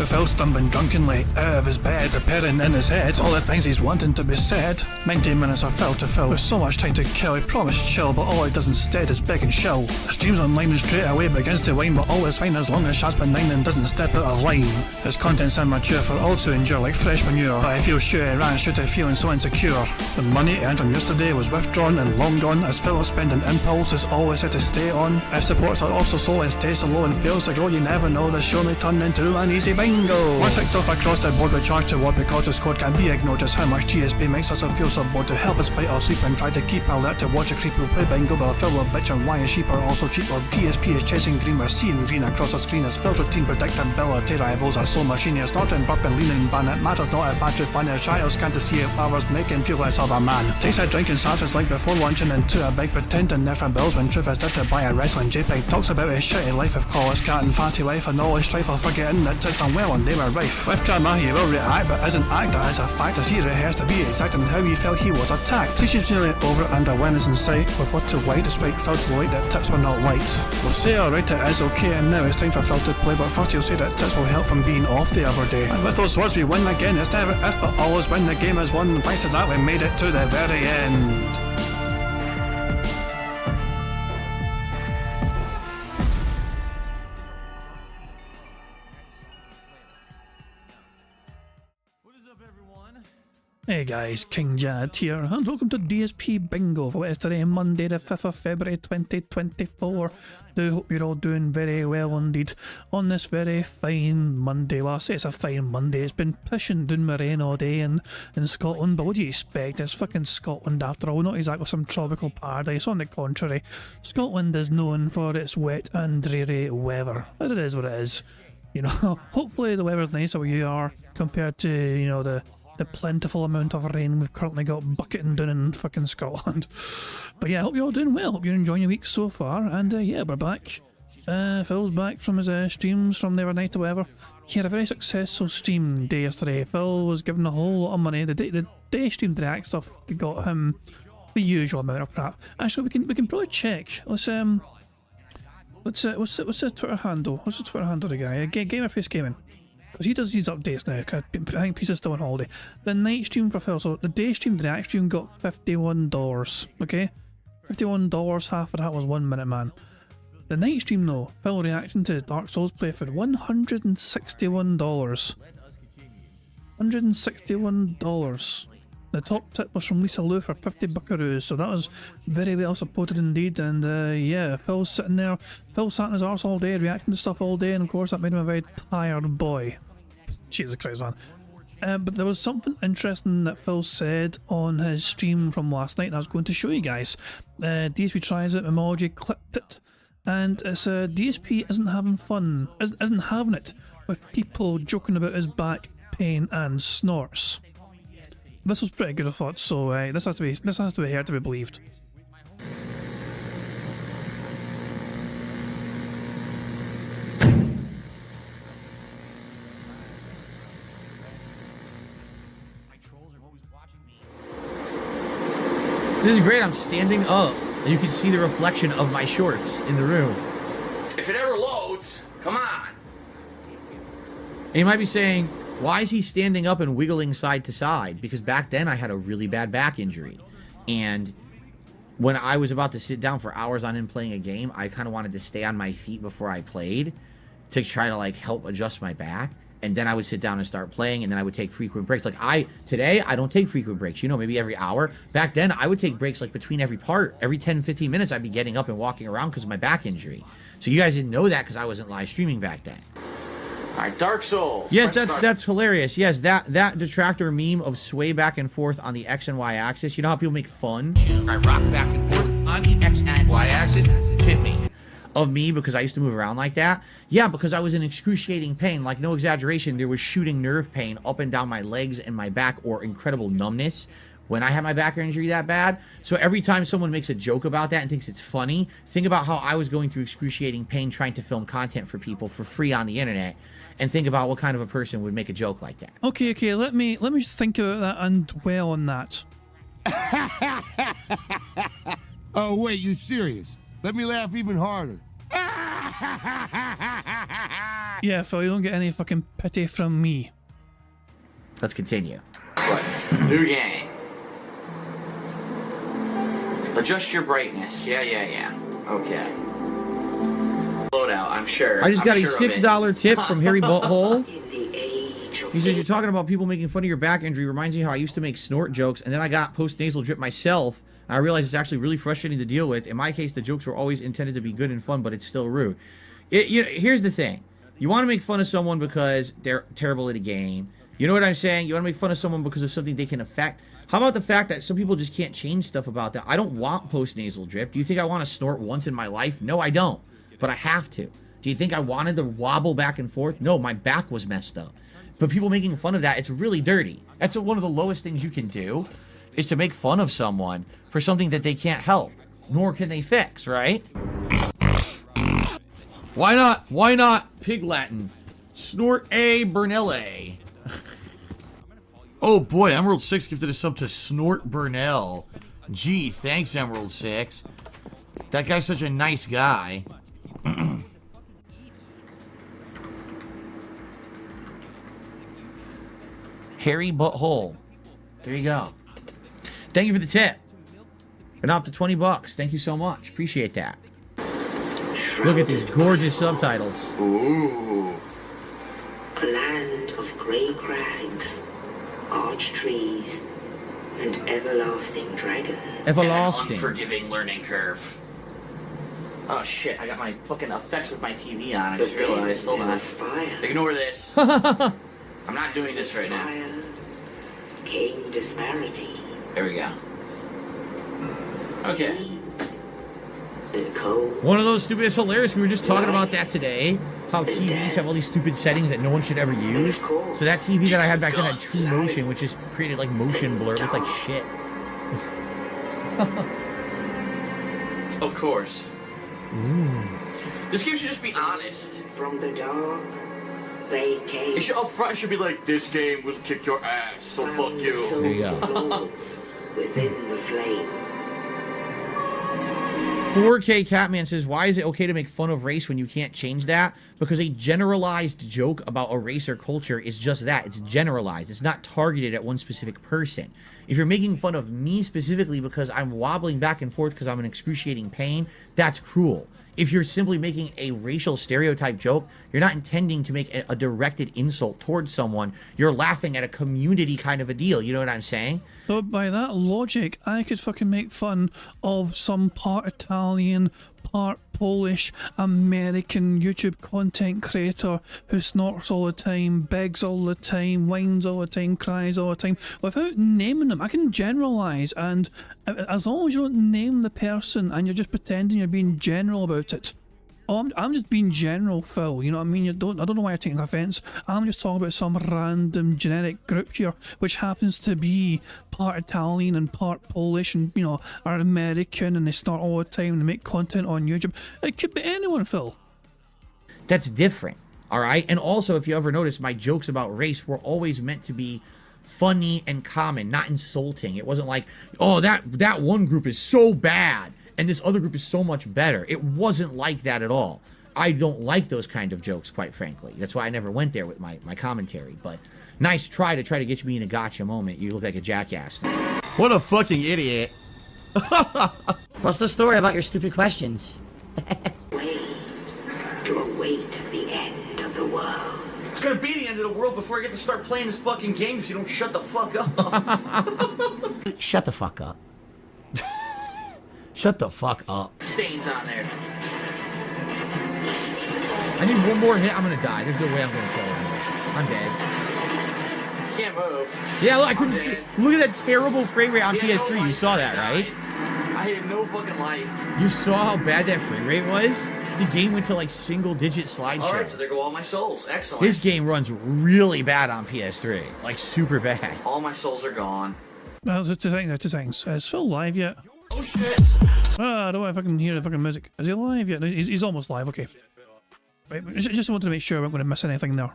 Phil stumbling drunkenly out of his bed, appearing in his head all the things he's wanting to be said. 90 minutes of Phil to Phil, with so much time to kill. He promised chill, but all he does instead is beg and show. The stream's online and straight away begins to whine, but all is fine as long as Shad's benign and doesn't step out of line. His content's immature for all to endure like fresh manure, but I feel sure he ran straight to feeling so insecure. The money he earned from yesterday was withdrawn and long gone, as Phil's spending impulse is always set to stay on. If supports are also slow and stays so low and fails to grow, you never know, the show may turn into an easy bingo. Once kicked off across the board with charge to what because his code can be ignored, just how much DSP makes us feel so bored. To help us fight or sleep and try to keep alert to watch a creep who play bingo, but Phil will bitch and why his sheep are also cheap. While DSP is chasing green, we're seeing green across the screen as Phil's routine predictability rivals are slow machine. He's snorting, burping, leaning, ban. It matters not if battery fun is shy, can't to see if hours make him feel less of a man. Takes a drink and starts like before lunching into a big pretending there for bills when truth is there to buy a wrestling JPEG. Talks about his shitty life of college cat and fatty wife and all his strife of forgetting that it's done well and they were rife. With drama he will react but isn't act, that is a fact as he rehearsed to be exact in how he felt he was attacked. Teaches nearly over and awareness in sight with what to white despite Phil to light that tips were not light. We'll say alright it is okay and now it's time for Phil to play, but first he'll say that tips will help from being off the other day. And with those words we win again, it's never if but always when the game is won. Thanks to that we made it to the very end. Hey guys, King Jad here, and welcome to DSP Bingo for yesterday, Monday the 5th of February 2024. Do hope you're all doing very well indeed on this very fine Monday. Well, I say it's a fine Monday. It's been pissing down with rain all day in Scotland, but what do you expect? It's fucking Scotland after all, not exactly some tropical paradise. On the contrary, Scotland is known for its wet and dreary weather, but it is what it is. You know, hopefully the weather's nicer where you are compared to, you know, the plentiful amount of rain we've currently got bucketing down in fucking Scotland. But yeah, I hope you're all doing well. Hope you're enjoying your week so far. And yeah, we're back. Phil's back from his streams from the other night or whatever. He had a very successful stream day yesterday. Phil was given a whole lot of money. The day stream direct stuff got him the usual amount of crap. Actually, we can probably check. Let's what's the Twitter handle? What's the Twitter handle of the guy? Gamerface Gaming. Because he does these updates now. I think Peace is still on holiday. The night stream for Phil, so the day stream, the direct stream got $51. Okay? $51, half of that was 1 minute, man. The night stream though, Phil reacting to his Dark Souls playthrough, $161. $161. The top tip was from Lisa Lou for 50 buckaroos, so that was very well supported indeed. And yeah, Phil's sitting there. Phil sat in his arse all day, reacting to stuff all day, and of course that made him a very tired boy. Jesus Christ, man. But there was something interesting that Phil said on his stream from last night, and I was going to show you guys. DSP tries it, Emoji clipped it, and it's DSP isn't having fun, isn't having it with people joking about his back pain and snorts. This was pretty good, I thought. So this has to be here to be believed. This is great. I'm standing up, and you can see the reflection of my shorts in the room. If it ever loads, come on. And you might be saying, why is he standing up and wiggling side to side? Because back then I had a really bad back injury. And when I was about to sit down for hours on end playing a game, I kind of wanted to stay on my feet before I played to try to like help adjust my back. And then I would sit down and start playing, and then I would take frequent breaks. Like today I don't take frequent breaks, you know, maybe every hour. Back then I would take breaks like between every part. Every 10-15 minutes I'd be getting up and walking around because of my back injury. So you guys didn't know that because I wasn't live streaming back then. All right, Dark Souls. Yes, that's hilarious. Yes, that detractor meme of sway back and forth on the X and Y axis. You know how people make fun? I rock back and forth on the X and Y axis. Hit me. Of me because I used to move around like that. Yeah, because I was in excruciating pain. Like, no exaggeration, there was shooting nerve pain up and down my legs and my back, or incredible numbness when I had my back injury that bad. So every time someone makes a joke about that and thinks it's funny, think about how I was going through excruciating pain trying to film content for people for free on the internet, and think about what kind of a person would make a joke like that. Okay, let me think about that and dwell on that. Oh wait, you serious? Let me laugh even harder. Yeah, Phil, you don't get any fucking pity from me. Let's continue. What? New game. Adjust your brightness. Yeah. Okay. Loadout, I'm sure. I just got a sure of it. $6 tip from Harry Butthole. In the age of He says, you're talking about people making fun of your back injury. Reminds me how I used to make snort jokes, and then I got post-nasal drip myself. And I realized it's actually really frustrating to deal with. In my case, the jokes were always intended to be good and fun, but it's still rude. Here's the thing. You want to make fun of someone because they're terrible at a game. You know what I'm saying? You want to make fun of someone because of something they can affect. How about the fact that some people just can't change stuff about that? I don't want post-nasal drip. Do you think I want to snort once in my life? No, I don't. But I have to. Do you think I wanted to wobble back and forth? No, my back was messed up. But people making fun of that, it's really dirty. That's one of the lowest things you can do, is to make fun of someone for something that they can't help, nor can they fix, right? Why not? Why not Pig Latin? Snort a Bernelle. Oh boy, Emerald 6 gifted a sub to Snort Burnell. Gee, thanks, Emerald 6. That guy's such a nice guy. Harry Butthole. There you go. Thank you for the tip. And up to $20. Thank you so much. Appreciate that. Look at these gorgeous subtitles. Ooh. a land of grey crags, arch trees, and everlasting dragon. Everlasting. Unforgiving learning curve. Oh shit, I got my fucking effects of my TV on, I just realized. Hold on. Fire. Ignore this. I'm not doing this right now. Fire came disparity. There we go. Okay. And cold. One of those stupid, it's hilarious. We were just talking about that today. How TVs have all these stupid settings that no one should ever use. So that TV that I had back then had True Motion, which just created like motion blur. It looked like shit. Of course. Ooh. This game should just be honest. From the dark, they came. It should up front. It should be like, this game will kick your ass, so fuck you. There you go. Lords within the flame. 4K Catman says, why is it okay to make fun of race when you can't change that? Because a generalized joke about a race or culture is just that. It's generalized. It's not targeted at one specific person. If you're making fun of me specifically because I'm wobbling back and forth because I'm in excruciating pain, that's cruel. If you're simply making a racial stereotype joke, you're not intending to make a directed insult towards someone. You're laughing at a community kind of a deal. You know what I'm saying? So by that logic, I could fucking make fun of some part Italian, part Polish, American YouTube content creator who snorts all the time, begs all the time, whines all the time, cries all the time, without naming them. I can generalize, and as long as you don't name the person and you're just pretending you're being general about it. Oh, I'm just being general, Phil. You know what I mean? I don't know why you're taking offence. I'm just talking about some random genetic group here, which happens to be part Italian and part Polish, and you know, are American, and they snort all the time and they make content on YouTube. It could be anyone, Phil. That's different, all right? And also, if you ever notice, my jokes about race were always meant to be funny and common, not insulting. It wasn't like, oh, that one group is so bad and this other group is so much better. It wasn't like that at all. I don't like those kind of jokes, quite frankly. That's why I never went there with my commentary. But nice try to get me in a gotcha moment. You look like a jackass. What a fucking idiot. What's the story about your stupid questions? Way to await the end of the world. It's gonna be the end of the world before I get to start playing this fucking game if you don't shut the fuck up. Shut the fuck up. Shut the fuck up. Stains on there. I need one more hit. I'm gonna die. There's no way I'm gonna kill him. I'm dead. Can't move. Yeah, look, I couldn't see. Look at that terrible frame rate on PS3. You saw that, right? I had no fucking life. You saw how bad that frame rate was? The game went to like single-digit slideshow. Alright, so there go all my souls. Excellent. This game runs really bad on PS3. Like, super bad. All my souls are gone. Well, there's two things. Is Phil live yet? Oh shit. I don't know if I can hear the fucking music. Is he live yet? He's almost live, okay. Right, just wanted to make sure I wasn't going to miss anything there.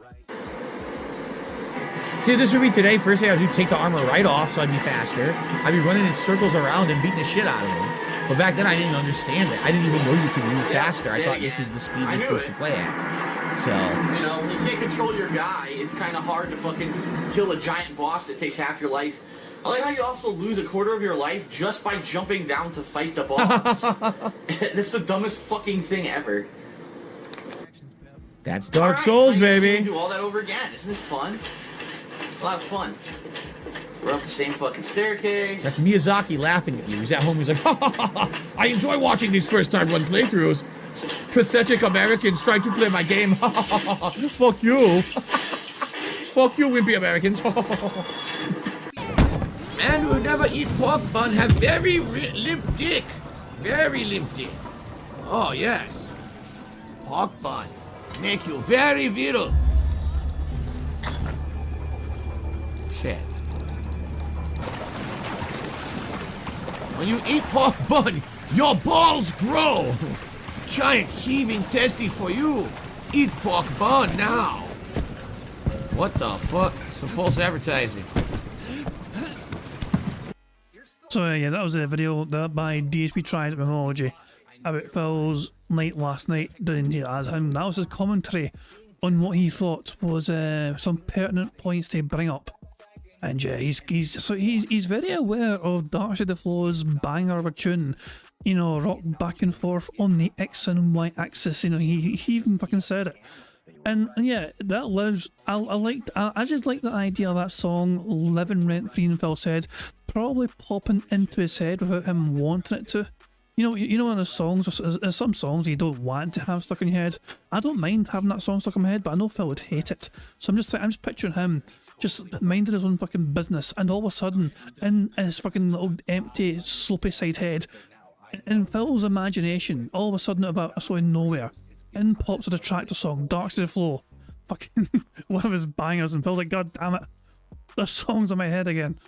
See, this would be today. First thing I would do, take the armor right off so I'd be faster. I'd be running in circles around and beating the shit out of him. But back then I didn't understand it. I didn't even know you could move faster. I thought this was the speed you're supposed to play at. So You know, when you can't control your guy, it's kind of hard to fucking kill a giant boss that takes half your life. I like how you also lose a quarter of your life just by jumping down to fight the boss. That's the dumbest fucking thing ever. that's Dark Alright, Souls, now you see me baby. do all that over again. Isn't this fun? A lot of fun. We're up the same fucking staircase. That's Miyazaki laughing at you. He's at home. He's like, ha ha ha ha. I enjoy watching these first-time run playthroughs. Pathetic Americans trying to play my game. Ha ha ha ha. Fuck you. Fuck you, wimpy Americans. Man who never eat pork bun have very limp dick. Very limp dick. Oh, yes. Pork bun make you very virile. Shit. When you eat pork bun, your balls grow. Giant heaving testes for you. Eat pork bun now. What the fuck? Some false advertising. So yeah, that was a video that by DSP Bingo about Phil's night last night doing as him. That was his commentary on what he thought was some pertinent points to bring up. And yeah, he's very aware of Dark Side of the Flow's banger of a tune. You know, rock back and forth on the X and Y axis. You know, he even fucking said it. And yeah, that lives. I just like the idea of that song living rent free in Phil's head, probably popping into his head without him wanting it to. You know, in the songs, there's some songs you don't want to have stuck in your head. I don't mind having that song stuck in my head, but I know Phil would hate it. So I'm just picturing him just minding his own fucking business, and all of a sudden, in his fucking little empty, slopey side head, in Phil's imagination, all of a sudden, out of nowhere, in pops the tractor song, Dark Side of the Flow, fucking one of his bangers, and Phil's like, God damn it, this song's in my head again.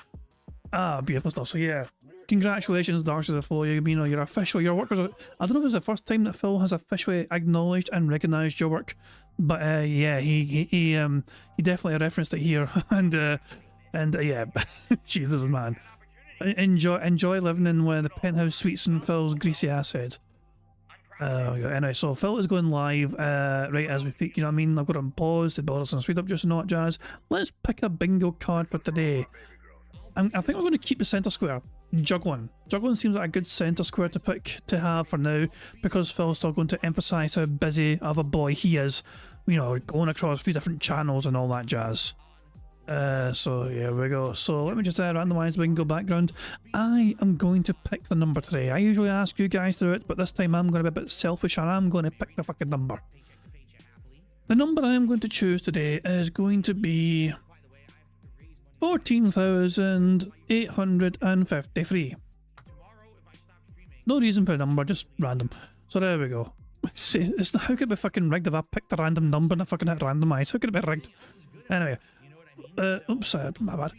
Ah, beautiful stuff. So yeah, congratulations, Dark Side of the Flow. You're official. Your work was. I don't know if it's the first time that Phil has officially acknowledged and recognised your work, but yeah, he definitely referenced it here, and yeah, Jesus man, enjoy living in one of the penthouse suites in Phil's greasy ass head. Anyway, so Phil is going live right as we speak. You know what I mean? I've got him paused to build us some speed up just and all that jazz. Let's pick a bingo card for today. I think we're going to keep the centre square. Juggling. Juggling seems like a good centre square to pick to have for now, because Phil's still going to emphasise how busy of a boy he is. You know, going across 3 different channels and all that jazz. So here we go. So let me just randomise bingo background. I am going to pick the number today. I usually ask you guys to do it, but this time I'm going to be a bit selfish and I'm going to pick the fucking number. The number I am going to choose today is going to be 14,853. No reason for a number, just random. So there we go. How could it be fucking rigged if I picked a random number and I fucking hit randomise? How could it be rigged? Anyway. Oops, my bad.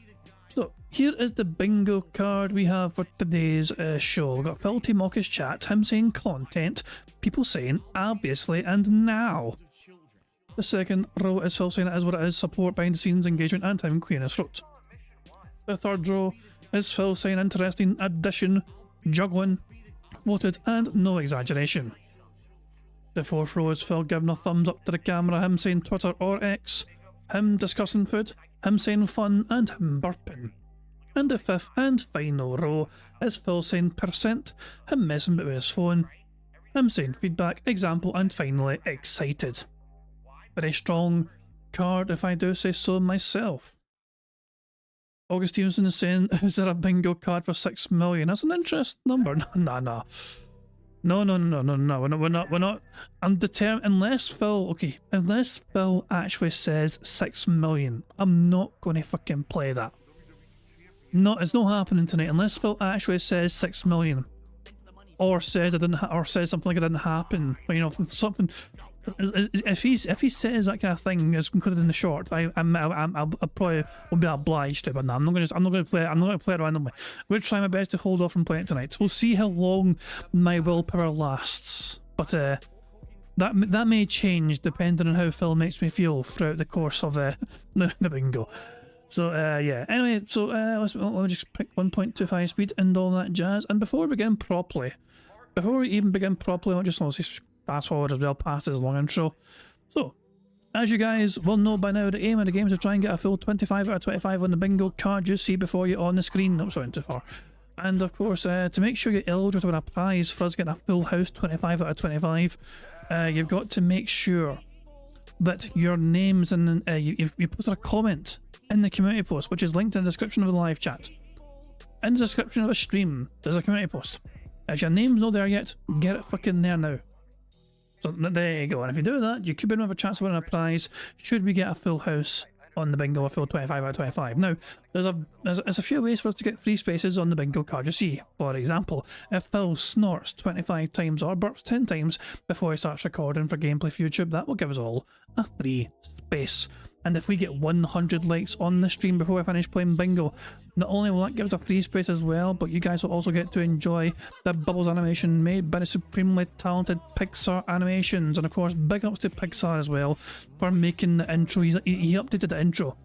So, here is the bingo card we have for today's show. We've got Phil T. Mock's chat, him saying content, people saying obviously and now. The second row is Phil saying it is what it is, support, behind the scenes, engagement, and him clearing his throat. The third row is Phil saying interesting, addition, juggling, voted, and no exaggeration. The fourth row is Phil giving a thumbs up to the camera, him saying Twitter or X, him discussing food, him saying fun, and him burping. And the fifth and final row is Phil saying percent, him messing with his phone, him saying feedback, example, and finally excited. Very strong card if I do say so myself. August Stevenson is saying, is there a bingo card for 6 million? That's an interesting number. No. No, we're not. I'm determined, unless Phil actually says 6 million, I'm not going to fucking play that. No, it's not happening tonight, unless Phil actually says 6 million. Or says it didn't, or says something like it didn't happen. But, you know, something. If he says that kind of thing is included in the short, I'll probably will be obliged to. But no, I'm not going to play it randomly. We'll try my best to hold off from playing it tonight. We'll see how long my willpower lasts. But that may change depending on how Phil makes me feel throughout the course of the bingo. So yeah. Anyway, so let me just pick 1.25 speed and all that jazz. And before we even begin properly, I'll just fast forward as well past this long intro. So, As you guys will know by now, the aim of the game is to try and get a full 25 out of 25 on the bingo card you see before you on the screen. No, sorry, too far. And of course, to make sure you're eligible to win a prize for us getting a full house 25 out of 25, you've got to make sure that your name's in, you put a comment in the community post, which is linked in the description of the live chat. In the description of a stream, there's a community post. If your name's not there yet, get it fucking there now. So there you go, and if you do that, you could have a chance of winning a prize should we get a full house on the bingo, a full 25 out of 25. Now, there's a few ways for us to get free spaces on the bingo card. You see, for example, if Phil snorts 25 times or burps 10 times before he starts recording for gameplay for YouTube, that will give us all a free space. And if we get 100 likes on the stream before we finish playing bingo, not only will that give us a free space as well, but you guys will also get to enjoy the Bubbles animation made by the supremely talented Pixar Animations. And of course, big ups to Pixar as well for making the intro. He updated the intro.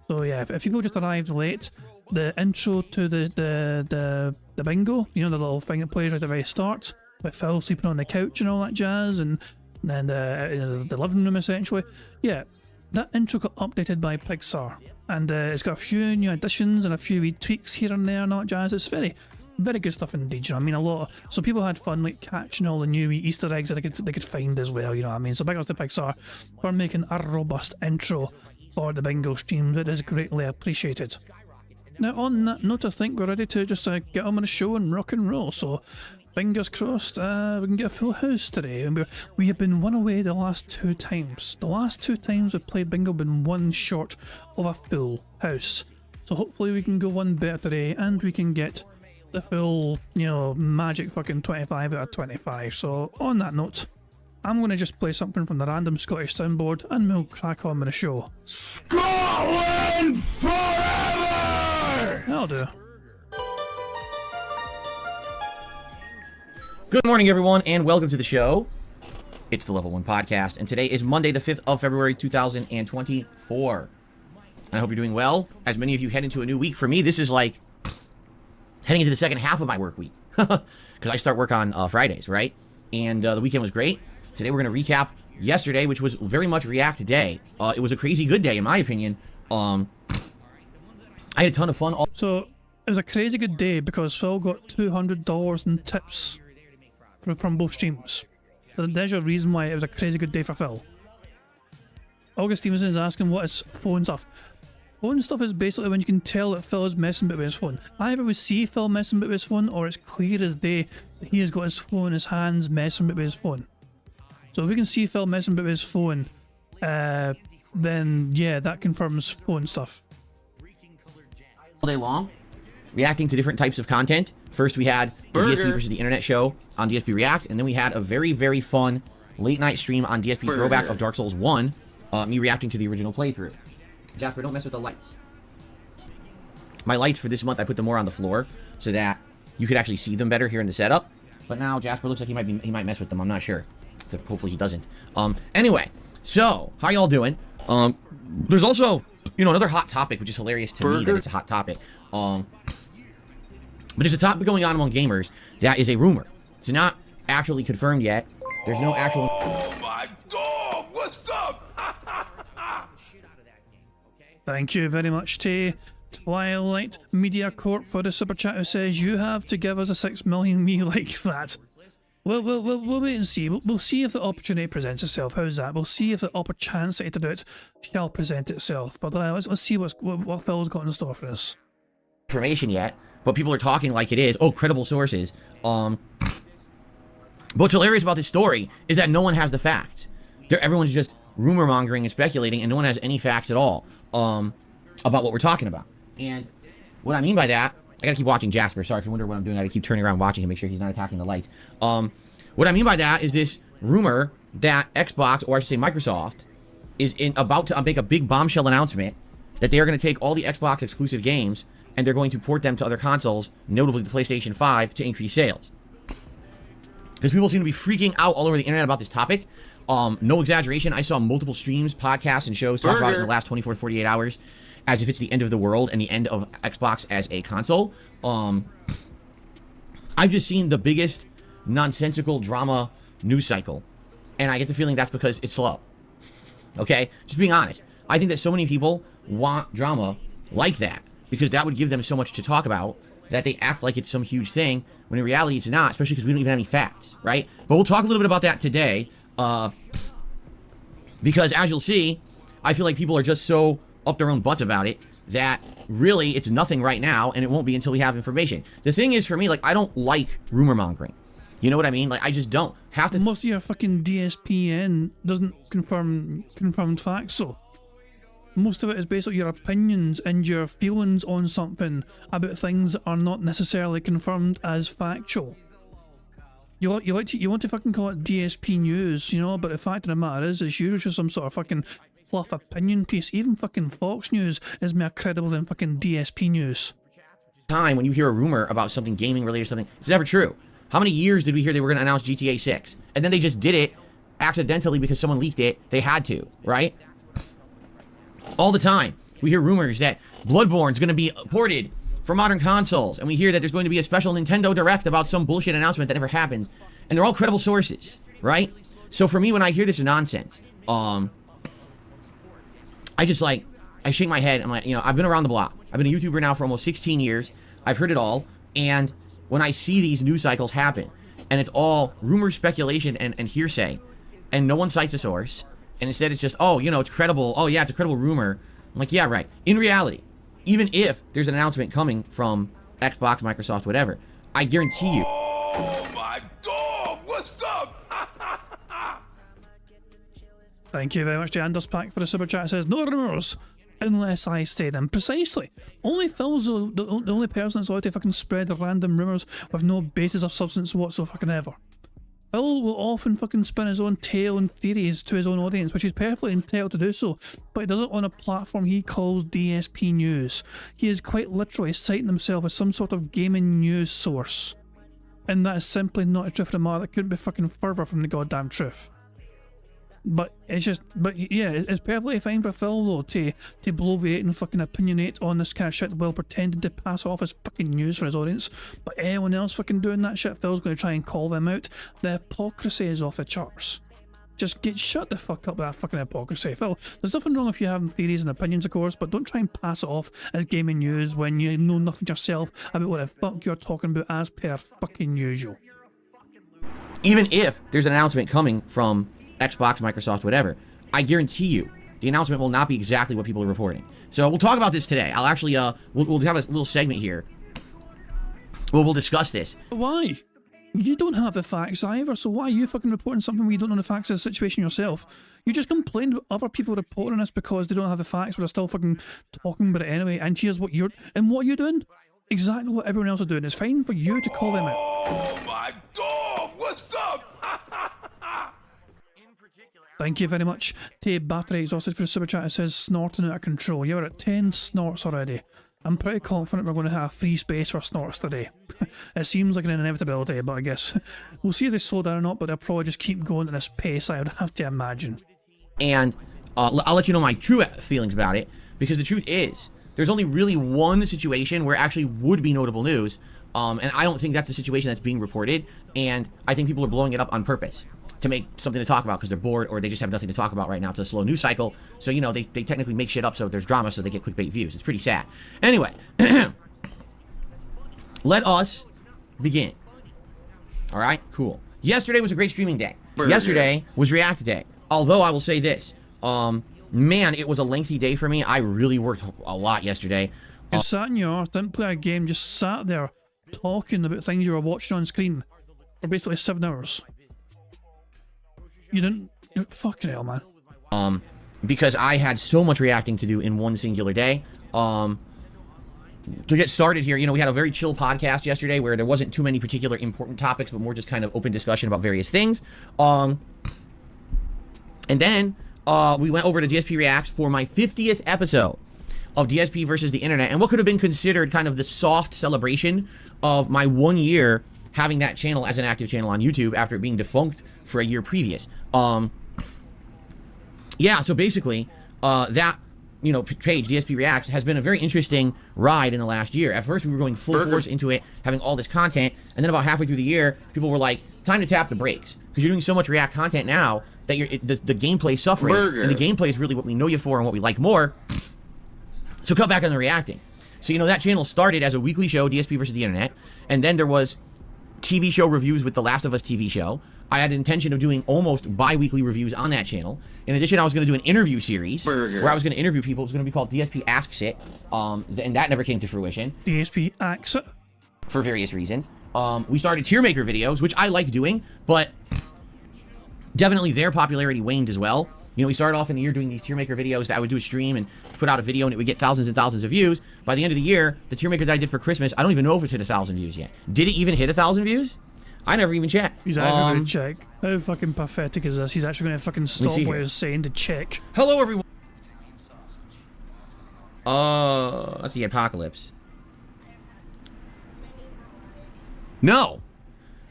So yeah, if people just arrived late, the intro to the bingo, you know, the little thing that plays right at the very start, with Phil sleeping on the couch and all that jazz, and then the living room essentially, yeah. That intro got updated by Pixar, and it's got a few new additions and a few wee tweaks here and there and all that jazz. It's very good stuff indeed, you know what I mean? A lot of, so people had fun like catching all the new wee Easter eggs that they could find as well, you know what I mean? So big ups to Pixar for making a robust intro for the bingo streams. It is greatly appreciated. Now on that note, I think we're ready to just get on with the show and rock and roll, so fingers crossed we can get a full house today. And we have been one away the last 2 times. The last 2 times we've played bingo been one short of a full house. So hopefully we can go one better today and we can get the full, you know, magic fucking 25 out of 25. So on that note, I'm going to just play something from the random Scottish soundboard and we'll crack on with the show. Scotland forever! That'll do. Good morning, everyone, and welcome to the show. It's the Level 1 Podcast, and today is Monday, the 5th of February, 2024. I hope you're doing well. As many of you head into a new week, for me, this is like heading into the second half of my work week. Because I start work on Fridays, right? And the weekend was great. Today we're going to recap yesterday, which was very much React Day. It was a crazy good day, in my opinion. I had a ton of fun. So it was a crazy good day because Phil got $200 in tips from both streams. So there's your reason why it was a crazy good day for Phil. August Stevenson is asking what is phone stuff. Phone stuff is basically when you can tell that Phil is messing with his phone. Either we see Phil messing with his phone or it's clear as day that he has got his phone in his hands messing with his phone. So if we can see Phil messing with his phone, then yeah, that confirms phone stuff. All day long, reacting to different types of content. First, we had the DSP versus the Internet show on DSP React, and then we had a very, very fun late-night stream on DSP Throwback of Dark Souls 1, me reacting to the original playthrough. Jasper, don't mess with the lights. My lights for this month, I put them more on the floor so that you could actually see them better here in the setup. But now Jasper looks like he might mess with them. I'm not sure. So hopefully he doesn't. Anyway, so how y'all doing? There's also, you know, another hot topic, which is hilarious to me that it's a hot topic. But there's a topic going on among gamers that is a rumor. It's not actually confirmed yet. There's no actual... Oh my God! What's up? Thank you very much to Twilight Media Corp for the super chat who says you have to give us a 6 million me like that. We'll wait and see. We'll see if the opportunity presents itself. How's that? We'll see if the opportunity to do it shall present itself. But let's see what Phil's got in store for us. Information yet, but people are talking like it is. Oh, credible sources. But what's hilarious about this story is that no one has the facts. Everyone's just rumor mongering and speculating, and no one has any facts at all about what we're talking about. And what I mean by that, I gotta keep watching Jasper. Sorry if you wonder what I'm doing. I gotta keep turning around watching him, make sure he's not attacking the lights. What I mean by that is this rumor that Xbox, or I should say Microsoft, is about to make a big bombshell announcement that they are going to take all the Xbox exclusive games and they're going to port them to other consoles, notably the PlayStation 5, to increase sales. Because people seem to be freaking out all over the internet about this topic. No exaggeration, I saw multiple streams, podcasts, and shows talk about it in the last 24 to 48 hours as if it's the end of the world and the end of Xbox as a console. I've just seen the biggest nonsensical drama news cycle, and I get the feeling that's because it's slow. Okay? Just being honest. I think that so many people want drama like that because that would give them so much to talk about that they act like it's some huge thing when in reality it's not, especially because we don't even have any facts, right? But we'll talk a little bit about that today because as you'll see, I feel like people are just so up their own butts about it that really it's nothing right now and it won't be until we have information. The thing is for me, like, I don't like rumor mongering. You know what I mean? Like, I just don't. Have to. Most of your fucking DSPN doesn't confirmed facts, so most of it is basically your opinions and your feelings on something about things that are not necessarily confirmed as factual. You want to fucking call it DSP news, you know, but the fact of the matter is it's usually just some sort of fucking fluff opinion piece. Even fucking Fox News is more credible than fucking DSP news. Time when you hear a rumor about something gaming related or something, it's never true. How many years did we hear they were going to announce GTA 6? And then they just did it accidentally because someone leaked it. They had to, right? All the time, we hear rumors that Bloodborne's going to be ported for modern consoles, and we hear that there's going to be a special Nintendo Direct about some bullshit announcement that never happens, and they're all credible sources, right? So for me, when I hear this nonsense, I just like, I shake my head. I'm like, you know, I've been around the block. I've been a YouTuber now for almost 16 years. I've heard it all, and when I see these news cycles happen, and it's all rumor, speculation, and hearsay, and no one cites a source, and instead it's just, oh, you know, it's credible. Oh, yeah, it's a credible rumor. I'm like, yeah, right. In reality, even if there's an announcement coming from Xbox, Microsoft, whatever, I guarantee you. Oh, my dog! What's up? Thank you very much to Anders Pack for the super chat. It says, no rumors, unless I state them. Precisely. Only Phil's the only person that's allowed to fucking spread random rumors with no basis of substance whatsoever. Phil will often fucking spin his own tale and theories to his own audience, which he's perfectly entitled to do so, but he does it on a platform he calls DSP News. He is quite literally citing himself as some sort of gaming news source. And that is simply not a truth of the matter. That couldn't be fucking further from the goddamn truth. But it's just, but yeah, it's perfectly fine for Phil though to bloviate and fucking opinionate on this kind of shit while pretending to pass off as fucking news for his audience. But anyone else fucking doing that shit, Phil's going to try and call them out. The hypocrisy is off the charts. Just shut the fuck up with that fucking hypocrisy, Phil. There's nothing wrong if you have theories and opinions, of course, but don't try and pass it off as gaming news when you know nothing yourself about what the fuck you're talking about as per fucking usual. Even if there's an announcement coming from Xbox, Microsoft, whatever, I guarantee you the announcement will not be exactly what people are reporting. So we'll talk about this today. I'll actually, we'll have a little segment here where we'll discuss this. Why? You don't have the facts either, so why are you fucking reporting something where you don't know the facts of the situation yourself? You just complained about other people reporting this because they don't have the facts, but they're still fucking talking about it anyway, and here's what you're... And what are you doing? Exactly what everyone else is doing. It's fine for you to call them out. Oh, my dog! What's up? Thank you very much to Battery Exhausted for the super chat. It says snorting out of control. You're at 10 snorts already. I'm pretty confident we're going to have free space for snorts today. It seems like an inevitability, but I guess we'll see if they slow down or not, but they'll probably just keep going at this pace, I would have to imagine. And I'll let you know my true feelings about it, because the truth is, there's only really one situation where it actually would be notable news, and I don't think that's the situation that's being reported, and I think people are blowing it up on purpose to make something to talk about because they're bored or they just have nothing to talk about right now. It's a slow news cycle, so you know they technically make shit up so there's drama, so they get clickbait views. It's pretty sad. Anyway, let us begin. All right, cool. Yesterday was a great streaming day. Yesterday was React Day. Although I will say this, man, it was a lengthy day for me. I really worked a lot yesterday. You sat in your arse, didn't play a game, just sat there talking about things you were watching on screen for basically 7 hours. You didn't... Fucking hell, man. Because I had so much reacting to do in one singular day. To get started here, you know, we had a very chill podcast yesterday where there wasn't too many particular important topics, but more just kind of open discussion about various things. And then we went over to DSP Reacts for my 50th episode of DSP versus the Internet, and what could have been considered kind of the soft celebration of my 1 year having that channel as an active channel on YouTube after it being defunct for a year previous. Yeah, so basically, that page, DSP Reacts, has been a very interesting ride in the last year. At first, we were going full force into it, having all this content, and then about halfway through the year, people were like, time to tap the brakes, because you're doing so much React content now that the gameplay's suffering, and the gameplay is really what we know you for and what we like more, so cut back on the reacting. So, that channel started as a weekly show, DSP versus the Internet, and then there was TV show reviews with The Last of Us TV show. I had an intention of doing almost bi-weekly reviews on that channel. In addition, I was going to do an interview series where I was going to interview people. It was going to be called DSP Asks It, and that never came to fruition. DSP Asks It? For various reasons. We started tier maker videos, which I like doing, but definitely their popularity waned as well. We started off in the year doing these tier maker videos that I would do a stream and put out a video and it would get thousands and thousands of views. By the end of the year, the tier maker that I did for Christmas, I don't even know if it's hit 1,000 views yet. Did it even hit 1,000 views? I never even checked. He's actually going to check. How fucking pathetic is this? He's actually going to fucking stop what he's saying to check. Hello, everyone. That's the apocalypse. No.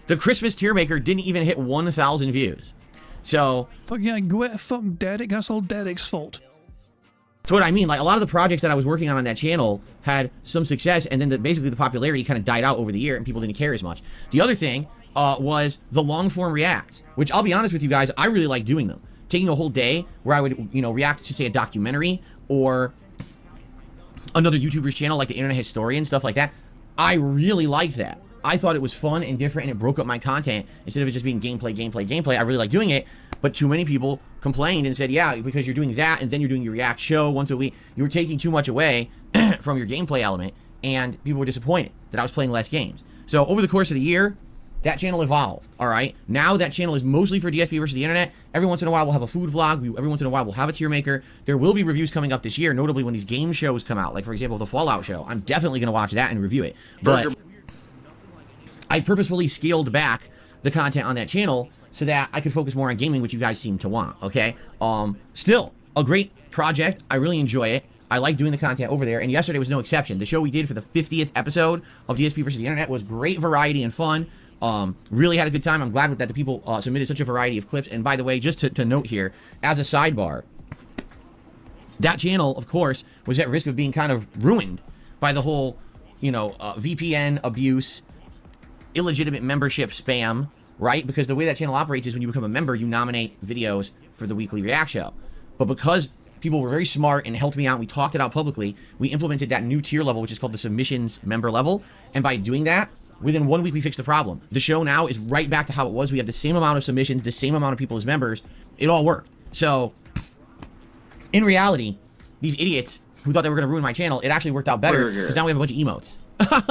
The Christmas tier maker didn't even hit 1,000 views. So. Fuck yeah, go at fucking Derek. That's all Derek's fault. That's what I mean. Like, a lot of the projects that I was working on that channel had some success, and then basically the popularity kind of died out over the year, and people didn't care as much. The other thing was the long-form reacts, which I'll be honest with you guys, I really like doing them. Taking a whole day where I would, react to, say, a documentary or another YouTuber's channel, like the Internet Historian, stuff like that. I really liked that. I thought it was fun and different, and it broke up my content. Instead of it just being gameplay, I really like doing it. But too many people complained and said, yeah, because you're doing that, and then you're doing your React show once a week, you were taking too much away from your gameplay element, and people were disappointed that I was playing less games. So over the course of the year, that channel evolved, all right? Now that channel is mostly for DSP versus the Internet. Every once in a while, we'll have a food vlog. Every once in a while, we'll have a tier maker. There will be reviews coming up this year, notably when these game shows come out. Like, for example, the Fallout show. I'm definitely going to watch that and review it. But I purposefully scaled back the content on that channel so that I could focus more on gaming, which you guys seem to want, okay? Still, a great project. I really enjoy it. I like doing the content over there, and yesterday was no exception. The show we did for the 50th episode of DSP versus the Internet was great variety and fun. Really had a good time. I'm glad that the people submitted such a variety of clips. And by the way, just to note here, as a sidebar, that channel, of course, was at risk of being kind of ruined by the whole, VPN abuse, illegitimate membership spam, right? Because the way that channel operates is when you become a member, you nominate videos for the weekly React show. But because people were very smart and helped me out, and we talked it out publicly, we implemented that new tier level, which is called the submissions member level. And by doing that, within 1 week, we fixed the problem. The show now is right back to how it was. We have the same amount of submissions, the same amount of people as members. It all worked. So, in reality, these idiots who thought they were going to ruin my channel, it actually worked out better because now we have a bunch of emotes.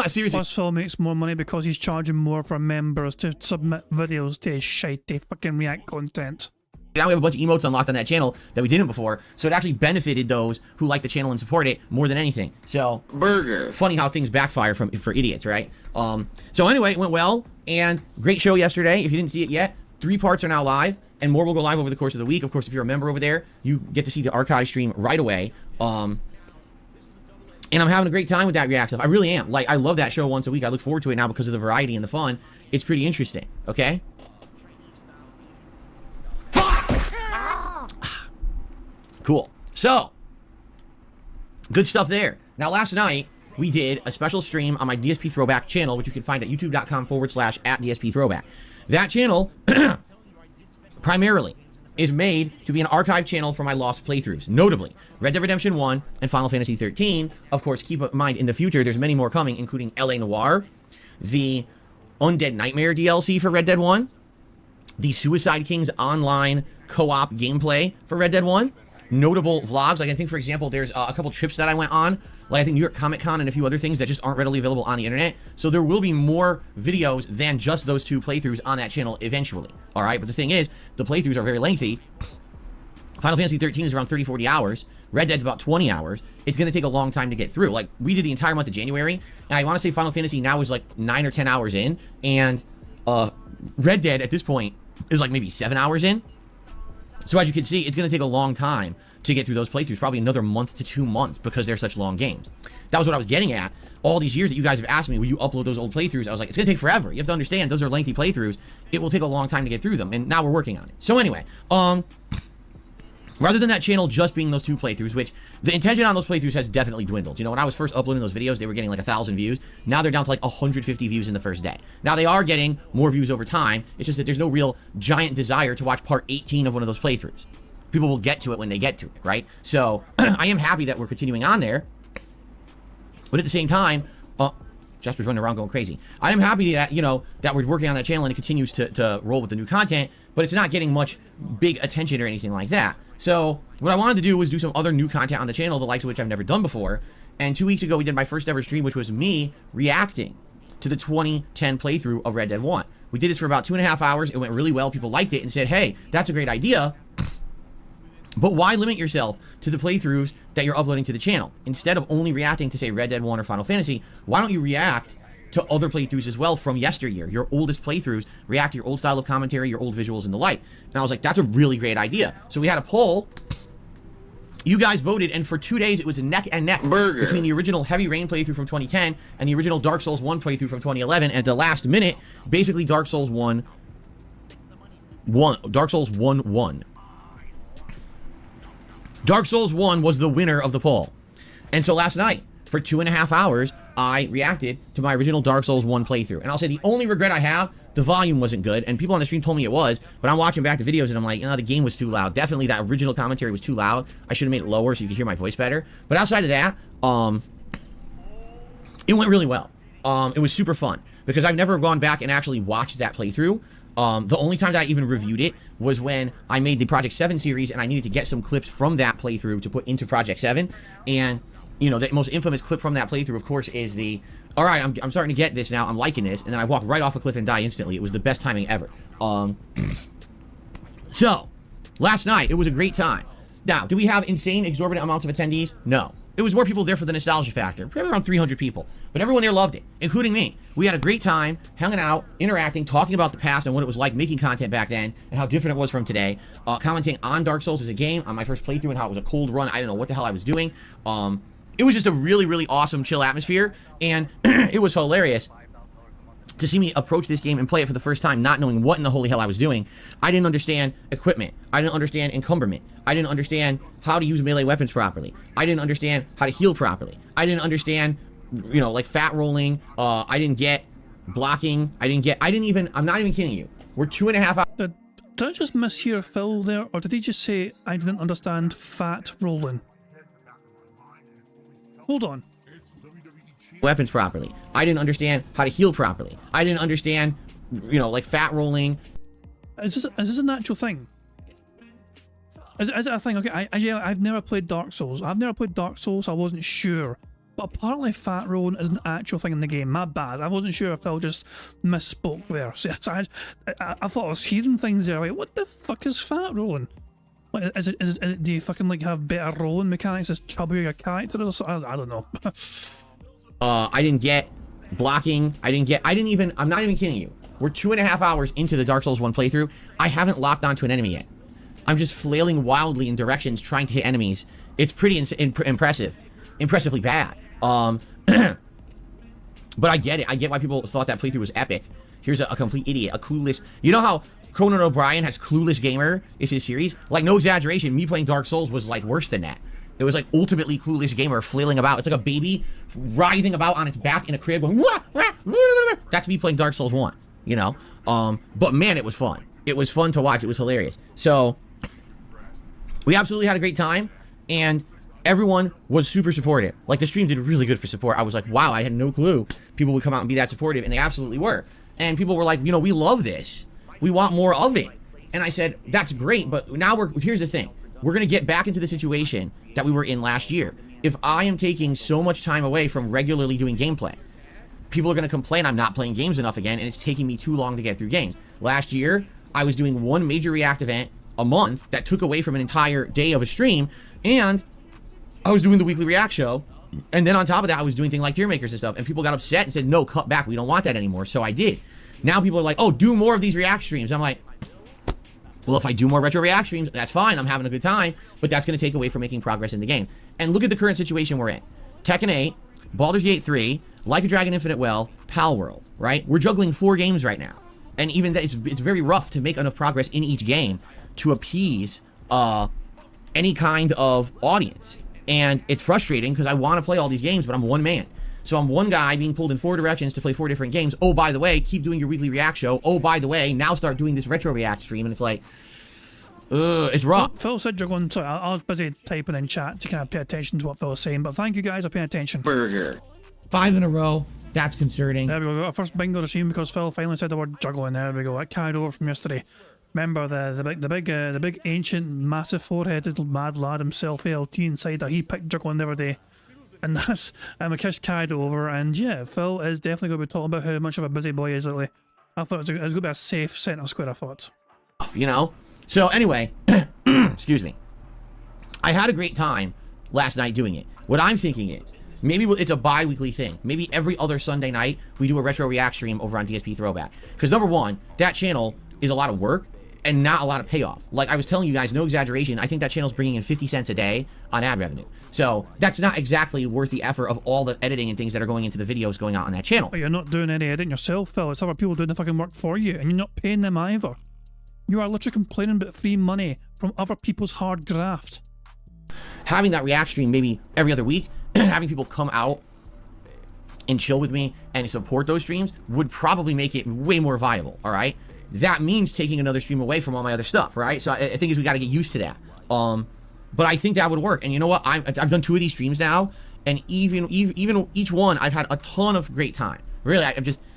Seriously. Plus, Phil makes more money because he's charging more for members to submit videos to his shitey fucking React content. Now we have a bunch of emotes unlocked on that channel that we didn't before, so it actually benefited those who like the channel and support it more than anything. So, funny how things backfire for idiots, right? So anyway, it went well, and great show yesterday. If you didn't see it yet, 3 parts are now live, and more will go live over the course of the week. Of course, if you're a member over there, you get to see the archive stream right away. And I'm having a great time with that React stuff. I really am. Like, I love that show once a week. I look forward to it now because of the variety and the fun. It's pretty interesting, okay? Cool. So, good stuff there. Now, last night, we did a special stream on my DSP Throwback channel, which you can find at youtube.com/@DSP Throwback. That channel, primarily, is made to be an archive channel for my lost playthroughs, notably Red Dead Redemption 1 and Final Fantasy 13. Of course, keep in mind, in the future, there's many more coming, including L.A. Noire, the Undead Nightmare DLC for Red Dead 1, the Suicide Kings online co-op gameplay for Red Dead 1, notable vlogs. Like, I think, for example, there's a couple trips that I went on, like I think New York Comic Con and a few other things that just aren't readily available on the internet. So there will be more videos than just those 2 playthroughs on that channel eventually. All right, but the thing is, the playthroughs are very lengthy. Final Fantasy 13 is around 30-40 hours. Red Dead's about 20 hours. It's going to take a long time to get through. Like, we did the entire month of January, and I want to say Final Fantasy now is like 9 or 10 hours in, and Red Dead at this point is like maybe 7 hours in. So as you can see, it's going to take a long time to get through those playthroughs, probably another month to 2 months because they're such long games. That was what I was getting at. All these years that you guys have asked me, will you upload those old playthroughs? I was like, it's going to take forever. You have to understand, those are lengthy playthroughs. It will take a long time to get through them, and now we're working on it. So anyway, Rather than that channel just being those 2 playthroughs, which the intention on those playthroughs has definitely dwindled. You know, when I was first uploading those videos, they were getting like 1,000 views. Now they're down to like 150 views in the first day. Now they are getting more views over time. It's just that there's no real giant desire to watch part 18 of one of those playthroughs. People will get to it when they get to it, right? So I am happy that we're continuing on there. But at the same time, Jasper's running around going crazy. I am happy that, you know, that we're working on that channel and it continues to roll with the new content, but it's not getting much big attention or anything like that. So what I wanted to do was do some other new content on the channel, the likes of which I've never done before. And 2 weeks ago, we did my first ever stream, which was me reacting to the 2010 playthrough of Red Dead 1. We did this for about 2.5 hours. It went really well. People liked it and said, hey, that's a great idea. But why limit yourself to the playthroughs that you're uploading to the channel? Instead of only reacting to, say, Red Dead 1 or Final Fantasy, why don't you react to other playthroughs as well from yesteryear, your oldest playthroughs, react to your old style of commentary, your old visuals, and the like. And I was like, that's a really great idea. So we had a poll. You guys voted, and for 2 days, it was a neck and neck between the original Heavy Rain playthrough from 2010 and the original Dark Souls 1 playthrough from 2011. And at the last minute, basically Dark Souls 1 won. Dark Souls 1 won. Dark Souls 1 was the winner of the poll. And so last night, for 2.5 hours, I reacted to my original Dark Souls 1 playthrough. And I'll say the only regret I have, the volume wasn't good. And people on the stream told me it was, but I'm watching back the videos and I'm like, the game was too loud. Definitely that original commentary was too loud. I should have made it lower so you could hear my voice better. But outside of that, it went really well. It was super fun because I've never gone back and actually watched that playthrough. The only time that I even reviewed it was when I made the Project 7 series and I needed to get some clips from that playthrough to put into Project 7. And, you know, the most infamous clip from that playthrough, of course, is the, all right, I'm starting to get this now, I'm liking this, and then I walk right off a cliff and die instantly. It was the best timing ever. So, last night, it was a great time. Now, do we have insane, exorbitant amounts of attendees? No. It was more people there for the nostalgia factor. Probably around 300 people. But everyone there loved it, including me. We had a great time hanging out, interacting, talking about the past and what it was like making content back then and how different it was from today. Commenting on Dark Souls as a game, on my first playthrough and how it was a cold run. I didn't know what the hell I was doing. It was just a really, really awesome, chill atmosphere. And it was hilarious to see me approach this game and play it for the first time, not knowing what in the holy hell I was doing. I didn't understand equipment. I didn't understand encumberment. I didn't understand how to use melee weapons properly. I didn't understand how to heal properly. I didn't understand, you know, like fat rolling. I didn't get blocking. I'm not even kidding you. We're 2.5 hours. Did I just mishear Phil there, or did he just say I didn't understand fat rolling? Hold on. Weapons properly. I didn't understand how to heal properly. I didn't understand, you know, like fat rolling. Is this an actual thing? Is it a thing? Okay, I've never played Dark Souls. I wasn't sure. But apparently fat rolling is an actual thing in the game. My bad. I wasn't sure if I just misspoke there. So I thought I was hearing things there. Like, what the fuck is fat rolling? Like, is it, do you fucking like have better rolling mechanics as chubbier your character or something? I don't know. I didn't get blocking. I'm not even kidding you. We're 2.5 hours into the Dark Souls 1 playthrough. I haven't locked onto an enemy yet. I'm just flailing wildly in directions trying to hit enemies. It's pretty impressively bad. But I get it. I get why people thought that playthrough was epic. Here's a complete idiot, a clueless. You know how Conan O'Brien has Clueless Gamer is his series? Like, no exaggeration, me playing Dark Souls was like worse than that. It was like ultimately Clueless Gamer flailing about. It's like a baby writhing about on its back in a crib going, wah, wah, wah, wah. That's me playing Dark Souls 1, you know? But man, it was fun. It was fun to watch. It was hilarious. So we absolutely had a great time, and everyone was super supportive. Like, the stream did really good for support. I was like, wow, I had no clue people would come out and be that supportive, and they absolutely were. And people were like, you know, we love this. We want more of it. And I said, that's great, but now here's the thing. We're going to get back into the situation that we were in last year. If I am taking so much time away from regularly doing gameplay, people are going to complain I'm not playing games enough again, and it's taking me too long to get through games. Last year, I was doing one major React event a month that took away from an entire day of a stream, and I was doing the weekly React show, and then on top of that, I was doing things like tier makers and stuff, and people got upset and said, no, cut back, we don't want that anymore. So I did. Now people are like, oh, do more of these React streams. I'm like, well, if I do more retro React streams, that's fine, I'm having a good time, but that's going to take away from making progress in the game. And look at the current situation we're in. Tekken 8, Baldur's Gate 3, Like a Dragon Infinite Well, Pal World, right? We're juggling 4 games right now. And even that, it's very rough to make enough progress in each game to appease any kind of audience. And it's frustrating because I want to play all these games, but I'm one man. So I'm one guy being pulled in 4 directions to play 4 different games. Oh, by the way, keep doing your weekly react show. Oh, by the way, now start doing this retro react stream. And it's like, it's rough. Phil said you're going to. I was busy typing in chat to kind of pay attention to what Phil was saying, but thank you guys for paying attention. Burger. 5 in a row. That's concerning. There we go. Got our first bingo of the stream because Phil finally said the word juggling. There we go. It carried over from yesterday. Remember the big ancient massive foreheaded mad lad himself, ALT Insider. He picked juggling the other day, and that's Makish carried over. And yeah, Phil is definitely going to be talking about how much of a busy boy he is lately. I thought it was going to be a safe centre square. I thought. You know. So anyway, excuse me. I had a great time last night doing it. What I'm thinking is, maybe it's a bi-weekly thing. Maybe every other Sunday night, we do a retro react stream over on DSP Throwback. Because number one, that channel is a lot of work and not a lot of payoff. Like I was telling you guys, no exaggeration, I think that channel's bringing in 50 cents a day on ad revenue. So that's not exactly worth the effort of all the editing and things that are going into the videos going out on that channel. But you're not doing any editing yourself, Phil. It's other people doing the fucking work for you, and you're not paying them either. You are literally complaining about free money from other people's hard graft. Having that react stream maybe every other week, having people come out and chill with me and support those streams would probably make it way more viable, all right? That means taking another stream away from all my other stuff, right? So I think we got to get used to that. But I think that would work. And you know what? I've done 2 of these streams now, and even each one, I've had a ton of great time. Really,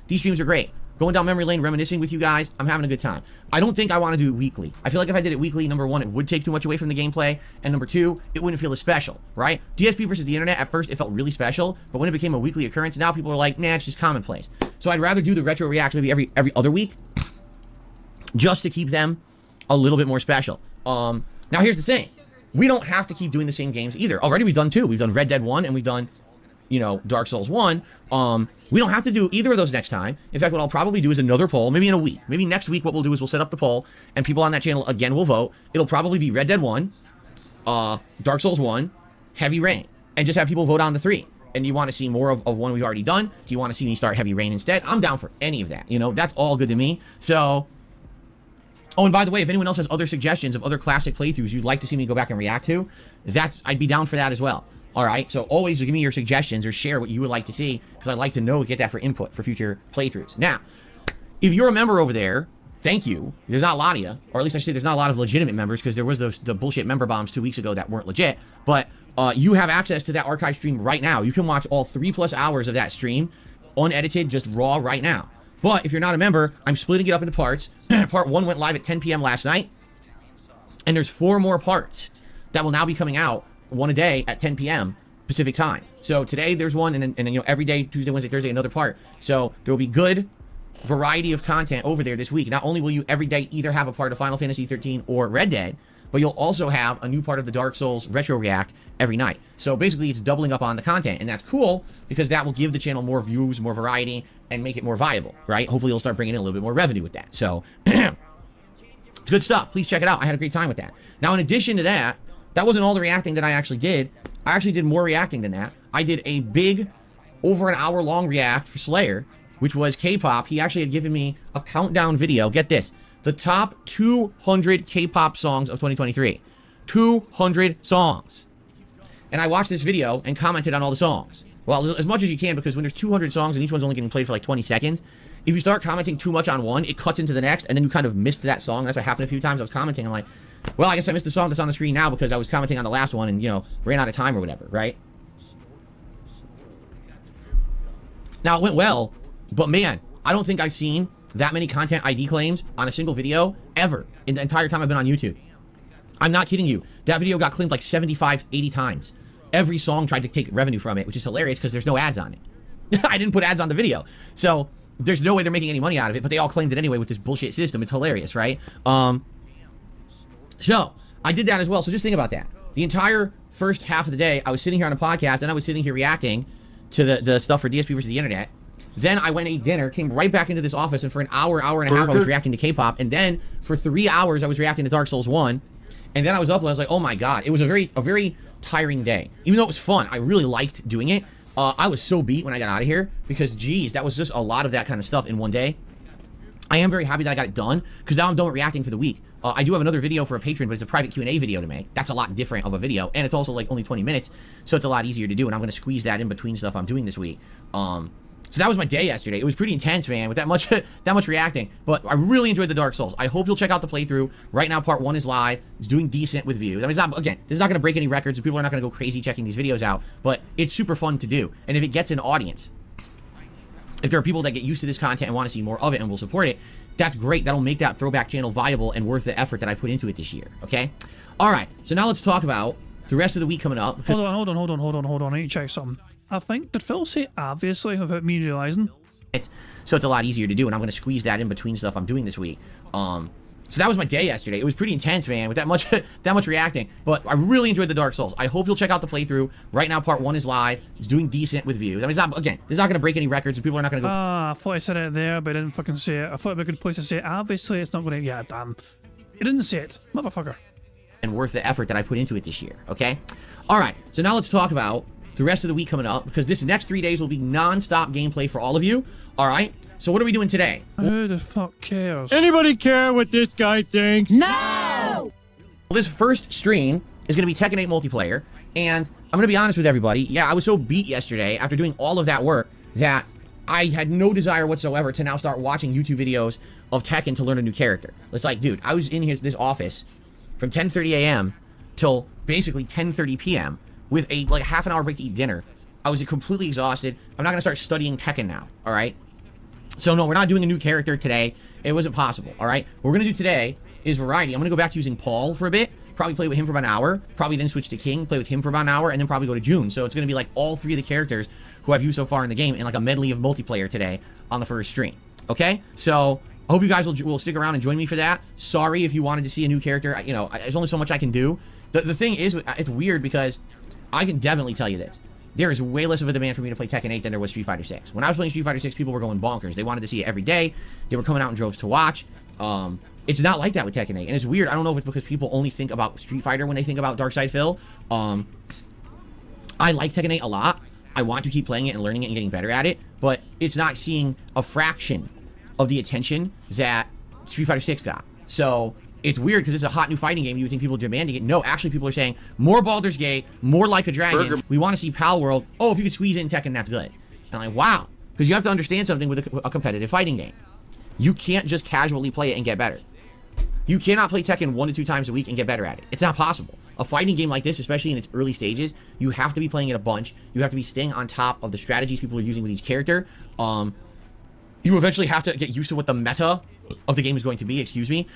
these streams are great. Going down memory lane, reminiscing with you guys, I'm having a good time. I don't think I want to do it weekly. I feel like if I did it weekly, number one, it would take too much away from the gameplay, and number two, it wouldn't feel as special, right? DSP versus the internet, at first, it felt really special, but when it became a weekly occurrence, now people are like, nah, it's just commonplace. So I'd rather do the retro reacts maybe every other week, just to keep them a little bit more special. Now here's the thing. We don't have to keep doing the same games either. Already we've done 2. We've done Red Dead 1, and we've done, you know, Dark Souls 1. We don't have to do either of those next time. In fact, what I'll probably do is another poll, maybe in a week. Maybe next week what we'll do is we'll set up the poll, and people on that channel, again, will vote. It'll probably be Red Dead 1, Dark Souls 1, Heavy Rain, and just have people vote on the 3. And you want to see more of one we've already done? Do you want to see me start Heavy Rain instead? I'm down for any of that. You know, that's all good to me. So, oh, and by the way, if anyone else has other suggestions of other classic playthroughs you'd like to see me go back and react to, I'd be down for that as well. All right, so always give me your suggestions or share what you would like to see, because I'd like to know, get that for input for future playthroughs. Now, if you're a member over there, thank you. There's not a lot of you, or at least I should say there's not a lot of legitimate members, because there was the bullshit member bombs 2 weeks ago that weren't legit, but you have access to that archive stream right now. You can watch all 3+ hours of that stream, unedited, just raw right now. But if you're not a member, I'm splitting it up into parts. Part 1 went live at 10 p.m. last night, and there's 4 more parts that will now be coming out, 1 a day at 10 p.m. Pacific time. So today there's one, and then you know, every day, Tuesday, Wednesday, Thursday, another part. So there will be good variety of content over there this week. Not only will you every day either have a part of Final Fantasy 13 or Red Dead, but you'll also have a new part of the Dark Souls Retro React every night. So basically it's doubling up on the content, and that's cool because that will give the channel more views, more variety, and make it more viable, right? Hopefully you'll start bringing in a little bit more revenue with that. So it's good stuff. Please check it out. I had a great time with that. Now, in addition to that, that wasn't all the reacting that I actually did. I actually did more reacting than that. I did a big, over an hour long react for Slayer, which was K-pop. He actually had given me a countdown video. Get this. The top 200 K-pop songs of 2023. 200 songs. And I watched this video and commented on all the songs. Well, as much as you can, because when there's 200 songs and each one's only getting played for like 20 seconds, if you start commenting too much on one, it cuts into the next, and then you kind of missed that song. That's what happened a few times. I was commenting, I'm like, well, I guess I missed the song that's on the screen now because I was commenting on the last one and, you know, ran out of time or whatever, right? Now, it went well, but man, I don't think I've seen that many content ID claims on a single video ever in the entire time I've been on YouTube. I'm not kidding you. That video got claimed like 75, 80 times. Every song tried to take revenue from it, which is hilarious because there's no ads on it. I didn't put ads on the video. So there's no way they're making any money out of it, but they all claimed it anyway with this bullshit system. It's hilarious, right? So I did that as well. So just think about that. The entire first half of the day, I was sitting here on a podcast and I was sitting here reacting to the stuff for DSP versus the internet. Then I went and ate dinner, came right back into this office, and for an hour, hour and a half, I was reacting to K-pop. And then for 3 hours, I was reacting to Dark Souls 1. And then I was up and I was like, oh my God. It was a very tiring day. Even though it was fun, I really liked doing it. I was so beat when I got out of here because, geez, that was just a lot of that kind of stuff in one day. I am very happy that I got it done because now I'm done with reacting for the week. I do have another video for a patron, but it's a private Q&A video to make. That's a lot different of a video, and it's also like only 20 minutes, so it's a lot easier to do, and I'm going to squeeze that in between stuff I'm doing this week. So that was my day yesterday. It was pretty intense, man, with that much reacting, but I really enjoyed the Dark Souls. I hope you'll check out the playthrough. Right now, part 1 is live. It's doing decent with views. I mean, it's not, again, this is not going to break any records, and people are not going to go crazy checking these videos out, but it's super fun to do, and if it gets an audience, if there are people that get used to this content and want to see more of it and will support it, that's great. That'll make that throwback channel viable and worth the effort that I put into it this year, okay? All right, so now let's talk about the rest of the week coming up. Hold on. I need to check something. I think, did Phil say obviously without me realizing? So it's a lot easier to do, and I'm going to squeeze that in between stuff I'm doing this week. So that was my day yesterday. It was pretty intense, man, with that much reacting, but I really enjoyed the Dark Souls. I hope you'll check out the playthrough. Right now, part 1 is live. It's doing decent with views. I mean, it's not, again, this is not going to break any records, and people are not going to go... I thought I said it there, but I didn't fucking say it. I thought it'd be a good place to say it. Obviously, it's not going to... Yeah, damn. You didn't say it. Motherfucker. And worth the effort that I put into it this year, okay? All right, so now let's talk about the rest of the week coming up, because this next 3 days will be non-stop gameplay for all of you, all right? So what are we doing today? Who the fuck cares? Anybody care what this guy thinks? Well, this first stream is going to be Tekken 8 multiplayer, and I'm going to be honest with everybody. Yeah, I was so beat yesterday after doing all of that work that I had no desire whatsoever to now start watching YouTube videos of Tekken to learn a new character. It's like, dude, I was in this office from 10:30 a.m. till basically 10:30 p.m. with a like half an hour break to eat dinner. I was completely exhausted. I'm not going to start studying Tekken now, all right? So no, we're not doing a new character today. It wasn't possible, all right? What we're going to do today is variety. I'm going to go back to using Paul for a bit, probably play with him for about an hour, probably then switch to King, play with him for about an hour, and then probably go to June. So it's going to be like all 3 of the characters who I've used so far in the game in like a medley of multiplayer today on the first stream, okay? So I hope you guys will stick around and join me for that. Sorry if you wanted to see a new character. You know, there's only so much I can do. The thing is, it's weird because I can definitely tell you this. There is way less of a demand for me to play Tekken 8 than there was Street Fighter 6. When I was playing Street Fighter 6, people were going bonkers. They wanted to see it every day. They were coming out in droves to watch. It's not like that with Tekken 8. And it's weird. I don't know if it's because people only think about Street Fighter when they think about Darkside Phil. I like Tekken 8 a lot. I want to keep playing it and learning it and getting better at it. But it's not seeing a fraction of the attention that Street Fighter 6 got. So it's weird because it's a hot new fighting game. You would think people are demanding it. No, actually people are saying more Baldur's Gate, more Like a Dragon. We want to see Pal World. Oh, if you could squeeze in Tekken, that's good. And I'm like, wow. Because you have to understand something with a competitive fighting game. You can't just casually play it and get better. You cannot play Tekken 1 to 2 times a week and get better at it. It's not possible. A fighting game like this, especially in its early stages, you have to be playing it a bunch. You have to be staying on top of the strategies people are using with each character. You eventually have to get used to what the meta of the game is going to be,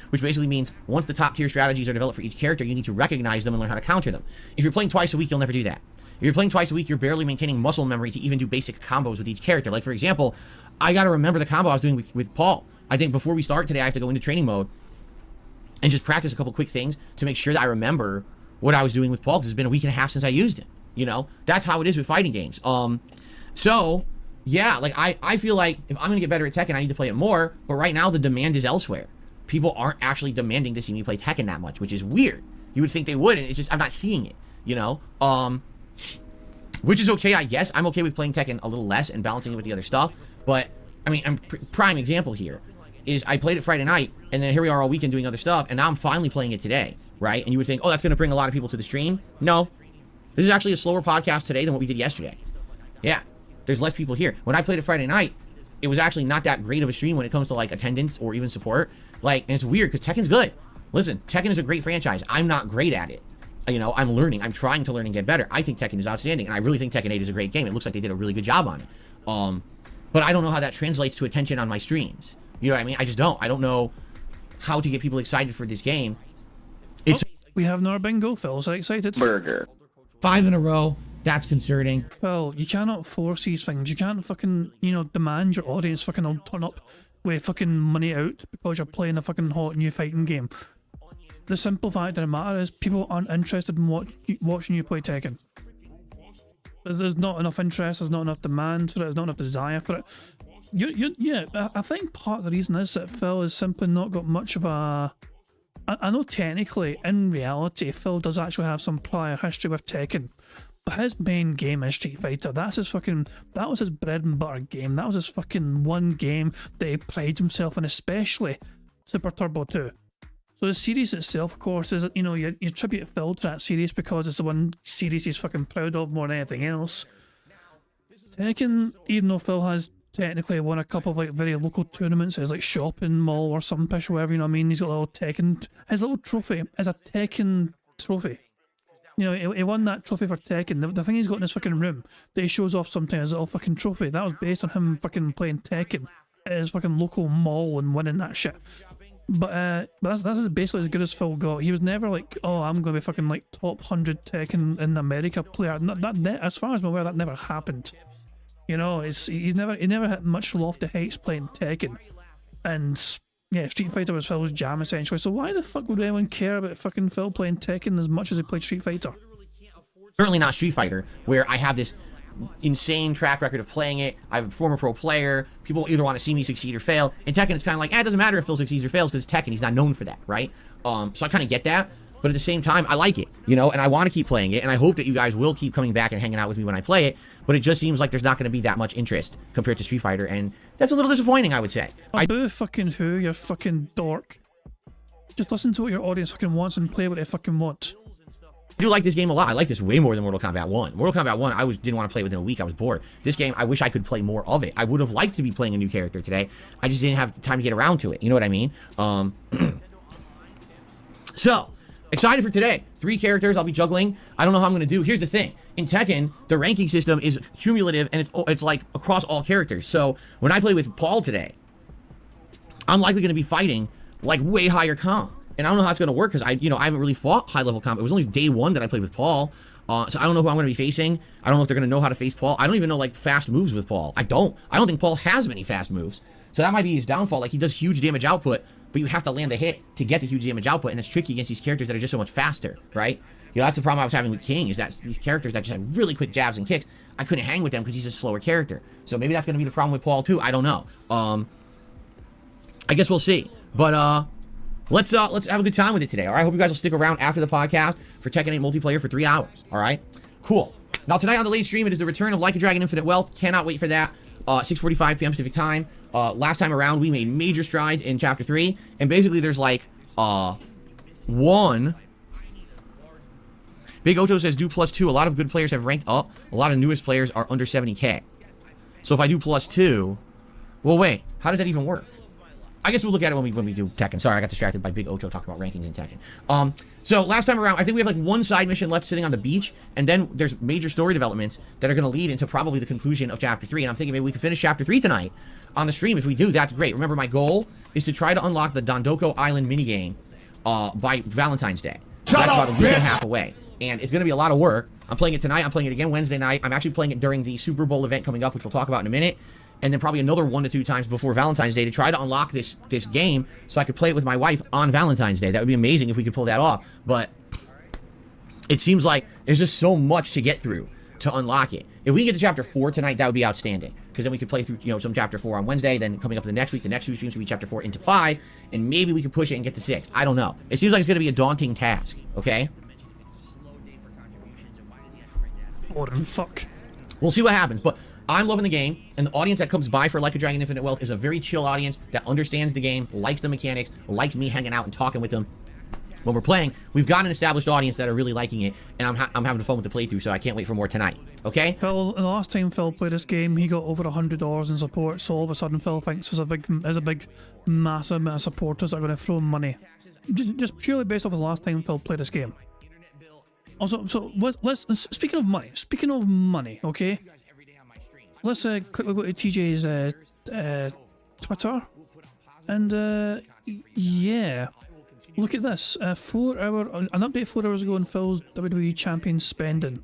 which basically means once the top tier strategies are developed for each character, you need to recognize them and learn how to counter them. If you're playing twice a week, you'll never do that. If you're playing twice a week, you're barely maintaining muscle memory to even do basic combos with each character. Like, for example, I got to remember the combo I was doing with Paul. I think before we start today, I have to go into training mode and just practice a couple quick things to make sure that I remember what I was doing with Paul, because it's been a week and a half since I used him. You know, that's how it is with fighting games. So yeah, like I feel like if I'm gonna get better at Tekken, I need to play it more. But right now the demand is elsewhere. People aren't actually demanding to see me play Tekken that much, which is weird. You would think they would, and it's just I'm not seeing it. You know, which is okay, I guess. I'm okay with playing Tekken a little less and balancing it with the other stuff. But I mean, prime example here is I played it Friday night, and then here we are all weekend doing other stuff, and now I'm finally playing it today, right? And you would think, oh, that's gonna bring a lot of people to the stream. No, this is actually a slower podcast today than what we did yesterday. Yeah. There's less people here. When I played it Friday night, it was actually not that great of a stream when it comes to like attendance or even support. Like, and it's weird because Tekken's good. Listen, Tekken is a great franchise. I'm not great at it. You know, I'm learning. I'm trying to learn and get better. I think Tekken is outstanding, and I really think Tekken 8 is a great game. It looks like they did a really good job on it. But I don't know how that translates to attention on my streams. You know what I mean? I just don't. I don't know how to get people excited for this game. It's we have another bingo. Phil's excited. Burger. 5 in a row. That's concerning. Well, you cannot force these things. You can't fucking, you know, demand your audience fucking all turn up with fucking money out because you're playing a fucking hot new fighting game. The simple fact of the matter is people aren't interested in watching you play Tekken. There's not enough interest, there's not enough demand for it, there's not enough desire for it. Yeah, I think part of the reason is that Phil has simply not got much of a... I know technically, in reality, Phil does actually have some prior history with Tekken. But his main game is Street Fighter. That was his bread and butter game. That was his fucking one game that he prides himself in, especially Super Turbo 2. So the series itself, of course, is, you know, you tribute Phil to that series because it's the one series he's fucking proud of more than anything else. Tekken, even though Phil has technically won a couple of like very local tournaments, as like shopping mall or some pish or whatever, you know what I mean? He's got a little Tekken, his little trophy is a Tekken trophy. You know, he won that trophy for Tekken. The thing he's got in his fucking room that he shows off sometimes, his little fucking trophy, that was based on him fucking playing Tekken at his fucking local mall and winning that shit. But that's basically as good as Phil got. He was never like, oh, I'm going to be fucking like top 100 Tekken in America player. That as far as I'm aware, that never happened. You know, he never had much lofty heights playing Tekken, and yeah, Street Fighter was Phil's jam essentially. So why the fuck would anyone care about fucking Phil playing Tekken as much as he played Street Fighter? Certainly not Street Fighter, where I have this insane track record of playing it. I'm a former pro player. People either want to see me succeed or fail. In Tekken, it's kind of like, it doesn't matter if Phil succeeds or fails because it's Tekken. He's not known for that, right? So I kind of get that. But at the same time, I like it, you know, and I want to keep playing it, and I hope that you guys will keep coming back and hanging out with me when I play it, but it just seems like there's not going to be that much interest compared to Street Fighter, and that's a little disappointing, I would say. Boo fucking who, you fucking dork. Just listen to what your audience fucking wants and play what they fucking want. I do like this game a lot. I like this way more than Mortal Kombat 1. Mortal Kombat 1, I didn't want to play within a week. I was bored. This game, I wish I could play more of it. I would have liked to be playing a new character today. I just didn't have time to get around to it. You know what I mean? So, excited for today. 3 characters I'll be juggling. I don't know how I'm going to do. Here's the thing. In Tekken, the ranking system is cumulative, and it's like across all characters. So, when I play with Paul today, I'm likely going to be fighting like way higher comp. And I don't know how it's going to work because I haven't really fought high-level comp. It was only day 1 that I played with Paul. So I don't know who I'm going to be facing. I don't know if they're going to know how to face Paul. I don't even know, like, fast moves with Paul. I don't think Paul has many fast moves. So that might be his downfall. Like, he does huge damage output, but you have to land a hit to get the huge damage output, and it's tricky against these characters that are just so much faster, right? You know, that's the problem I was having with King, is that these characters that just had really quick jabs and kicks, I couldn't hang with them because he's a slower character. So maybe that's going to be the problem with Paul, too. I don't know. I guess we'll see. But, let's have a good time with it today, all right? I hope you guys will stick around after the podcast for Tekken 8 multiplayer for 3 hours, all right? Cool. Now, tonight on the late stream, it is the return of Like a Dragon Infinite Wealth. Cannot wait for that. 6:45 p.m. Pacific time. Last time around, we made major strides in Chapter 3, and basically there's like, one... Big Ocho says, do +2. A lot of good players have ranked up. A lot of newest players are under 70k. So if I do +2... Well, wait. How does that even work? I guess we'll look at it when we do Tekken. Sorry, I got distracted by Big Ocho talking about rankings in Tekken. So last time around, I think we have like one side mission left sitting on the beach, and then there's major story developments that are going to lead into probably the conclusion of Chapter 3, and I'm thinking maybe we can finish Chapter 3 tonight on the stream. If we do, that's great. Remember, my goal is to try to unlock the Dondoko Island minigame by Valentine's Day. So that's about a week and a half away, and it's going to be a lot of work. I'm playing it tonight. I'm playing it again Wednesday night. I'm actually playing it during the Super Bowl event coming up, which we'll talk about in a minute. And then probably another 1 to 2 times before Valentine's Day to try to unlock this game so I could play it with my wife on Valentine's Day. That would be amazing if we could pull that off. But it seems like there's just so much to get through to unlock it. If we can get to Chapter 4 tonight, that would be outstanding. Because then we could play through, some Chapter 4 on Wednesday. Then coming up the next week, the next 2 streams will be Chapter 4 into 5. And maybe we could push it and get to 6. I don't know. It seems like it's going to be a daunting task. Okay? Boring fuck. We'll see what happens. But I'm loving the game, and the audience that comes by for Like a Dragon Infinite Wealth is a very chill audience that understands the game, likes the mechanics, likes me hanging out and talking with them when we're playing. We've got an established audience that are really liking it, and I'm having fun with the playthrough, so I can't wait for more tonight. Okay? Phil, the last time Phil played this game, he got over $100 in support, so all of a sudden Phil thinks there's a big, massive amount of supporters that are going to throw money. Just purely based off the last time Phil played this game. Also, so let's speaking of money, okay? Let's quickly go to TJ's Twitter, and yeah, look at this. An update 4 hours ago on Phil's WWE Champion spending.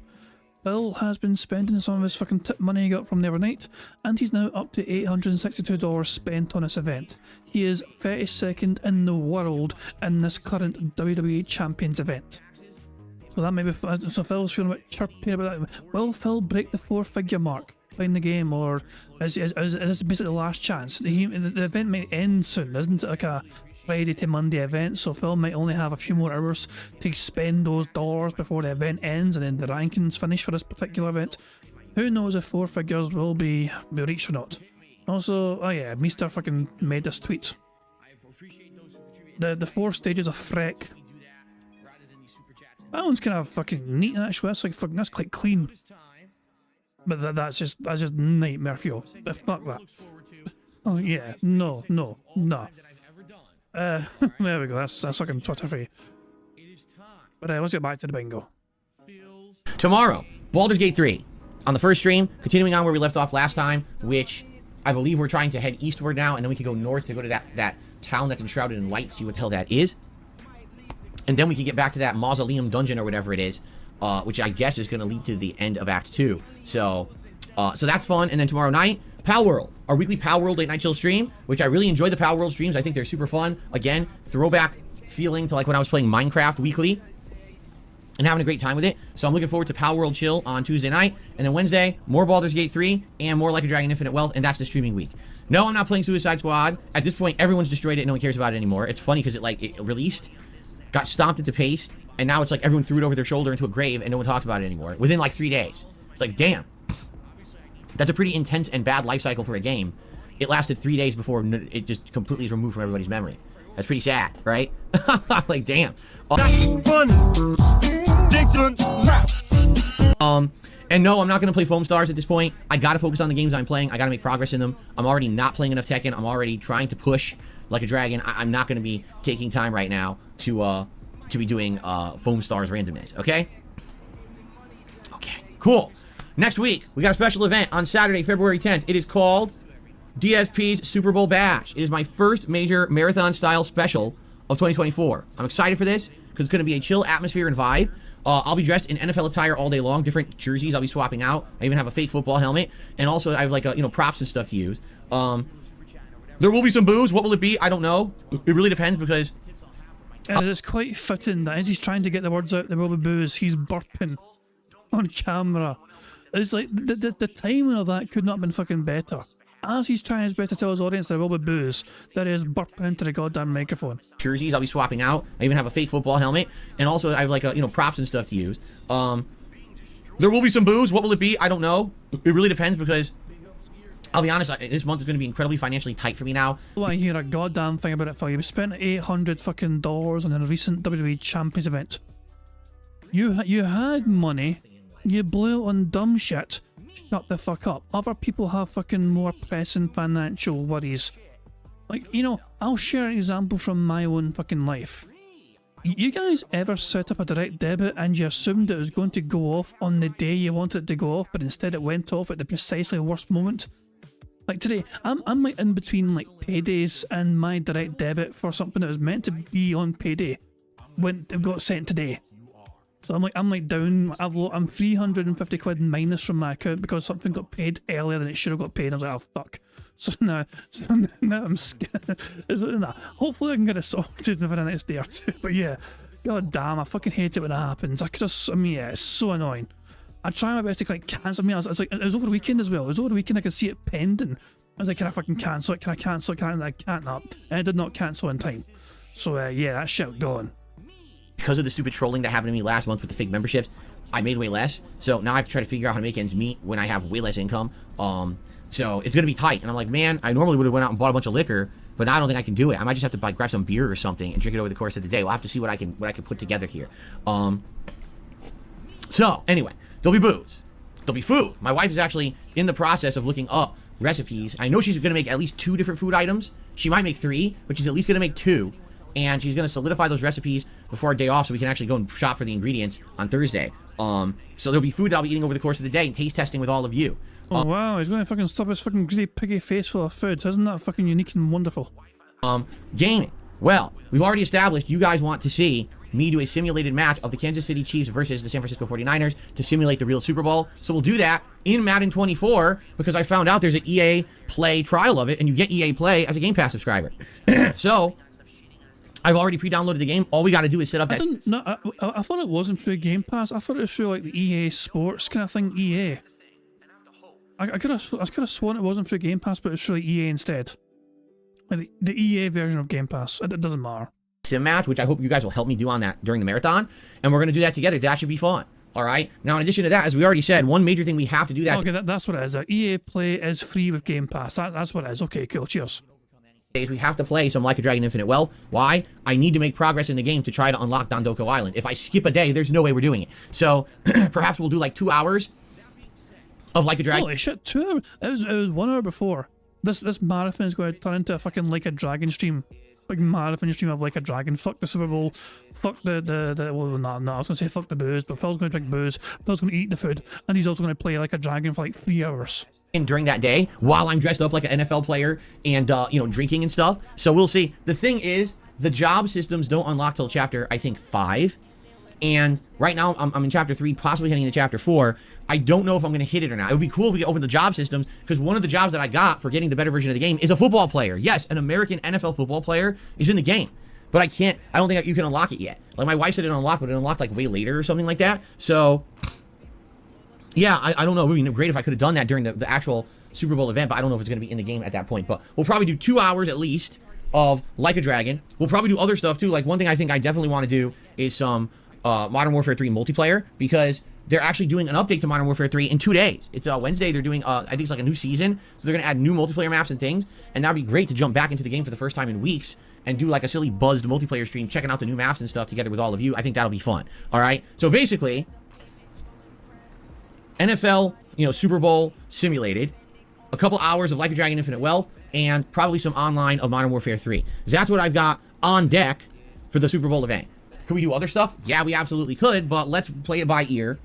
Phil has been spending some of his fucking tip money he got from the other night, and he's now up to $862 spent on this event. He is 32nd in the world in this current WWE Champions event. So that may be so Phil's feeling a bit chirpy about that. Will Phil break the 4-figure mark playing the game, or is this basically the last chance? The event might end soon, isn't it? Like a Friday to Monday event, so Phil might only have a few more hours to spend those dollars before the event ends, and then the rankings finish for this particular event. Who knows if 4 figures will be reached or not? Also, oh yeah, Meester fucking made this tweet. The 4 stages of Freck. That one's kind of fucking neat actually. That's like fucking, that's quite clean. But that's just nightmare fuel. But fuck that. Oh yeah, no. There we go. That's fucking Twitter for you. But let's get back to the bingo. Tomorrow, Baldur's Gate 3. On the first stream, continuing on where we left off last time, which I believe we're trying to head eastward now, and then we can go north to go to that town that's enshrouded in light, see what the hell that is. And then we can get back to that mausoleum dungeon or whatever it is, which I guess is going to lead to the end of Act 2. So that's fun. And then tomorrow night, Pal World, our weekly Pal World late night chill stream, which I really enjoy the Pal World streams. I think they're super fun. Again, throwback feeling to like when I was playing Minecraft weekly and having a great time with it. So I'm looking forward to Pal World Chill on Tuesday night. And then Wednesday, more Baldur's Gate 3 and more Like a Dragon Infinite Wealth, and that's the streaming week. No, I'm not playing Suicide Squad. At this point, everyone's destroyed it and no one cares about it anymore. It's funny because it released, got stomped into paste, and now it's like everyone threw it over their shoulder into a grave and no one talks about it anymore. Within like 3 days. It's like, damn. That's a pretty intense and bad life cycle for a game. It lasted 3 days before it just completely is removed from everybody's memory. That's pretty sad, right? Like, damn. And no, I'm not going to play Foam Stars at this point. I got to focus on the games I'm playing. I got to make progress in them. I'm already not playing enough Tekken. I'm already trying to push Like a Dragon. I'm not going to be taking time right now to be doing Foam Stars randomness, okay? Okay, cool. Next week, we got a special event on Saturday, February 10th. It is called DSP's Super Bowl Bash. It is my first major marathon-style special of 2024. I'm excited for this because it's going to be a chill atmosphere and vibe. I'll be dressed in NFL attire all day long, different jerseys I'll be swapping out. I even have a fake football helmet, and also I have like props and stuff to use. There will be some booze. What will it be? I don't know. It really depends because... And it's quite fitting that as he's trying to get the words out, there will be booze, he's burping on camera. It's like the timing of that could not have been fucking better. As he's trying his best to tell his audience there will be booze, there is burping into the goddamn microphone. Jerseys I'll be swapping out. I even have a fake football helmet, and also I have like props and stuff to use. There will be some booze. What will it be? I don't know. It really depends because I'll be honest, this month is going to be incredibly financially tight for me now. I want to hear a goddamn thing about it for you. We spent $800 fucking dollars on a recent WWE Champions event. You had money, you blew it on dumb shit. Shut the fuck up. Other people have fucking more pressing financial worries. Like, I'll share an example from my own fucking life. You guys ever set up a direct debit and you assumed it was going to go off on the day you wanted it to go off, but instead it went off at the precisely worst moment? Like today, I'm like in between like paydays and my direct debit for something that was meant to be on payday when it got sent today. So I'm like down. I'm 350 quid minus from my account because something got paid earlier than it should have got paid. I was like, oh fuck. So now I'm scared. Hopefully I can get it sorted for the next day or two. But yeah, god damn, I fucking hate it when that happens. Yeah, it's so annoying. I try my best to like cancel. It was over the weekend as well. It was over the weekend. I could see it pending. I was like, can I fucking cancel it? Can I cancel it? I can't not. And I did not cancel in time. So yeah, that shit gone. Because of the stupid trolling that happened to me last month with the fake memberships, I made way less. So now I have to try to figure out how to make ends meet when I have way less income. So it's gonna be tight. And I'm like, man, I normally would have went out and bought a bunch of liquor, but now I don't think I can do it. I might just have to grab some beer or something and drink it over the course of the day. We'll have to see what I can put together here. So anyway, there'll be booze. There'll be food. My wife is actually in the process of looking up recipes. I know she's gonna make at least 2 different food items. She might make 3, but she's at least gonna make 2. And she's going to solidify those recipes before our day off so we can actually go and shop for the ingredients on Thursday. So there'll be food that I'll be eating over the course of the day and taste testing with all of you. Oh wow, he's going to fucking stuff his fucking greedy piggy face full of food. Isn't that fucking unique and wonderful? Gaming. Well, we've already established you guys want to see me do a simulated match of the Kansas City Chiefs versus the San Francisco 49ers to simulate the real Super Bowl. So we'll do that in Madden 24 because I found out there's an EA Play trial of it and you get EA Play as a Game Pass subscriber. So I've already pre-downloaded the game. All we got to do is set up that. I thought it wasn't through Game Pass. I thought it was through like the EA Sports kind of thing. EA. I could have sworn it wasn't through Game Pass, but it's through EA instead. Like the EA version of Game Pass. It doesn't matter. Sim match, which I hope you guys will help me do on that during the marathon, and we're gonna do that together. That should be fun. All right. Now, in addition to that, as we already said, one major thing we have to do that. Okay, that's what it is. EA Play is free with Game Pass. That's what it is. Okay, cool. Cheers. days we have to play some Like a Dragon Infinite Wealth. Why? I need to make progress in the game to try to unlock Dondoko Island. If I skip a day, there's no way we're doing it. So perhaps we'll do like 2 hours of Like a Dragon. Holy shit, 2 hours? It was 1 hour before. This marathon is going to turn into a fucking Like a Dragon stream. Like marathon stream of Like a Dragon. Fuck the Super Bowl. Fuck the well, no, I was going to say fuck the booze, but Phil's going to drink booze. Phil's going to eat the food, and he's also going to play Like a Dragon for like 3 hours. During that day, while I'm dressed up like an NFL player and, you know, drinking and stuff. So we'll see. The thing is, the job systems don't unlock till chapter, I think, 5. And right now, I'm in chapter 3, possibly heading into chapter 4. I don't know if I'm going to hit it or not. It would be cool if we could open the job systems, because one of the jobs that I got for getting the better version of the game is a football player. Yes, an American NFL football player is in the game. But I don't think you can unlock it yet. Like, my wife said it unlocked, but it unlocked, like, way later or something like that. So, yeah, I don't know. It would be great if I could have done that during the actual Super Bowl event, but I don't know if it's going to be in the game at that point. But we'll probably do 2 hours at least of Like a Dragon. We'll probably do other stuff, too. Like, one thing I think I definitely want to do is some Modern Warfare 3 multiplayer, because they're actually doing an update to Modern Warfare 3 in 2 days. It's Wednesday. They're doing, I think it's like a new season. So they're going to add new multiplayer maps and things. And that would be great to jump back into the game for the first time in weeks and do like a silly buzzed multiplayer stream, checking out the new maps and stuff together with all of you. I think that'll be fun. All right. So basically, NFL, you know, Super Bowl simulated, a couple hours of Like a Dragon Infinite Wealth, and probably some online of Modern Warfare 3. That's what I've got on deck for the Super Bowl event. Could we do other stuff? Yeah, we absolutely could, but let's play it by ear.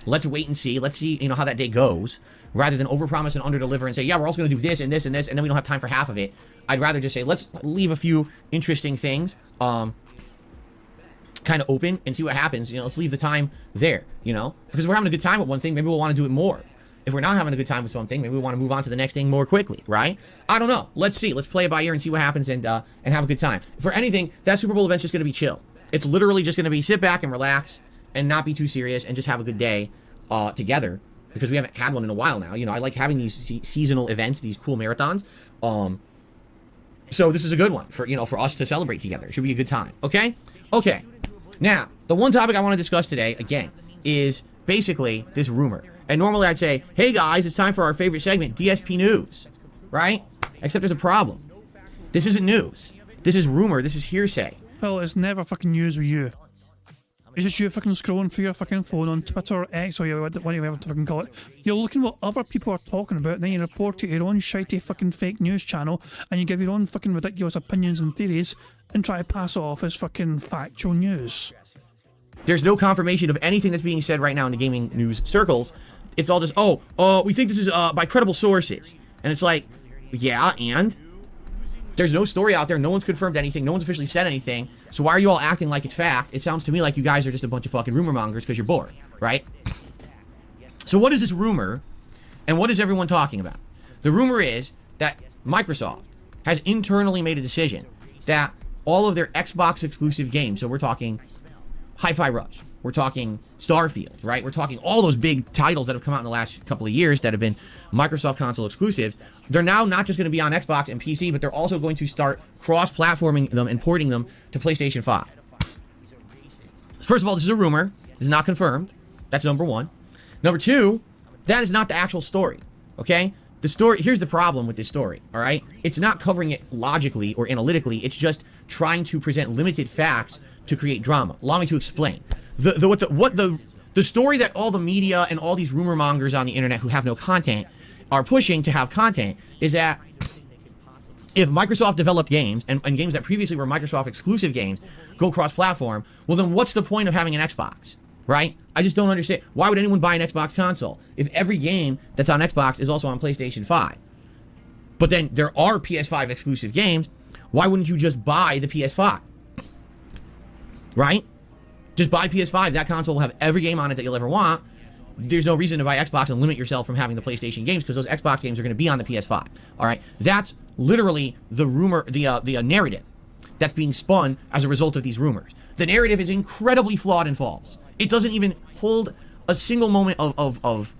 Let's wait and see. Let's see, you know, how that day goes, rather than overpromise and underdeliver and say, yeah, we're also going to do this and this and this, and then we don't have time for half of it. I'd rather just say, let's leave a few interesting things kind of open and see what happens. You know, let's leave the time there, you know, because we're having a good time with one thing. Maybe we'll want to do it more. If we're not having a good time with something, maybe we want to move on to the next thing more quickly, right? I don't know. Let's see. Let's play it by ear and see what happens and have a good time. For anything, that Super Bowl event's just going to be chill. It's literally just going to be sit back and relax and not be too serious and just have a good day together, because we haven't had one in a while now. You know, I like having these seasonal events, these cool marathons. So this is a good one for, you know, for us to celebrate together. It should be a good time. Okay? Okay. Now, the one topic I want to discuss today, again, is basically this rumor. And normally I'd say, hey guys, it's time for our favorite segment, DSP News. Right? Except there's a problem. This isn't news. This is rumor. This is hearsay. Phil, it's never fucking news with you. It's just you fucking scrolling through your fucking phone on Twitter, X, or whatever you fucking call it. You're looking what other people are talking about, and then you report it to your own shitey fucking fake news channel, and you give your own fucking ridiculous opinions and theories, and try to pass it off as fucking factual news. There's no confirmation of anything that's being said right now in the gaming news circles. It's all just, we think this is by credible sources. And it's like, yeah, and? There's no story out there. No one's confirmed anything. No one's officially said anything. So why are you all acting like it's fact? It sounds to me like you guys are just a bunch of fucking rumor mongers because you're bored, right? So what is this rumor, and what is everyone talking about? The rumor is that Microsoft has internally made a decision that all of their Xbox exclusive games, so we're talking Hi-Fi Rush, we're talking Starfield, right? We're talking all those big titles that have come out in the last couple of years that have been Microsoft console exclusives. They're now not just going to be on Xbox and PC, but they're also going to start cross-platforming them and porting them to PlayStation 5. First of all, this is a rumor. This is not confirmed. That's number one. Number two, that is not the actual story, okay? The story, here's the problem with this story, all right? It's not covering it logically or analytically. It's just trying to present limited facts to create drama. Allow me to explain. The story that all the media and all these rumor mongers on the internet who have no content are pushing to have content is that if Microsoft developed games and games that previously were Microsoft exclusive games go cross-platform, well then what's the point of having an Xbox, right? I just don't understand. Why would anyone buy an Xbox console if every game that's on Xbox is also on PlayStation 5? But then there are PS5 exclusive games. Why wouldn't you just buy the PS5? Right? Just buy PS5. That console will have every game on it that you'll ever want. There's no reason to buy Xbox and limit yourself from having the PlayStation games, because those Xbox games are going to be on the PS5. All right? That's literally the rumor, the narrative that's being spun as a result of these rumors. The narrative is incredibly flawed and false. It doesn't even hold a single moment of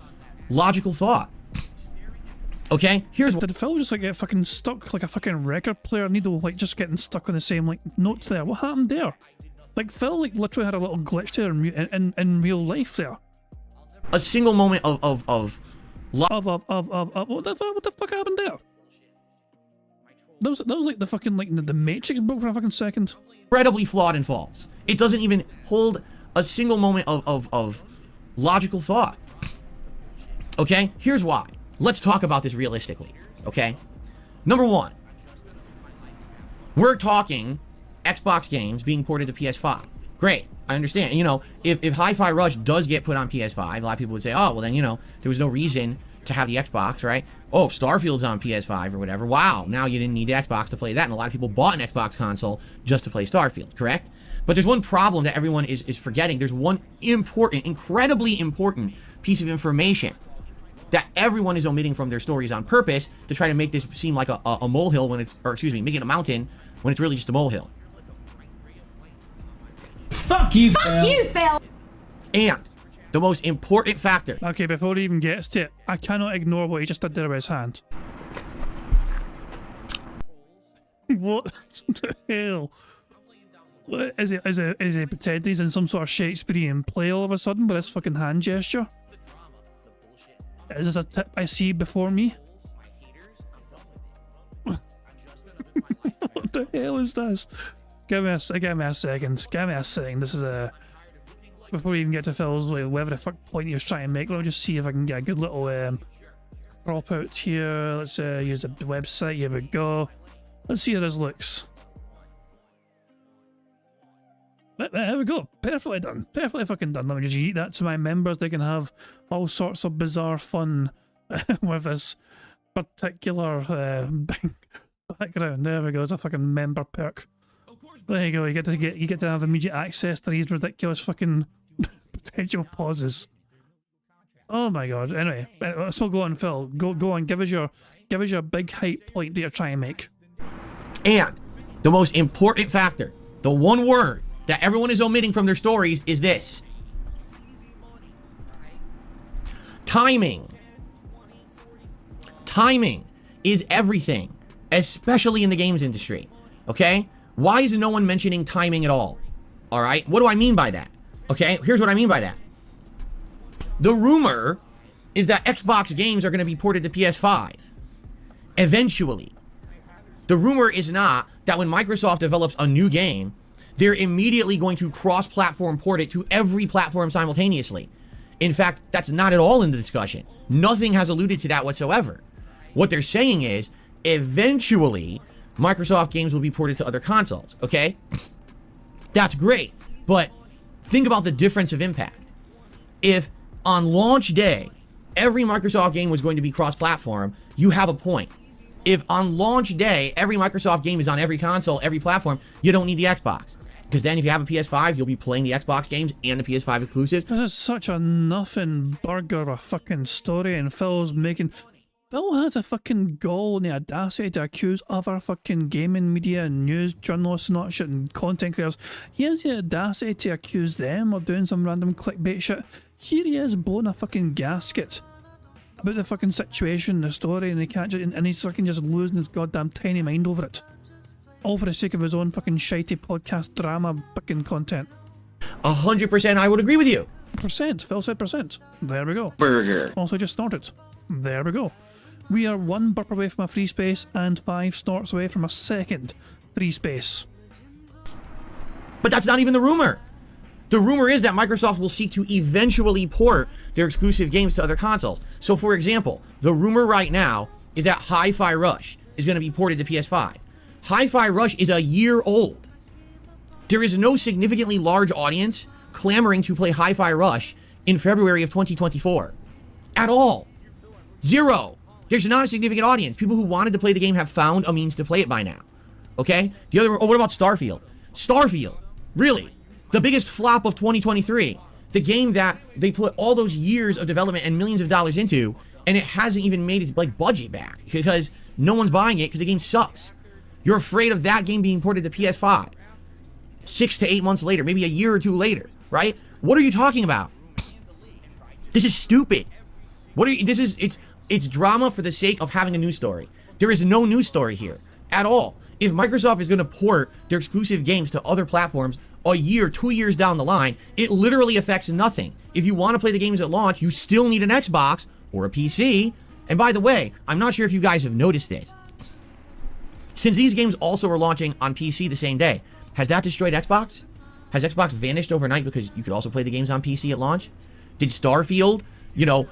logical thought. Okay? Here's what... Did Phil just like get fucking stuck like a fucking record player needle, like just getting stuck on the same like notes there? What happened there? Like Phil like literally had a little glitch there in real life there. A single moment of what the fuck happened there? That was like the fucking, like, the Matrix broke for a fucking second. Incredibly flawed and false. It doesn't even hold a single moment of logical thought. Okay? Here's why. Let's talk about this realistically. Okay? Number one, we're talking Xbox games being ported to PS5. Great. I understand. You know, if Hi-Fi Rush does get put on PS5, a lot of people would say, oh, well then, you know, there was no reason to have the Xbox, right? Oh, if Starfield's on PS5 or whatever, wow, now you didn't need the Xbox to play that. And a lot of people bought an Xbox console just to play Starfield, correct? But there's one problem that everyone is forgetting. There's one important, incredibly important piece of information that everyone is omitting from their stories on purpose to try to make this seem like a molehill when it's, or excuse me, make it a mountain when it's really just a molehill. Fuck you, Phil. And the most important factor. Okay, before he even gets to it, I cannot ignore what he just did there with his hand. What the hell? What, is he pretending he's in some sort of Shakespearean play all of a sudden with his fucking hand gesture? Is this a tip I see before me? What the hell is this? Give me a second. This is a... Before we even get to Phil's, whatever the fuck point he was trying to make, let me just see if I can get a good little crop out here. Let's use the website. Here we go. Let's see how this looks. There we go. Perfectly done. Perfectly fucking done. Let me just eat that to my members. They can have all sorts of bizarre fun with this particular background. There we go. It's a fucking member perk. There you go. You get to have immediate access to these ridiculous fucking potential pauses. Oh my god. Anyway, let's all go on, Phil. Go on. Give us your big hype point that you're trying to make. And the most important factor, the one word that everyone is omitting from their stories is this. Timing. Timing is everything, especially in the games industry. Okay? Why is no one mentioning timing at all? All right? What do I mean by that? Okay? Here's what I mean by that. The rumor is that Xbox games are going to be ported to PS5 eventually. The rumor is not that when Microsoft develops a new game, they're immediately going to cross-platform port it to every platform simultaneously. In fact, that's not at all in the discussion. Nothing has alluded to that whatsoever. What they're saying is, eventually, Microsoft games will be ported to other consoles, okay? That's great, but think about the difference of impact. If on launch day, every Microsoft game was going to be cross-platform, you have a point. If on launch day, every Microsoft game is on every console, every platform, you don't need the Xbox. Because then if you have a PS5, you'll be playing the Xbox games and the PS5 exclusives. This is such a nothing burger of a fucking story, and Phil's making... Phil has a fucking gall and the audacity to accuse other fucking gaming media and news journalists and all that shit and content creators. He has the audacity to accuse them of doing some random clickbait shit. Here he is blowing a fucking gasket about the fucking situation, the story, and he can't just, and he's fucking just losing his goddamn tiny mind over it. All for the sake of his own fucking shitey podcast drama fucking content. 100% I would agree with you. Percent. Phil said percent. There we go. Burger. Also just snorted. There we go. We are one burp away from a free space and 5 snorts away from a second free space. But that's not even the rumor. The rumor is that Microsoft will seek to eventually port their exclusive games to other consoles. So for example, the rumor right now is that Hi-Fi Rush is going to be ported to PS5. Hi-Fi Rush is a year old. There is no significantly large audience clamoring to play Hi-Fi Rush in February of 2024. At all. Zero. There's not a significant audience. People who wanted to play the game have found a means to play it by now. Okay? What about Starfield? Starfield. Really? The biggest flop of 2023. The game that they put all those years of development and millions of dollars into, and it hasn't even made its budget back because no one's buying it because the game sucks. You're afraid of that game being ported to PS5 6 to 8 months later, maybe a year or two later, right? What are you talking about? This is stupid. It's drama for the sake of having a news story. There is no news story here at all. If Microsoft is going to port their exclusive games to other platforms a year, 2 years down the line, it literally affects nothing. If you want to play the games at launch, you still need an Xbox or a PC. And by the way, I'm not sure if you guys have noticed this. Since these games also are launching on PC the same day, has that destroyed Xbox? Has Xbox vanished overnight because you could also play the games on PC at launch? Did Starfield,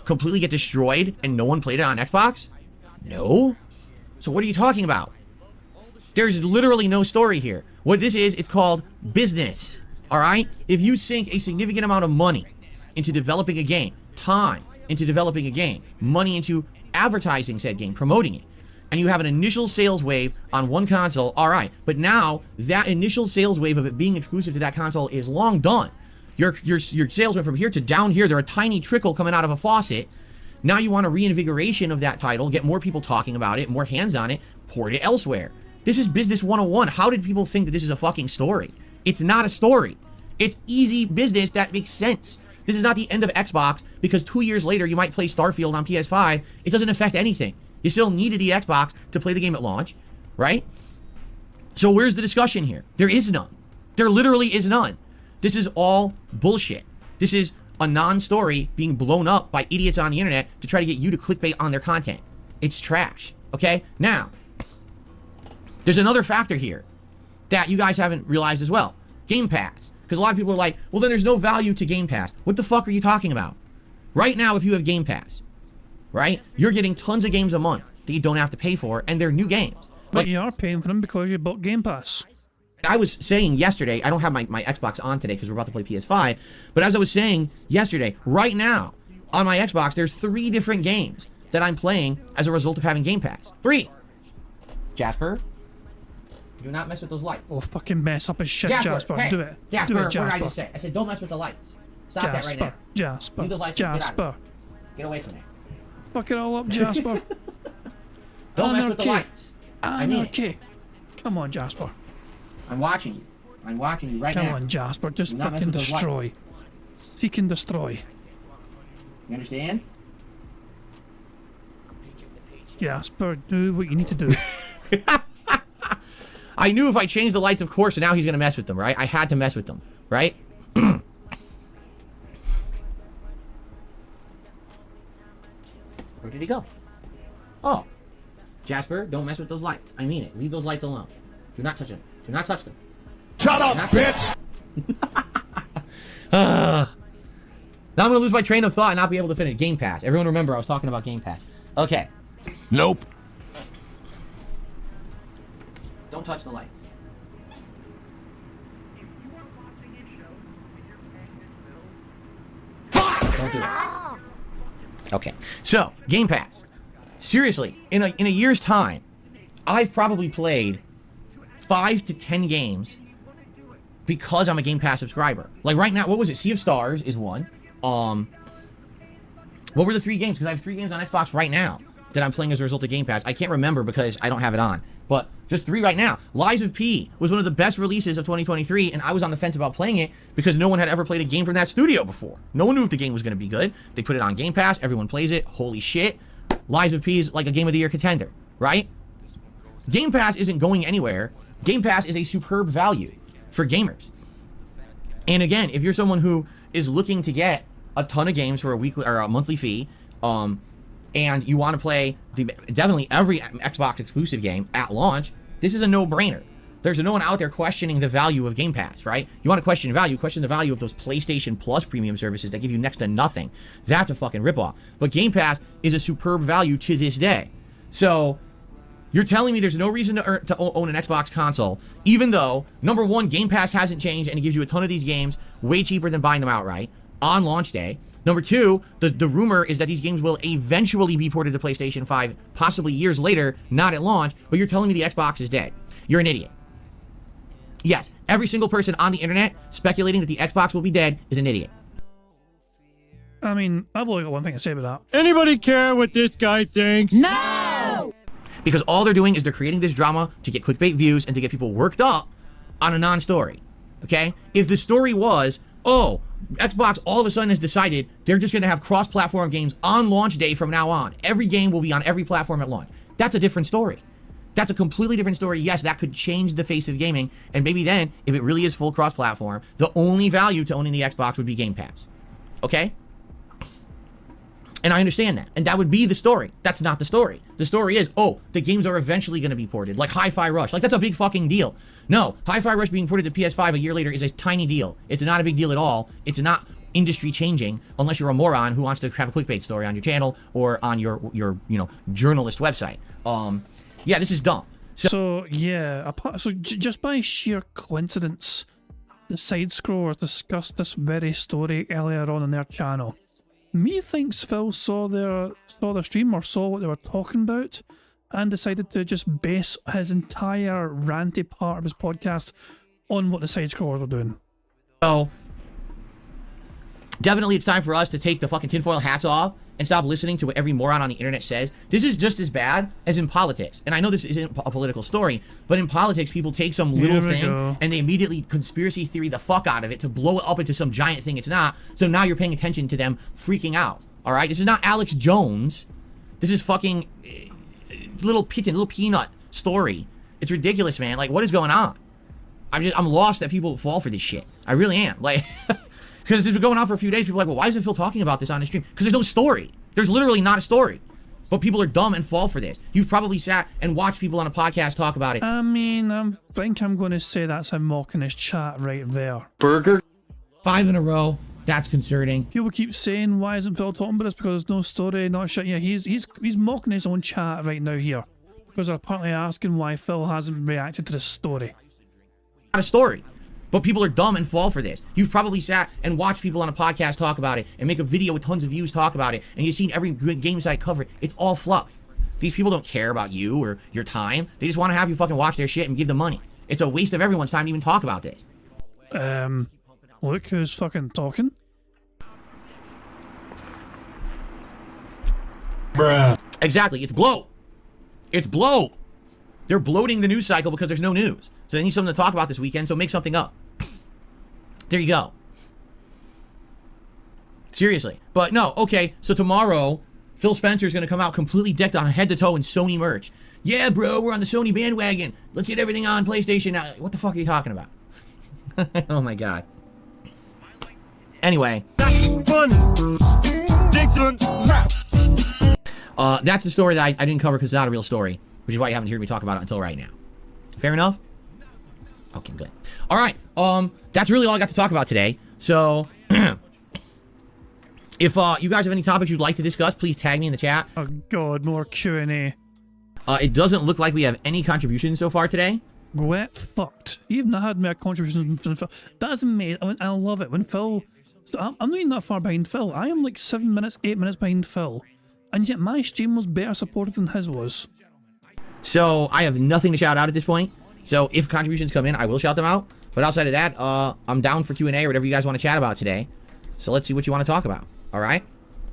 completely get destroyed and no one played it on Xbox? No. So what are you talking about? There's literally no story here. What this is, it's called business. All right? If you sink a significant amount of money into developing a game, time into developing a game, money into advertising said game, promoting it, and you have an initial sales wave on one console, all right. But now that initial sales wave of it being exclusive to that console is long done. Your sales went from here to down here. They're a tiny trickle coming out of a faucet. Now you want a reinvigoration of that title, get more people talking about it, more hands on it, port it elsewhere. This is business 101. How did people think that this is a fucking story? It's not a story. It's easy business that makes sense. This is not the end of Xbox because 2 years later you might play Starfield on PS5. It doesn't affect anything. You still needed the Xbox to play the game at launch, right? So where's the discussion here? There is none. There literally is none. This is all bullshit. This is a non-story being blown up by idiots on the internet to try to get you to clickbait on their content. It's trash, okay? Now, there's another factor here that you guys haven't realized as well. Game Pass. Because a lot of people are like, well, then there's no value to Game Pass. What the fuck are you talking about? Right now, if you have Game Pass, right, you're getting tons of games a month that you don't have to pay for, and they're new games. But you are paying for them because you bought Game Pass. I was saying yesterday, I don't have my Xbox on today because we're about to play PS5, but as I was saying yesterday, right now, on my Xbox, there's 3 different games that I'm playing as a result of having Game Pass. 3. Jasper, do not mess with those lights. Oh, fucking mess up his shit, Jasper. Hey, Do it. Jasper, Do it, what did I Jasper. just say? I said don't mess with the lights. Stop that right now. Jasper. Leave those lights. Get out of Jasper. it. Get away from there. Fuck it all up, Jasper. Don't mess with the lights. I mean it. Okay. Come on, Jasper. I'm watching you. I'm watching you right now. Come on, Jasper. Just Do not mess fucking with those lights. destroy. Seek and destroy. You understand? Jasper, do what you need to do. I knew if I changed the lights, of course, and now he's going to mess with them, right? I had to mess with them, right? Where did he go? Oh. Jasper, don't mess with those lights. I mean it. Leave those lights alone. Do not touch them. Do not touch them. Shut up, bitch! Now I'm going to lose my train of thought and not be able to finish. Game Pass. Everyone remember I was talking about Game Pass. Okay. Nope. Don't touch the lights. Don't do it. Okay. So, Game Pass. Seriously, in a year's time, I've probably played 5 to 10 games because I'm a Game Pass subscriber. Like right now, what was it? Sea of Stars is one. What were the 3 games? Because I have 3 games on Xbox right now that I'm playing as a result of Game Pass. I can't remember because I don't have it on. But just 3 right now. Lies of P was one of the best releases of 2023, and I was on the fence about playing it because no one had ever played a game from that studio before. No one knew if the game was going to be good. They put it on Game Pass. Everyone plays it. Holy shit. Lies of P is like a Game of the Year contender, right? Game Pass isn't going anywhere. Game Pass is a superb value for gamers. And again, if you're someone who is looking to get a ton of games for a weekly or a monthly fee, and you want to play definitely every Xbox exclusive game at launch, this is a no-brainer. There's no one out there questioning the value of Game Pass, right? You want to question value, question the value of those PlayStation Plus premium services that give you next to nothing. That's a fucking ripoff. But Game Pass is a superb value to this day. So you're telling me there's no reason to own an Xbox console, even though, number one, Game Pass hasn't changed and it gives you a ton of these games way cheaper than buying them outright on launch day. Number two, the rumor is that these games will eventually be ported to PlayStation 5, possibly years later, not at launch, but you're telling me the Xbox is dead. You're an idiot. Yes, every single person on the internet speculating that the Xbox will be dead is an idiot. I mean, I've only got one thing to say about that. Anybody care what this guy thinks? No! Because all they're doing is they're creating this drama to get clickbait views and to get people worked up on a non-story. Okay? If the story was, oh, Xbox all of a sudden has decided they're just going to have cross-platform games on launch day from now on. Every game will be on every platform at launch. That's a different story. That's a completely different story. Yes, that could change the face of gaming. And maybe then, if it really is full cross-platform, the only value to owning the Xbox would be Game Pass. Okay? And I understand that. And that would be the story. That's not the story. The story is, oh, the games are eventually going to be ported. Like Hi-Fi Rush. Like, that's a big fucking deal. No, Hi-Fi Rush being ported to PS5 a year laar is a tiny deal. It's not a big deal at all. It's not industry changing unless you're a moron who wants to have a clickbait story on your channel or on your journalist website. Yeah, this is dumb. So just by sheer coincidence, the side scrollers discussed this very story earlier on in their channel. Methinks Phil saw their stream or saw what they were talking about and decided to just base his entire ranty part of his podcast on what the side scrollers were doing. So definitely it's time for us to take the fucking tinfoil hats off and stop listening to what every moron on the internet says. This is just as bad as in politics. And I know this isn't a political story, but in politics, people take some little thing and they immediately conspiracy theory the fuck out of it to blow it up into some giant thing it's not. So now you're paying attention to them freaking out. All right? This is not Alex Jones. This is fucking little peanut story. It's ridiculous, man. Like, what is going on? I'm lost that people fall for this shit. I really am. Like... Because it's been going on for a few days. People are like, well, why isn't Phil talking about this on his stream? Because there's no story. There's literally not a story. But people are dumb and fall for this. You've probably sat and watched people on a podcast talk about it. I mean, I think I'm going to say that's him mocking his chat right there. Burger? 5 in a row. That's concerning. People keep saying, why isn't Phil talking about this? Because there's no story, not shit. Yeah, he's mocking his own chat right now here. Because they're apparently asking why Phil hasn't reacted to this story. Not a story. But people are dumb and fall for this. You've probably sat and watched people on a podcast talk about it and make a video with tons of views talk about it, and you've seen every good game site cover it. It's all fluff. These people don't care about you or your time. They just want to have you fucking watch their shit and give them money. It's a waste of everyone's time to even talk about this. Look who's fucking talking. Bruh. Exactly. It's bloat. It's bloat. They're bloating the news cycle because there's no news. So they need something to talk about this weekend, so make something up. There you go. Seriously. But no, okay, so tomorrow, Phil Spencer's going to come out completely decked on head to toe in Sony merch. Yeah, bro, we're on the Sony bandwagon. Let's get everything on PlayStation now. What the fuck are you talking about? Oh my god. Anyway. That's the story that I didn't cover because it's not a real story, which is why you haven't heard me talk about it until right now. Fair enough? Okay, good. All right. That's really all I got to talk about today. So, if you guys have any topics you'd like to discuss, please tag me in the chat. Oh god, more Q&A. It doesn't look like we have any contributions so far today. Get fucked. You've not had my contributions from Phil. That's amazing. I love it when Phil. I'm not even that far behind Phil. I am like 7 minutes, 8 minutes behind Phil, and yet my stream was better supported than his was. So I have nothing to shout out at this point. So if contributions come in, I will shout them out. But outside of that, I'm down for Q&A or whatever you guys want to chat about today. So let's see what you want to talk about. All right?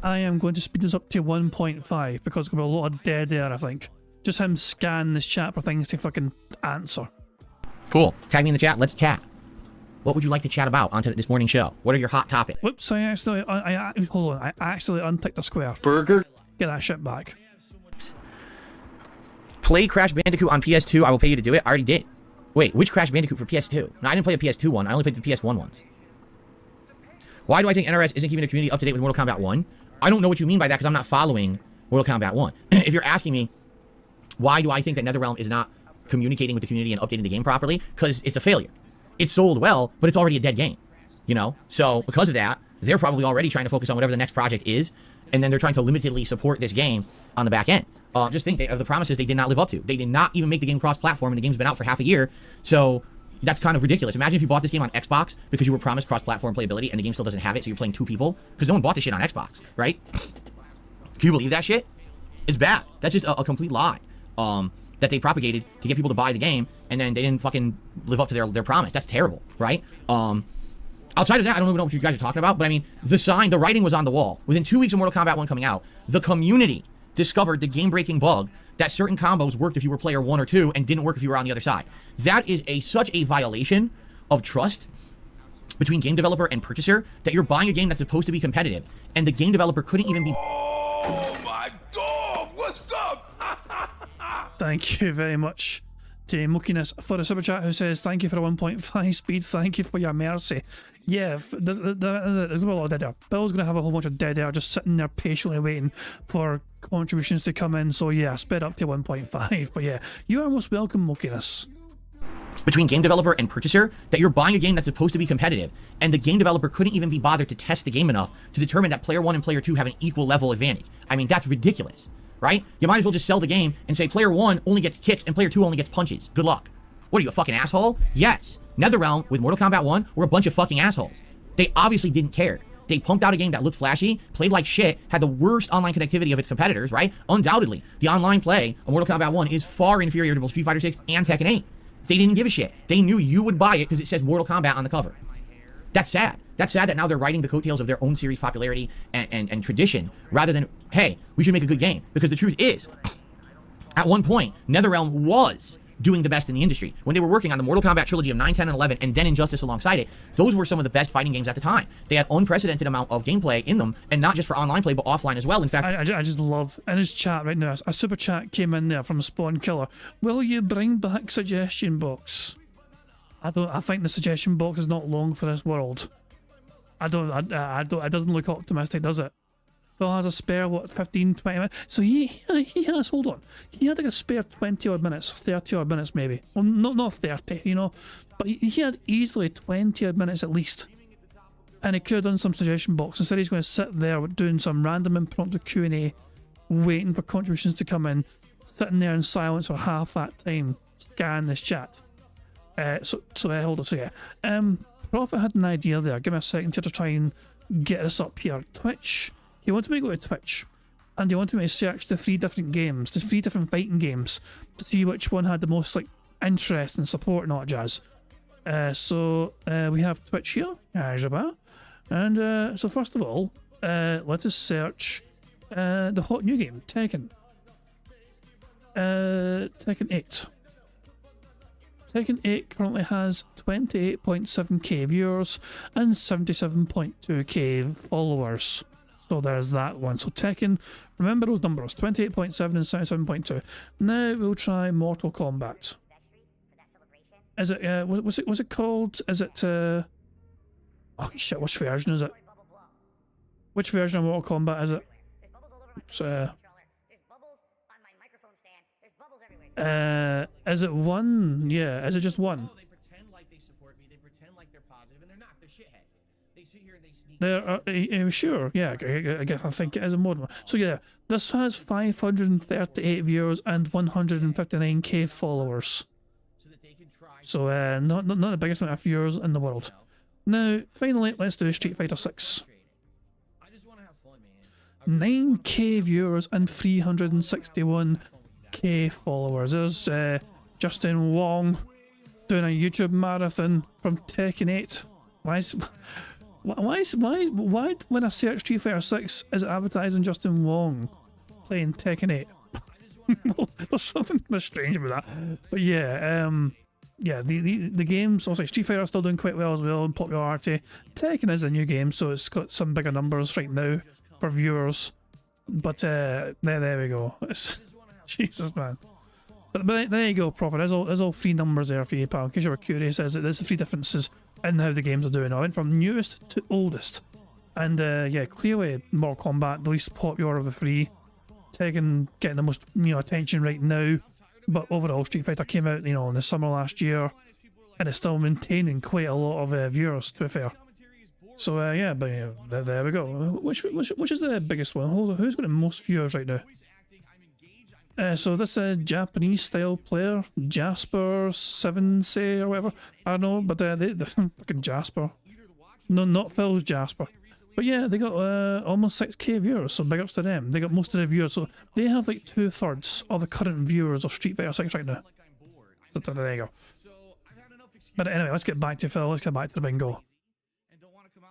I am going to speed this up to 1.5 because there's going to be a lot of dead air, I think. Just him scan this chat for things to fucking answer. Cool. Tag me in the chat. Let's chat. What would you like to chat about on this morning's show? What are your hot topics? Whoops, I actually unticked a square. Burger? Get that shit back. Play Crash Bandicoot on PS2. I will pay you to do it. I already did. Wait, which Crash Bandicoot for PS2? No, I didn't play the PS2 one. I only played the PS1 ones. Why do I think NRS isn't keeping the community up to date with Mortal Kombat 1? I don't know what you mean by that because I'm not following Mortal Kombat 1. If you're asking me, why do I think that NetherRealm is not communicating with the community and updating the game properly? Because it's a failure. It sold well, but it's already a dead game. You know? So, because of that, they're probably already trying to focus on whatever the next project is, and then they're trying to limitedly support this game on the back end. Just think of the promises they did not live up to. They did not even make the game cross-platform, and the game's been out for half a year, so that's kind of ridiculous. Imagine if you bought this game on Xbox because you were promised cross-platform playability, and the game still doesn't have it, so you're playing 2 people, because no one bought this shit on Xbox, right? Can you believe that shit? It's bad. That's just a complete lie that they propagated to get people to buy the game, and then they didn't fucking live up to their promise. That's terrible, right? Outside of that, I don't even know what you guys are talking about, but I mean, the writing was on the wall. Within 2 weeks of Mortal Kombat 1 coming out, the community discovered the game-breaking bug that certain combos worked if you were player 1 or 2 and didn't work if you were on the other side. That is such a violation of trust between game developer and purchaser that you're buying a game that's supposed to be competitive, and the game developer couldn't even be... Oh my dog, what's up? Thank you very much. to Mukiness for the super chat, who says, thank you for a 1.5 speed, thank you for your mercy. Yeah, there's a lot of dead air. Bill's going to have a whole bunch of dead air just sitting there patiently waiting for contributions to come in, so yeah, sped up to 1.5, but yeah, you are most welcome, Mukiness. Between game developer and purchaser, that you're buying a game that's supposed to be competitive, and the game developer couldn't even be bothered to test the game enough to determine that player 1 and player 2 have an equal level advantage. I mean, that's ridiculous, right? You might as well just sell the game and say player 1 only gets kicks and player 2 only gets punches. Good luck. What are you, a fucking asshole? Yes. NetherRealm with Mortal Kombat 1 were a bunch of fucking assholes. They obviously didn't care. They pumped out a game that looked flashy, played like shit, had the worst online connectivity of its competitors, right? Undoubtedly, the online play of Mortal Kombat 1 is far inferior to both Street Fighter 6 and Tekken 8. They didn't give a shit. They knew you would buy it because it says Mortal Kombat on the cover. That's sad. That's sad that now they're riding the coattails of their own series popularity and tradition rather than, hey, we should make a good game. Because the truth is, at one point, NetherRealm was doing the best in the industry. When they were working on the Mortal Kombat trilogy of 9, 10, and 11, and then Injustice alongside it, those were some of the best fighting games at the time. They had unprecedented amount of gameplay in them, and not just for online play, but offline as well. In fact, I just love, in his chat right now, a super chat came in there from Spawn Killer. Will you bring back suggestion box? I think the suggestion box is not long for this world. It doesn't look optimistic, does it? Phil has a spare, what, 15, 20 minutes? So he has, hold on. He had like a spare 20 odd minutes, 30 odd minutes maybe. Well, not 30, you know. But he had easily 20 odd minutes at least. And he could have done some suggestion box. Instead he's going to sit there doing some random impromptu Q&A, waiting for contributions to come in, sitting there in silence for half that time, scanning this chat. Hold on, so yeah. Prophet had an idea there. Give me a second here to try and get this up here. Twitch. You want me to go to Twitch, and you want me to search the 3 different games, the 3 different fighting games, to see which one had the most like interest and support and all that jazz. We have Twitch here, and so first of all, let us search the hot new game, Tekken. Tekken 8. Tekken 8 currently has 28.7k viewers and 77.2k followers. So there's that one. So Tekken, remember those numbers, 28.7 and 77.2. Now we'll try Mortal Kombat. Is it, what's it called? Is it, oh shit, which version is it? Which version of Mortal Kombat is it? It's, is it 1? Yeah, is it just 1? they pretend like they support me, they pretend like they're positive, and they're not. They're shitheads. They sit here and they sneak. They're, sure, yeah, I think it is a mod one. So yeah, this has 538 viewers and 159k followers. So not the biggest amount of viewers in the world. Now, finally, let's do Street Fighter 6. 9k viewers and 361k followers. There's Justin Wong doing a YouTube marathon from Tekken 8. Why when I search Street Fighter 6 is it advertising Justin Wong playing Tekken 8? There's something strange about that. But yeah, the games, also Street Fighter are still doing quite well as well in popularity. Tekken is a new game, so it's got some bigger numbers right now for viewers. But there we go. Jesus, man. But there you go, Prophet. There's all 3 numbers there for you, pal. In case you were curious, there's 3 differences in how the games are doing. I went from newest to oldest. And yeah, clearly Mortal Kombat, the least popular of the 3. Tekken getting the most attention right now. But overall, Street Fighter came out in the summer last year, and it's still maintaining quite a lot of viewers, to be fair. So yeah, but there we go. Which is the biggest one? Who's got the most viewers right now? So this Japanese style player, Jasper 7 say or whatever. I don't know, but they're fucking Jasper. No, not Phil's Jasper. But yeah, they got almost 6k viewers, so big ups to them. They got most of the viewers, so they have like 2/3 of the current viewers of Street Fighter 6 right now. So there you go. But anyway, let's get back to Phil. Let's get back to the bingo.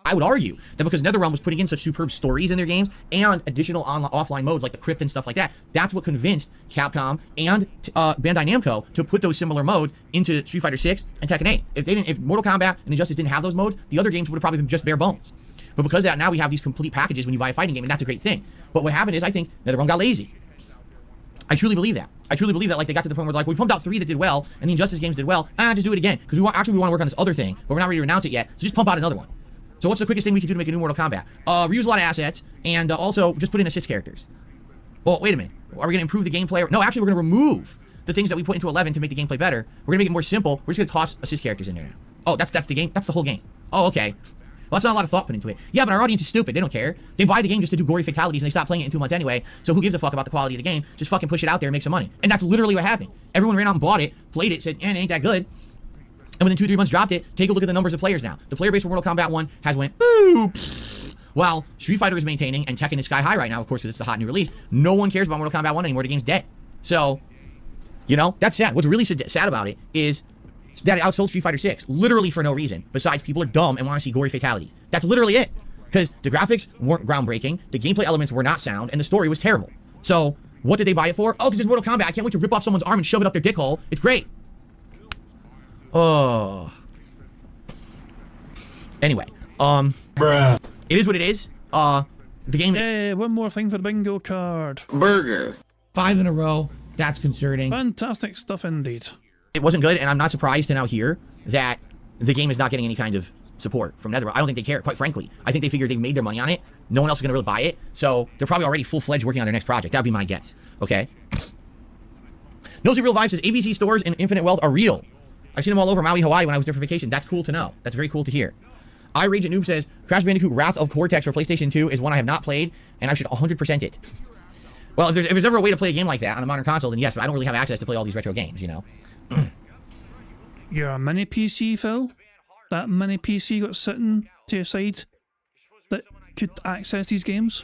I would argue that because NetherRealm was putting in such superb stories in their games and additional offline modes like the Crypt and stuff like that, that's what convinced Capcom and Bandai Namco to put those similar modes into Street Fighter 6 and Tekken 8. If Mortal Kombat and Injustice didn't have those modes, the other games would have probably been just bare bones. But because of that, now we have these complete packages when you buy a fighting game, and that's a great thing. But what happened is, I think NetherRealm got lazy. I truly believe that. I truly believe that, like, they got to the point where, like, we pumped out 3 that did well, and the Injustice games did well. Just do it again. Because we want to work on this other thing, but we're not ready to announce it yet. So just pump out another one. So what's the quickest thing we can do to make a new Mortal Kombat? Reuse a lot of assets, and also just put in assist characters. Well, wait a minute. Are we going to improve the gameplay? No, actually, we're going to remove the things that we put into 11 to make the gameplay better. We're going to make it more simple. We're just going to toss assist characters in there now. Oh, that's the game? That's the whole game. Oh, okay. Well, that's not a lot of thought put into it. Yeah, but our audience is stupid. They don't care. They buy the game just to do gory fatalities, and they stop playing it in 2 months anyway. So who gives a fuck about the quality of the game? Just fucking push it out there and make some money. And that's literally what happened. Everyone ran out and bought it, played it, said, it ain't that good. And within 2-3 months dropped it. Take a look at the numbers of players now. The player base for Mortal Kombat 1 has went, boo! While Street Fighter is maintaining, and Tekken is sky high right now, of course, because it's the hot new release. No one cares about Mortal Kombat 1 anymore. The game's dead. So, you know, that's sad. What's really sad about it is that it outsold Street Fighter 6, literally for no reason, besides people are dumb and want to see gory fatalities. That's literally it. Because the graphics weren't groundbreaking, the gameplay elements were not sound, and the story was terrible. So, what did they buy it for? Oh, because it's Mortal Kombat. I can't wait to rip off someone's arm and shove it up their dick hole. It's great. Oh. Anyway, Bruh. it is what it is. The game... Hey, one more thing for the bingo card. Burger. 5 in a row. That's concerning. Fantastic stuff indeed. It wasn't good, and I'm not surprised to now hear that the game is not getting any kind of support from NetherRealm. I don't think they care, quite frankly. I think they figured they've made their money on it. No one else is going to really buy it, so they're probably already full-fledged working on their next project. That would be my guess, okay? Nosy Real Vibe says, ABC stores and Infinite Wealth are real. I've seen them all over Maui, Hawaii when I was there for vacation. That's cool to know. That's very cool to hear. I Rage at Noob says, Crash Bandicoot Wrath of Cortex for PlayStation 2 is one I have not played, and I should 100% it. Well, if there's ever a way to play a game like that on a modern console, then yes, but I don't really have access to play all these retro games, you know? You're a mini PC, Phil? That mini PC got sitting to your side that could access these games?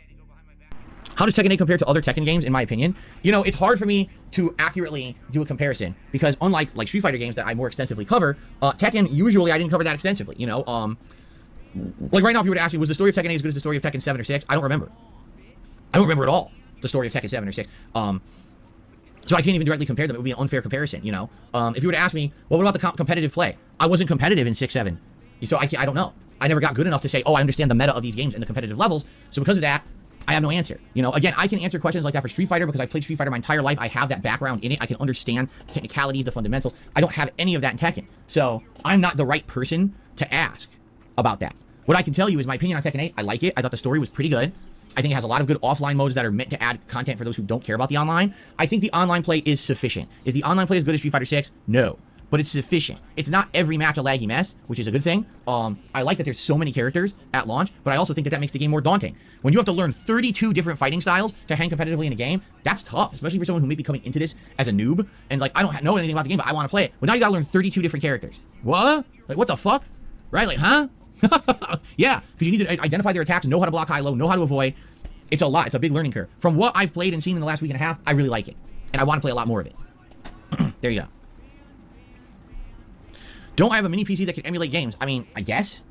How does Tekken 8 compare to other Tekken games, in my opinion? You know, it's hard for me to accurately do a comparison because unlike like Street Fighter games that I more extensively cover, Tekken, usually I didn't cover that extensively, you know? Like right now, if you were to ask me, was the story of Tekken 8 as good as the story of Tekken 7 or 6? I don't remember. I don't remember at all the story of Tekken 7 or 6. So I can't even directly compare them. It would be an unfair comparison, you know? If you were to ask me, well, what about the competitive play? I wasn't competitive in 6, 7. So I don't know. I never got good enough to say, oh, I understand the meta of these games and the competitive levels. So because of that, I have no answer. You know, again, I can answer questions like that for Street Fighter because I've played Street Fighter my entire life. I have that background in it. I can understand the technicalities, the fundamentals. I don't have any of that in Tekken. So I'm not the right person to ask about that. What I can tell you is my opinion on Tekken 8. I like it. I thought the story was pretty good. I think it has a lot of good offline modes that are meant to add content for those who don't care about the online. I think the online play is sufficient. Is the online play as good as Street Fighter 6? No. But it's sufficient. It's not every match a laggy mess, which is a good thing. I like that there's so many characters at launch, but I also think that that makes the game more daunting. When you have to learn 32 different fighting styles to hang competitively in a game, that's tough, especially for someone who may be coming into this as a noob, and like, I don't know anything about the game, but I want to play it. Well, now you gotta learn 32 different characters. What? Like, what the fuck? Right? Like, huh? Yeah, because you need to identify their attacks, know how to block high-low, know how to avoid. It's a lot. It's a big learning curve. From what I've played and seen in the last week and a half, I really like it. And I want to play a lot more of it. There you go. Don't I have a mini PC that can emulate games? I mean, I guess.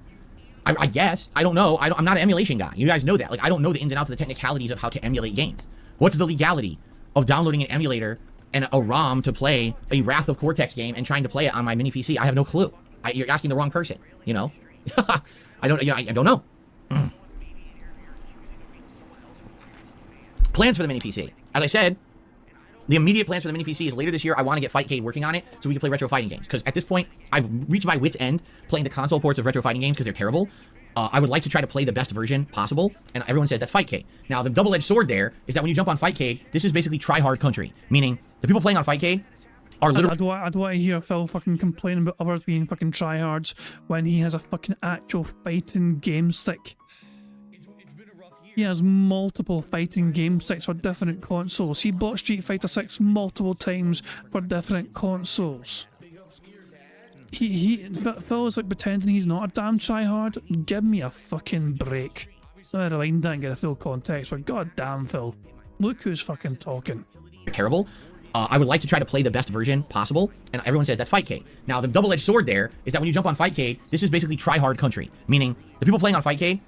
I guess. I don't know. I'm not an emulation guy. You guys know that. Like, I don't know the ins and outs of the technicalities of how to emulate games. What's the legality of downloading an emulator and a ROM to play a Wrath of Cortex game and trying to play it on my mini PC? I have no clue. You're asking the wrong person, you know? I don't know. Plans for the mini PC. As I said, the immediate plans for the mini PC is later this year, I want to get Fightcade working on it so we can play retro fighting games. Because at this point, I've reached my wit's end playing the console ports of retro fighting games because they're terrible. I would like to try to play the best version possible, and everyone says that's Fightcade. Now, the double-edged sword there is that when you jump on Fightcade, this is basically try-hard country, meaning the people playing on Fightcade are literally... I don't want to hear Phil fucking complaining about others being fucking tryhards when he has a fucking actual fighting game stick. He has multiple fighting game sticks for different consoles. He bought Street Fighter 6 multiple times for different consoles. Phil is like pretending he's not a damn tryhard. Give me a fucking break. So I rewind that and get a full context, but goddamn Phil, look who's fucking talking. Terrible. I would like to try to play the best version possible, and everyone says that's Fightcade. Now, the double-edged sword there is that when you jump on Fightcade, this is basically try-hard country, meaning the people playing on Fightcade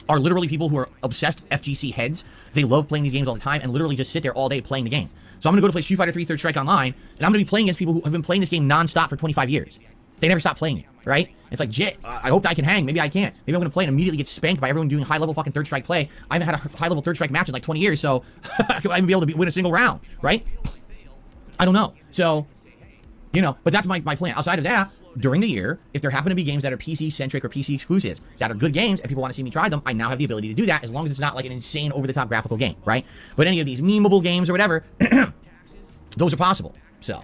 are literally people who are obsessed FGC heads. They love playing these games all the time and literally just sit there all day playing the game. So I'm going to go to play Street Fighter 3 Third Strike Online, and I'm going to be playing against people who have been playing this game non-stop for 25 years. They never stop playing it, right? It's like, shit, I hope that I can hang. Maybe I can't. Maybe I'm going to play and immediately get spanked by everyone doing high-level fucking Third Strike play. I haven't had a high-level Third Strike match in like 20 years, so I might even be able to win a single round, right? I don't know. So, you know, but that's my plan. Outside of that, during the year, if there happen to be games that are PC-centric or PC exclusive, that are good games, and people want to see me try them, I now have the ability to do that, as long as it's not like an insane over-the-top graphical game, right? But any of these memeable games or whatever, those are possible. So,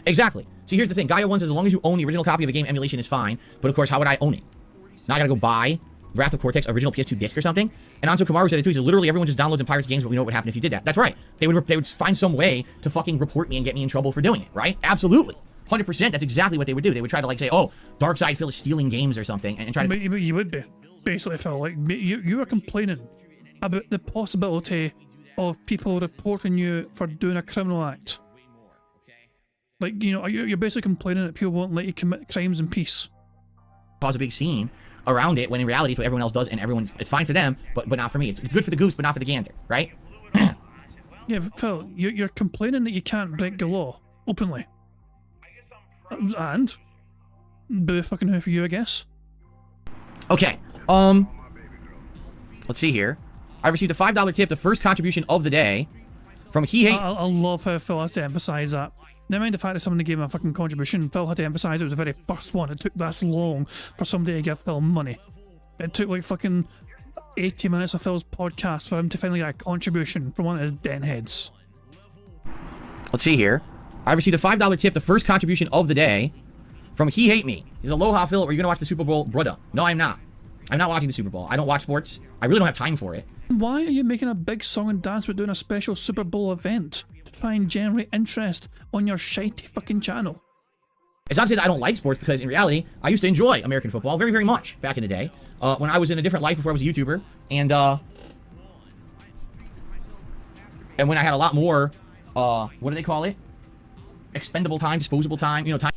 exactly. See, here's the thing. Gaia 1 says, as long as you own the original copy of a game, emulation is fine. But of course, how would I own it? Now I gotta go buy Wrath of Cortex original PS2 disc or something? And Anso Kamaru said it too. He said, literally everyone just downloads and pirates games, but we know what would happen if you did that. That's right. They would find some way to fucking report me and get me in trouble for doing it, right? Absolutely. 100%. That's exactly what they would do. They would try to, like, say, oh, Darkside Phil is stealing games or something, and try to... But you would be. Basically, Phil. Like, you were complaining about the possibility of people reporting you for doing a criminal act. Like, you know, you're basically complaining that people won't let you commit crimes in peace. Cause a big scene around it, when in reality, it's what everyone else does, and it's fine for them, but not for me. It's good for the goose, but not for the gander, right? Yeah, Phil, you're complaining that you can't break the law openly. And boo fucking who for you, I guess. Okay. Let's see here. I received a $5 tip, the first contribution of the day, from I love how Phil has to emphasise that. Never mind the fact that somebody gave him a fucking contribution, Phil had to emphasise it was the very first one. It took this long for somebody to give Phil money. It took like fucking 80 minutes of Phil's podcast for him to finally get a contribution from one of his den heads. Let's see here. I received a $5 tip, the first contribution of the day, from He Hate Me. He's Aloha Phil, are you gonna watch the Super Bowl? Brother. No, I'm not. I'm not watching the Super Bowl. I don't watch sports. I really don't have time for it. Why are you making a big song and dance about doing a special Super Bowl event to try and generate interest on your shitey fucking channel? It's not to say that I don't like sports, because in reality, I used to enjoy American football very, very much back in the day, when I was in a different life before I was a YouTuber, and when I had a lot more, what do they call it? Expendable time, disposable time, you know, time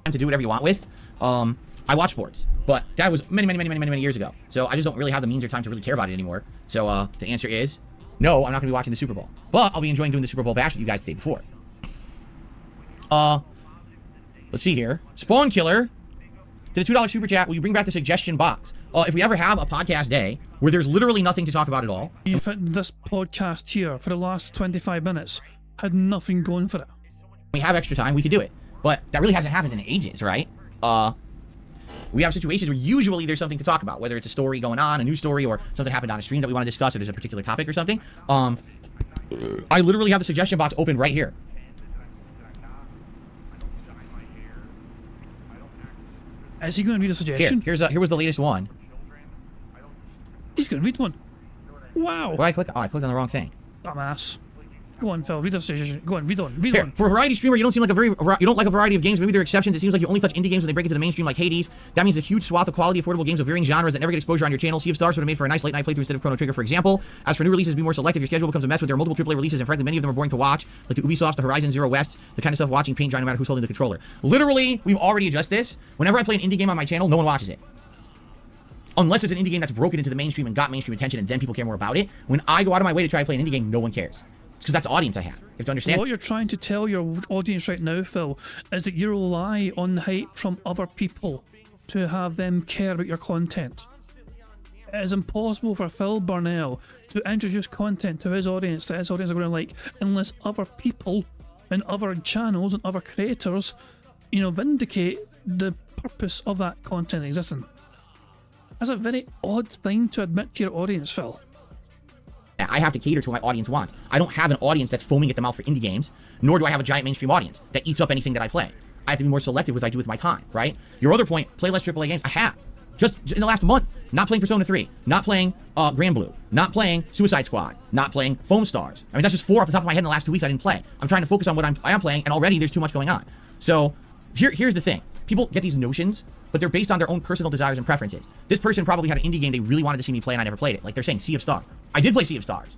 to do whatever you want with. I watch sports, but that was many years ago. So I just don't really have the means or time to really care about it anymore. So the answer is no, I'm not gonna be watching the Super Bowl, but I'll be enjoying doing the Super Bowl bash with you guys the day before. Let's see here. Spawn Killer did a $2 super chat. Will you bring back the suggestion box? If we ever have a podcast day where there's literally nothing to talk about at all. This podcast here for the last 25 minutes had nothing going for it. We have extra time, we could do it. But that really hasn't happened in ages, right? We have situations where usually there's something to talk about, whether it's a story going on, a news story, or something happened on a stream that we want to discuss, or there's a particular topic or something. I literally have the suggestion box open right here. Is he going to read a suggestion? Here was the latest one. He's going to read one. Wow. Well, I clicked on the wrong thing. Dumbass. Go on, Phil. Read the suggestion. Go on, read on. Read Here, on. for a variety streamer, you don't seem like you don't like a variety of games. Maybe there are exceptions. It seems like you only touch indie games when they break into the mainstream, like Hades. That means a huge swath of quality, affordable games of varying genres that never get exposure on your channel. Sea of Stars would have made for a nice late night playthrough instead of Chrono Trigger, for example. As for new releases, be more selective. Your schedule becomes a mess with there are multiple AAA releases, and frankly, many of them are boring to watch, like the Ubisofts, the Horizon Zero West, the kind of stuff watching paint dry no matter who's holding the controller. Literally, we've already addressed this. Whenever I play an indie game on my channel, no one watches it. Unless it's an indie game that's broken into the mainstream and got mainstream attention, and then people care more about it. When I go out of my way to try to play an indie game, no one cares. Because that's the audience I have. You have to understand. What you're trying to tell your audience right now, Phil, is that you rely on the hype from other people to have them care about your content. It is impossible for Phil Burnell to introduce content to his audience that his audience are going to like, unless other people and other channels and other creators, you know, vindicate the purpose of that content existing. That's a very odd thing to admit to your audience, Phil. I have to cater to what my audience wants. I don't have an audience that's foaming at the mouth for indie games, nor do I have a giant mainstream audience that eats up anything that I play. I have to be more selective with what I do with my time, right? Your other point, play less AAA games. I have. Just in the last month, not playing Persona 3, not playing Grand Blue, not playing Suicide Squad, not playing Foam Stars. I mean, that's just 4 off the top of my head in the last 2 weeks I didn't play. I'm trying to focus on what I am playing, and already there's too much going on. So here's the thing. People get these notions, but they're based on their own personal desires and preferences. This person probably had an indie game they really wanted to see me play, and I never played it. Like they're saying Sea of Stars. I did play Sea of Stars.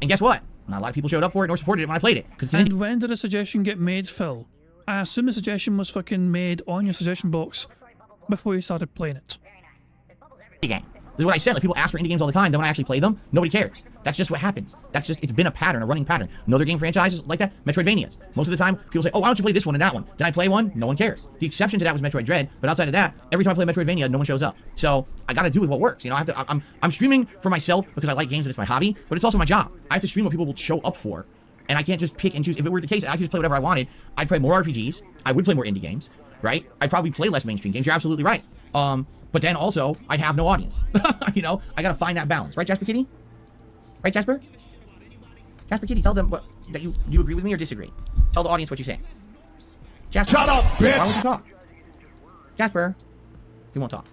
And guess what? Not a lot of people showed up for it nor supported it when I played it. And when did a suggestion get made, Phil? I assume the suggestion was fucking made on your suggestion box before you started playing it. Game. This is what I said. Like, people ask for indie games all the time. Then when I actually play them, nobody cares. That's just what happens. It's been a pattern, a running pattern. Another game franchises like that, Metroidvanias. Most of the time, people say, oh, why don't you play this one and that one? Then I play one, no one cares. The exception to that was Metroid Dread, but outside of that, every time I play Metroidvania, no one shows up. So I gotta do with what works. You know, I'm streaming for myself because I like games and it's my hobby, but it's also my job. I have to stream what people will show up for. And I can't just pick and choose. If it were the case, I could just play whatever I wanted. I'd play more RPGs. I would play more indie games, right? I'd probably play less mainstream games. You're absolutely right. But then also, I'd have no audience. You know, I gotta find that balance, right, Jasper Kitty? Right, Jasper? Jasper Kitty, tell them that you agree with me or disagree. Tell the audience what you say. Jasper, Shut up, bitch! why won't you talk? Jasper, he won't talk.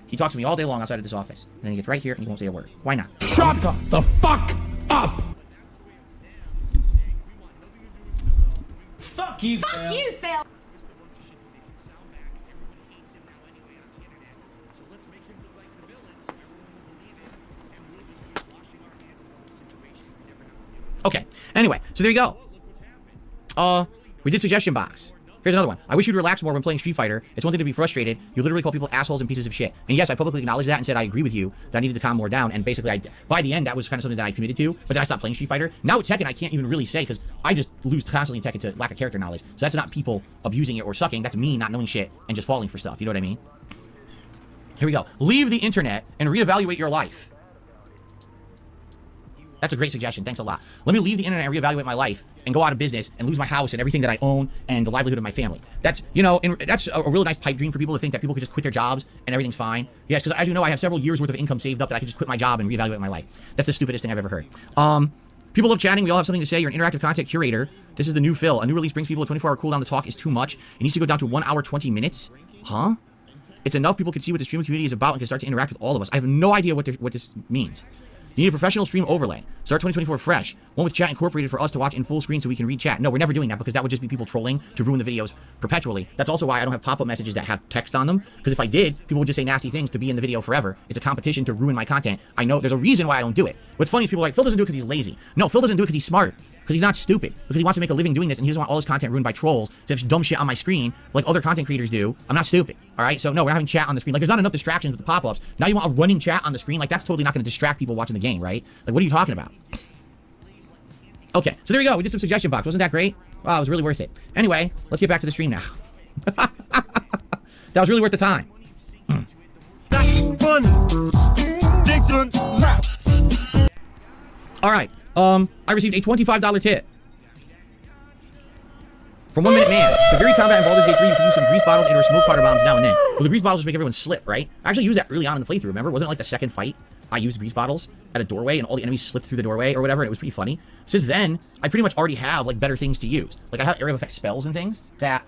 He talks to me all day long outside of this office. And then he gets right here and he won't say a word. Why not? Shut the fuck up! Fuck you, Phil. Okay. Anyway, so there you go. We did suggestion box. Here's another one. I wish you'd relax more when playing Street Fighter. It's one thing to be frustrated. You literally call people assholes and pieces of shit. And yes, I publicly acknowledged that and said I agree with you that I needed to calm more down. And basically, by the end, that was kind of something that I committed to. But then I stopped playing Street Fighter. Now with Tekken, I can't even really say because I just lose constantly in Tekken to lack of character knowledge. So that's not people abusing it or sucking. That's me not knowing shit and just falling for stuff. You know what I mean? Here we go. Leave the internet and reevaluate your life. That's a great suggestion. Thanks a lot. Let me leave the internet and reevaluate my life and go out of business and lose my house and everything that I own and the livelihood of my family. That's, you know, that's a really nice pipe dream for people to think that people could just quit their jobs and everything's fine. Yes, because as you know, I have several years worth of income saved up that I could just quit my job and reevaluate my life. That's the stupidest thing I've ever heard. People love chatting. We all have something to say. You're an interactive content curator. This is the new Phil. A new release brings people a 24-hour cooldown. The talk is too much. It needs to go down to 1 hour, 20 minutes. Huh? It's enough people can see what the streaming community is about and can start to interact with all of us. I have no idea what this means. You need a professional stream overlay. Start 2024 fresh. One with chat incorporated for us to watch in full screen so we can read chat. No, we're never doing that because that would just be people trolling to ruin the videos perpetually. That's also why I don't have pop-up messages that have text on them. Because if I did, people would just say nasty things to be in the video forever. It's a competition to ruin my content. I know there's a reason why I don't do it. What's funny is people are like, Phil doesn't do it because he's lazy. No, Phil doesn't do it because he's smart. Because he's not stupid. Because he wants to make a living doing this and he doesn't want all his content ruined by trolls to have dumb shit on my screen like other content creators do. I'm not stupid. Alright? So no, we're having chat on the screen. Like there's not enough distractions with the pop-ups. Now you want a running chat on the screen? Like that's totally not going to distract people watching the game, right? Like what are you talking about? Okay, so there you go. We did some suggestion box. Wasn't that great? Wow, it was really worth it. Anyway, let's get back to the stream now. That was really worth the time. Alright. I received a $25 tip from 1 Minute Man. For very combat in Baldur's Gate 3, you can use some grease bottles and or smoke powder bombs now and then. Well, the grease bottles just make everyone slip, right? I actually used that early on in the playthrough, remember? Wasn't it like the second fight? I used grease bottles at a doorway and all the enemies slipped through the doorway or whatever, and it was pretty funny. Since then, I pretty much already have like better things to use. Like I have area of effect spells and things that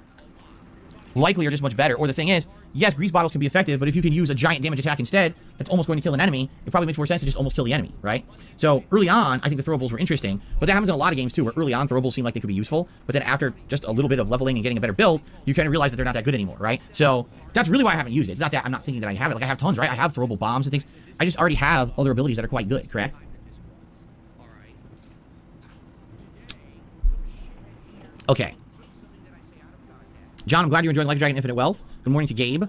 likely are just much better. Or the thing is, yes, grease bottles can be effective, but if you can use a giant damage attack instead, that's almost going to kill an enemy, it probably makes more sense to just almost kill the enemy, right? So early on, I think the throwables were interesting, but that happens in a lot of games too, where early on throwables seem like they could be useful, but then after just a little bit of leveling and getting a better build, you kind of realize that they're not that good anymore, right? So that's really why I haven't used it. It's not that I'm not thinking that I have it. Like I have tons, right? I have throwable bombs and things. I just already have other abilities that are quite good, correct? Okay. John, I'm glad you're enjoying Like a Dragon Infinite Wealth. Good morning to Gabe.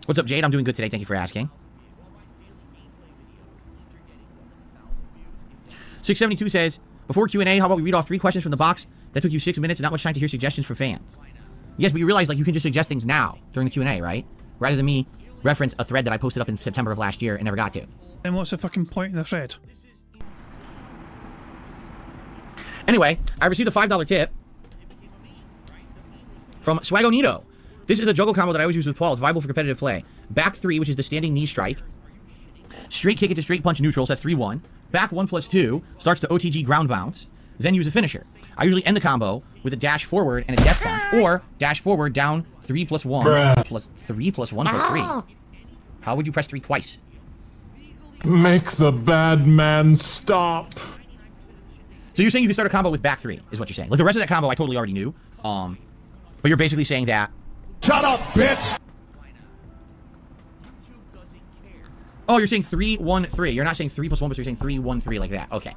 What's up, Jade? I'm doing good today. Thank you for asking. 672 says, before Q&A, how about we read off 3 questions from the box? That took you 6 minutes and not much time to hear suggestions from fans. Yes, but you realize like you can just suggest things now during the Q&A, right? Rather than me reference a thread that I posted up in September of last year and never got to. And what's the fucking point in the thread? Anyway, I received a $5 tip from Swagonito. This is a juggle combo that I always use with Paul. It's viable for competitive play. Back 3, which is the standing knee strike. Straight kick into straight punch neutral, so that's 3-1. Back 1+2 starts to OTG ground bounce. Then use a finisher. I usually end the combo with a dash forward and a death punch, or dash forward down 3+1 plus 3+1+3. How would you press 3 twice? Make the bad man stop. So you're saying you can start a combo with back 3, is what you're saying. Like the rest of that combo I totally already knew. But you're basically saying that. Shut up, bitch! Oh, you're saying 3-1-3. You're not saying 3+1, but you're saying 3-1-3 like that. Okay.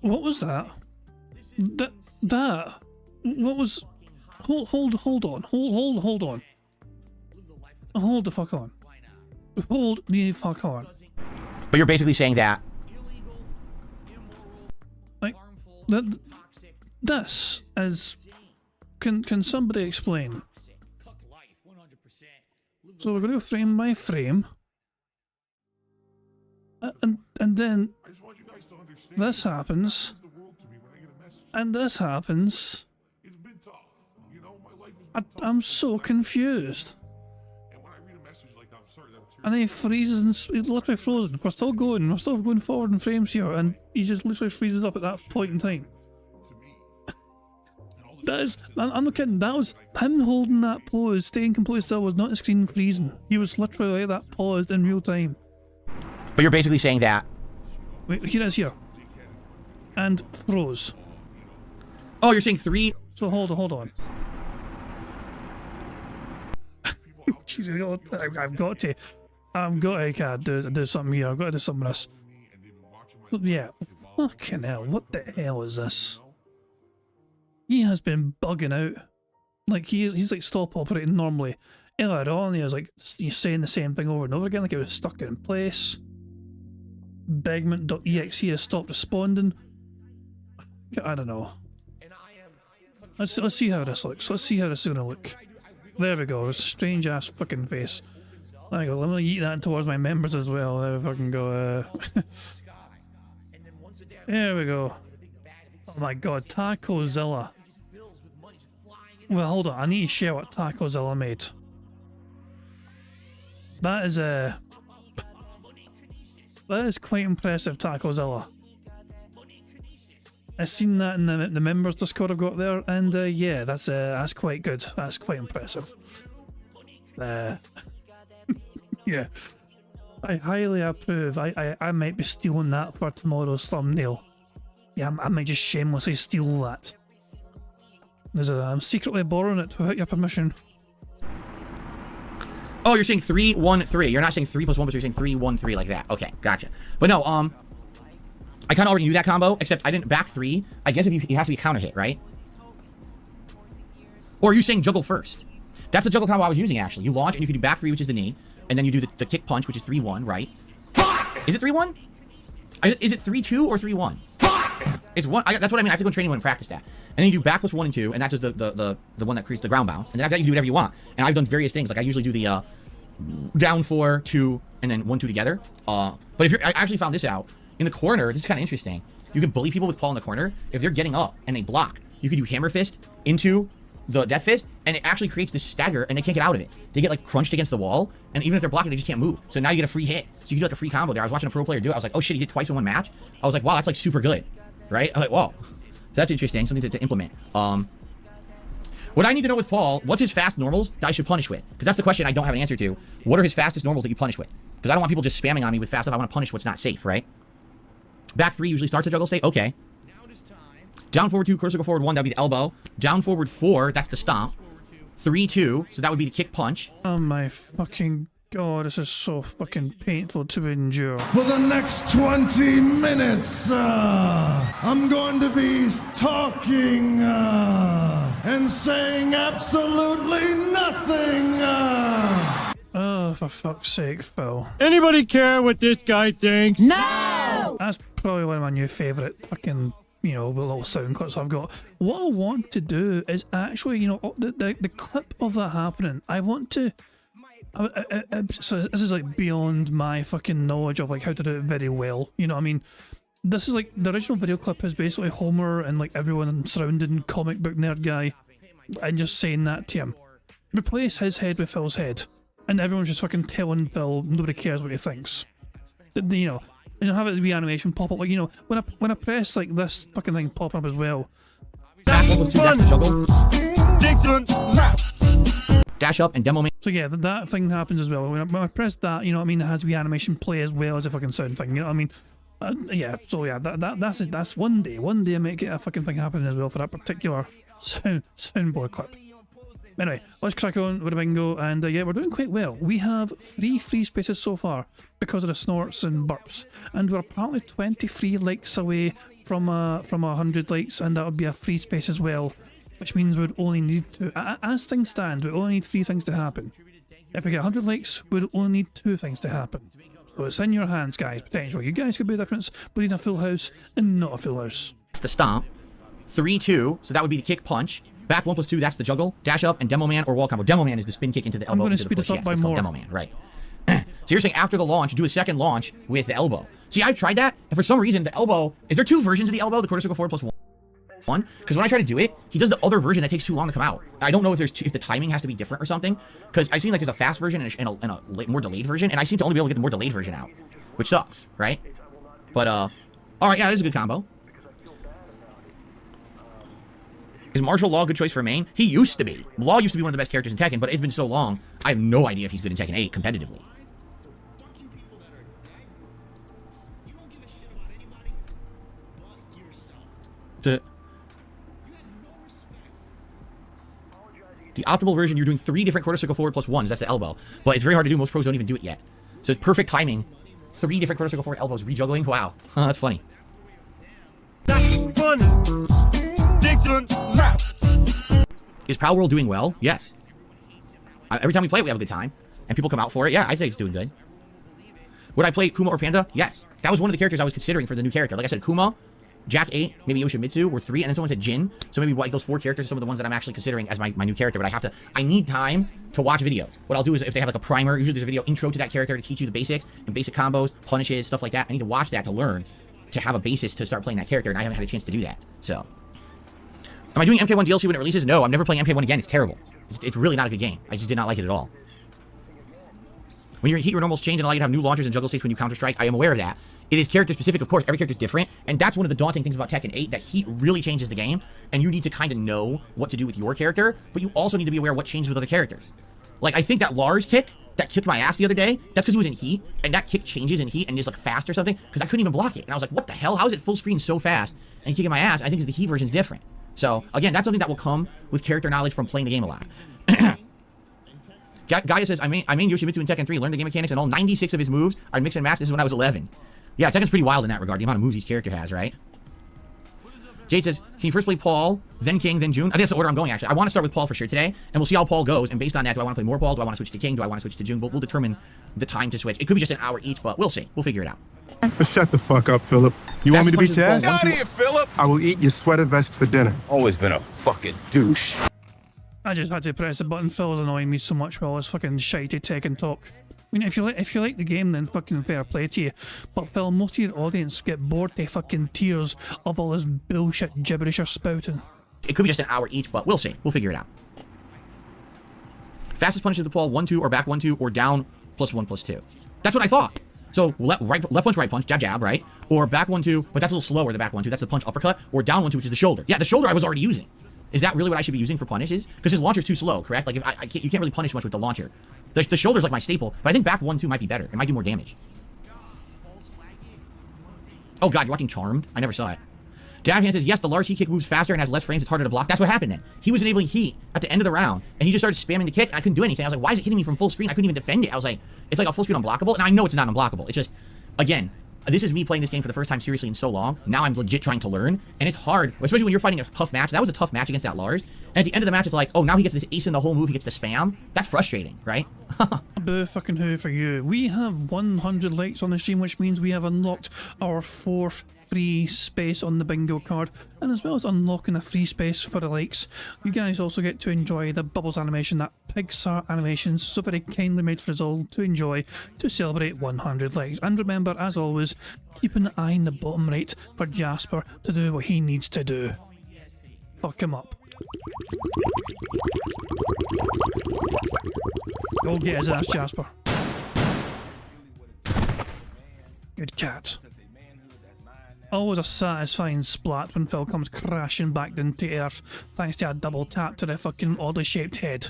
What was that? That. What was? Hold on. Hold on. Hold the fuck on. Hold the fuck on. But you're basically saying that. Like that. This is. Can somebody explain? So we're going to go frame by frame, and then this happens, And this happens. I'm so confused. And then he freezes and he's literally frozen. We're still going forward in frames here, and he just literally freezes up at that point in time. That is, I'm not kidding, that was him holding that pose, staying completely still, was not the screen freezing. He was literally like that paused in real time. But you're basically saying that... Wait, here it is here. And froze. Oh, you're saying 3... So hold on. Jesus, I've got to do something here. I've got to do something with this. Yeah, fucking hell, what the hell is this? He has been bugging out. Like, he's like stop operating normally. Earlier on, he was like, he's saying the same thing over and over again, like it was stuck in place. Begment.exe has stopped responding. I don't know. Let's see how this looks. Let's see how this is gonna look. There we go. Strange ass fucking face. There we go. Let me eat that towards my members as well. There we fucking go. There we go. Oh my god, Tacozilla. Well, hold on. I need to share what Tacozilla made. That is quite impressive, Tacozilla. I've seen that in the members Discord I've got there, and yeah, that's quite good. That's quite impressive. Yeah, I highly approve. I might be stealing that for tomorrow's thumbnail. Yeah, I might just shamelessly steal that. I'm secretly borrowing it without your permission. Oh, you're saying 3, 1, 3. You're not saying 3 plus 1, but you're saying 3, 1, 3 like that. Okay, gotcha. But no, I kind of already knew that combo, except I didn't back 3. I guess if you have to be counter hit, right? Or are you saying juggle first? That's the juggle combo I was using, actually. You launch, and you can do back 3, which is the knee, and then you do the kick punch, which is 3-1, right? Is it 3-1? Is it 3-2 or 3-1? It's 1. That's what I mean. I have to go in training and practice that. And then you do back plus 1 and 2, and that does the one that creates the ground bound. And then after that, you can do whatever you want. And I've done various things. Like, I usually do the down 4, 2, and then 1, 2 together. But if I actually found this out. In the corner, this is kind of interesting. You can bully people with Paul in the corner. If they're getting up and they block, you can do hammer fist into the death fist, and it actually creates this stagger, and they can't get out of it. They get like crunched against the wall, and even if they're blocking, they just can't move. So now you get a free hit. So you do like a free combo there. I was watching a pro player do it. I was like, oh shit, he hit twice in one match. I was like, wow, that's like super good, right? I'm like, whoa. So that's interesting, something to implement. What I need to know with Paul, what's his fast normals that I should punish with? Because that's the question I don't have an answer to. What are his fastest normals that you punish with? Because I don't want people just spamming on me with fast stuff. I want to punish what's not safe, right? Back 3 usually starts a juggle state. Okay. Down forward 2, cursor go forward 1, that would be the elbow. Down forward 4, that's the stomp. 3-2, so that would be the kick punch. Oh my fucking god, this is so fucking painful to endure. For the next 20 minutes, I'm going to be talking and saying absolutely nothing. Oh, for fuck's sake, Phil. Anybody care what this guy thinks? No! That's probably one of my new favourite fucking, you know, little sound clips I've got. What I want to do is actually, you know, the clip of that happening, I want to... so this is like beyond my fucking knowledge of like how to do it very well, you know what I mean? This is like, the original video clip is basically Homer and like everyone surrounding comic book nerd guy and just saying that to him. Replace his head with Phil's head. And everyone's just fucking telling Phil nobody cares what he thinks. You know, and you'll have it as wee animation pop up, like, you know, when I press like this fucking thing pop up as well. Dash up and demo man. So yeah, that thing happens as well. When I press that, you know what I mean, it has wee animation play as well as a fucking sound thing, you know what I mean? Yeah, so yeah, that's one day I might get a fucking thing happening as well for that particular soundboard clip. Anyway, let's crack on with the bingo, and yeah, we're doing quite well. We have 3 free spaces so far because of the snorts and burps, and we're apparently 23 likes away from 100 likes, and that would be a free space as well, which means we'd only need to, as things stand, we only need 3 things to happen. If we get 100 likes, we'd only need 2 things to happen. So it's in your hands, guys, potentially. You guys could be the difference between a full house and not a full house. That's the stomp. 3-2, so that would be the kick punch. Back 1 plus 2, that's the juggle. Dash up and demo man or wall combo. Demo man is the spin kick into the elbow. I'm going to speed this up by more. Demo man, right. So you're saying after the launch, do a second launch with the elbow. See, I've tried that, and for some reason, the elbow... Is there 2 versions of the elbow? The quarter circle forward plus 1? one, because when I try to do it, he does the other version that takes too long to come out. I don't know if if the timing has to be different or something, because I seem like there's a fast version and a more delayed version, and I seem to only be able to get the more delayed version out, which sucks, right? But all right, yeah, this is a good combo. Is Martial Law a good choice for main? He used to be. Law used to be one of the best characters in Tekken, but it's been so long, I have no idea if he's good in Tekken 8 competitively. The optimal version, you're doing 3 different quarter circle forward plus 1s. That's the elbow. But it's very hard to do. Most pros don't even do it yet. So it's perfect timing. 3 different quarter circle forward elbows, rejuggling. Wow. That's funny. That's funny. Is Pal World doing well? Yes. Every time we play it, we have a good time. And people come out for it. Yeah, I say it's doing good. Would I play Kuma or Panda? Yes. That was one of the characters I was considering for the new character. Like I said, Kuma, Jack 8, maybe Yoshimitsu were 3, and then someone said Jin. So maybe like those 4 characters are some of the ones that I'm actually considering as my new character. But I need time to watch videos. What I'll do is if they have like a primer, usually there's a video intro to that character to teach you the basics and basic combos, punishes, stuff like that. I need to watch that to learn, to have a basis to start playing that character, and I haven't had a chance to do that. So, am I doing MK1 DLC when it releases? No, I'm never playing MK1 again. It's terrible. It's really not a good game. I just did not like it at all. When your heat, your normals change and allow you to have new launchers and juggle states when you counter-strike, I am aware of that. It is character specific, of course. Every character is different, and that's one of the daunting things about Tekken 8, that heat really changes the game, and you need to kind of know what to do with your character, but you also need to be aware of what changes with other characters. Like, I think that Lars kick, that kicked my ass the other day, that's because he was in heat, and that kick changes in heat and is like fast or something, because I couldn't even block it. And I was like, what the hell? How is it full screen so fast and kicking my ass? I think because the heat version's different. So, again, that's something that will come with character knowledge from playing the game a lot. Gaia says, I mean Yoshimitsu in Tekken 3, learned the game mechanics, and all 96 of his moves are mix and match. This is when I was 11. Yeah, Tekken's pretty wild in that regard, the amount of moves each character has, right? Jade says, can you first play Paul, then King, then June? I think that's the order I'm going, actually. I want to start with Paul for sure today, and we'll see how Paul goes, and based on that, do I want to play more Paul? Do I want to switch to King? Do I want to switch to June? We'll determine the time to switch. It could be just an hour each, but we'll see. We'll figure it out. Shut the fuck up, Philip. You want me to be Chaz? Get out of here, Philip! I will eat your sweater vest for dinner. Always been a fucking douche. I just had to press the button. Phil was annoying me so much with all this fucking shitey Tekken talk. I mean, if you like the game, then fucking fair play to you. But Phil, most of your audience get bored to fucking tears of all this bullshit gibberish you're spouting. It could be just an hour each, but we'll see. We'll figure it out. Fastest punch to the Paul, 1-2, or back 1-2, or down +1/+2. That's what I thought. So left punch, right punch, jab, jab, right? Or back 1-2, but that's a little slower, the back 1-2. That's the punch uppercut. Or down 1-2, which is the shoulder. Yeah, the shoulder I was already using. Is that really what I should be using for punishes? Because his launcher's too slow, correct? Like, if you can't really punish much with the launcher. The shoulder's like my staple, but I think back 1-2 might be better. It might do more damage. Oh god, you're watching Charmed? I never saw it. Dabhand says, yes, the Lars heat kick moves faster and has less frames. It's harder to block. That's what happened then. He was enabling heat at the end of the round, and he just started spamming the kick, and I couldn't do anything. I was like, why is it hitting me from full screen? I couldn't even defend it. I was like, it's like a full screen unblockable, and I know it's not unblockable. It's just, again, this is me playing this game for the first time seriously in so long. Now I'm legit trying to learn, and it's hard, especially when you're fighting a tough match. That was a tough match against that Lars, and at the end of the match, it's like, oh, now he gets this ace in the whole move, he gets to spam. That's frustrating, right? Boo fucking who for you. We have 100 likes on the stream, which means we have unlocked our 4th free space on the bingo card, and as well as unlocking a free space for the likes, you guys also get to enjoy the Bubbles animation, that Pixar animation, so very kindly made for us all to enjoy to celebrate 100 likes. And remember, as always, keep an eye in the bottom right for Jasper to do what he needs to do. Fuck him up. Go get his ass, Jasper. Good cat. Always a satisfying splat when Phil comes crashing back down to earth thanks to a double tap to the fucking oddly shaped head.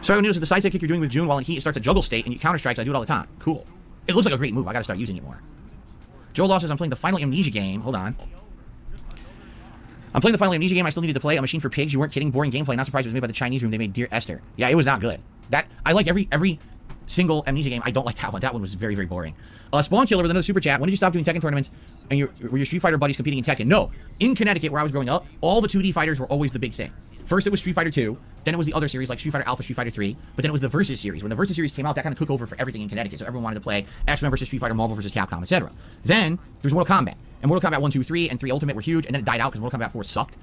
Sorry, news is the side kick you're doing with June while in heat, it starts a juggle state and you counter strikes. I do it all the time. Cool. It looks like a great move. I gotta start using it more. Joel Law says, I'm playing the final Amnesia game. Hold on. I'm playing the final Amnesia game I still needed to play. A Machine for Pigs. You weren't kidding. Boring gameplay. Not surprised it was made by the Chinese room. They made Dear Esther. Yeah, it was not good. I like every single Amnesia game. I don't like that one. That one was very, very boring. Spawn Killer with another super chat. When did you stop doing Tekken tournaments and were your Street Fighter buddies competing in Tekken? No. In Connecticut, where I was growing up, all the 2D fighters were always the big thing. First, it was Street Fighter 2. Then it was the other series, like Street Fighter Alpha, Street Fighter 3. But then it was the Versus series. When the Versus series came out, that kind of took over for everything in Connecticut. So everyone wanted to play X-Men versus Street Fighter, Marvel versus Capcom, etc. Then there was Mortal Kombat. And Mortal Kombat 1, 2, 3, and 3 Ultimate were huge. And then it died out because Mortal Kombat 4 sucked.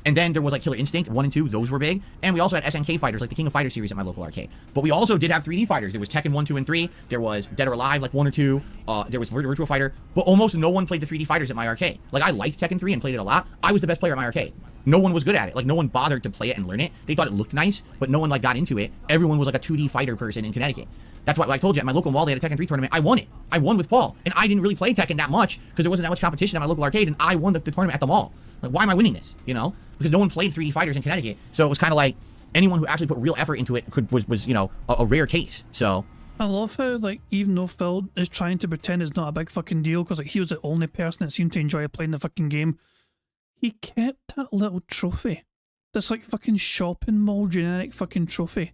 And then there was like Killer Instinct 1 and 2, those were big. And we also had SNK fighters, like the King of Fighters series at my local arcade. But we also did have 3D fighters. There was Tekken 1, 2, and 3. There was Dead or Alive, like 1 or 2. There was Virtual Fighter. But almost no one played the 3D fighters at my arcade. Like, I liked Tekken 3 and played it a lot. I was the best player at my arcade. No one was good at it. Like, no one bothered to play it and learn it. They thought it looked nice, but no one, like, got into it. Everyone was like a 2D fighter person in Connecticut. That's why, like I told you, at my local mall, they had a Tekken 3 tournament. I won it. I won with Paul. And I didn't really play Tekken that much because there wasn't that much competition at my local arcade, and I won the tournament at the mall. Like, why am I winning this? You know? Because no one played 3D fighters in Connecticut. So it was kind of like anyone who actually put real effort into it was you know, a rare case. So I love how, like, even though Phil is trying to pretend it's not a big fucking deal because, like, he was the only person that seemed to enjoy playing the fucking game, he kept that little trophy. This, like, fucking shopping mall generic fucking trophy.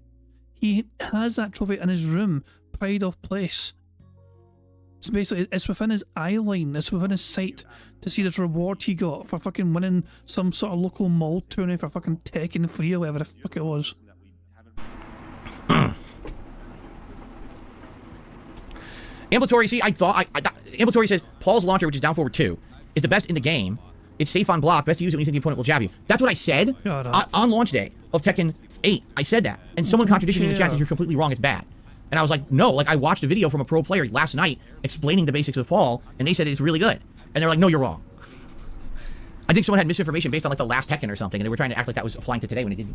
He has that trophy in his room, pride of place. So basically, it's within his eye line, it's within his sight to see this reward he got for fucking winning some sort of local mall tourney for fucking Tekken 3 or whatever the fuck it was. Ambulatory, see, Ambulatory says, Paul's launcher, which is down forward 2, is the best in the game. It's safe on block, best to use it when you think the opponent will jab you. That's what I said on launch day of Tekken 8. I said that. And someone contradicted me in the chat, says you're completely wrong, it's bad. And I was like, no, like, I watched a video from a pro player last night explaining the basics of Paul, and they said it's really good. And they're like, no, you're wrong. I think someone had misinformation based on, like, the last Tekken or something, and they were trying to act like that was applying to today when it didn't.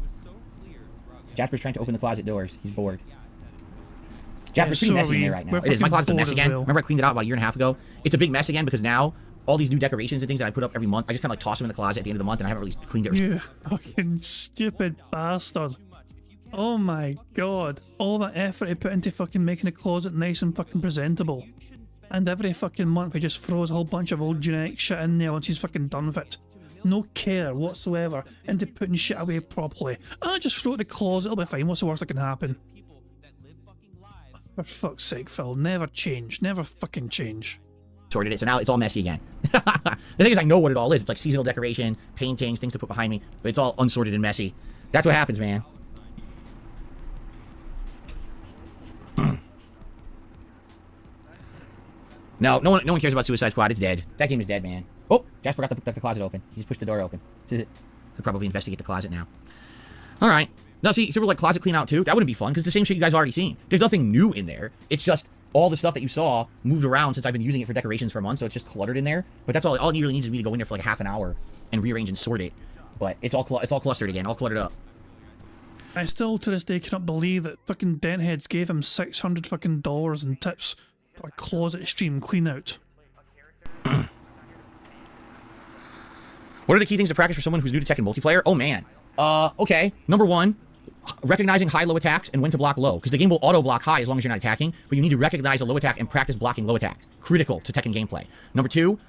Jasper's trying to open the closet doors. He's bored. Jasper's pretty messy in there right now. It is. My closet's a mess again. Remember I cleaned it out about a year and a half ago? It's a big mess again because now all these new decorations and things that I put up every month, I just kind of like toss them in the closet at the end of the month, and I haven't really cleaned it. You fucking stupid bastard. Oh my god. All that effort he put into fucking making the closet nice and fucking presentable. And every fucking month he just throws a whole bunch of old generic shit in there once he's fucking done with it. No care whatsoever into putting shit away properly. I'll just throw it in the closet, it'll be fine. What's the worst that can happen? For fuck's sake, Phil. Never change. Never fucking change. Sorted it, so now it's all messy again. The thing is, I know what it all is. It's like seasonal decoration, paintings, things to put behind me, but it's all unsorted and messy. That's what happens, man. No one cares about Suicide Squad. It's dead. That game is dead, man. Oh, Jasper got the closet open. He just pushed the door open. He'll probably investigate the closet now. All right. Now, see, super like closet clean out too. That wouldn't be fun because the same shit you guys already seen. There's nothing new in there. It's just all the stuff that you saw moved around since I've been using it for decorations for months, so it's just cluttered in there. But that's all it really needs is me to go in there for like half an hour and rearrange and sort it. But it's all clustered again, all cluttered up. I still to this day cannot believe that fucking Dentheads gave him $600 fucking dollars in tips for a closet stream clean out. What are the key things to practice for someone who's new to Tekken multiplayer? Oh man. Okay. Number 1, recognizing high low attacks and when to block low, because the game will auto block high as long as you're not attacking, but you need to recognize a low attack and practice blocking low attacks. Critical to Tekken gameplay. Number 2,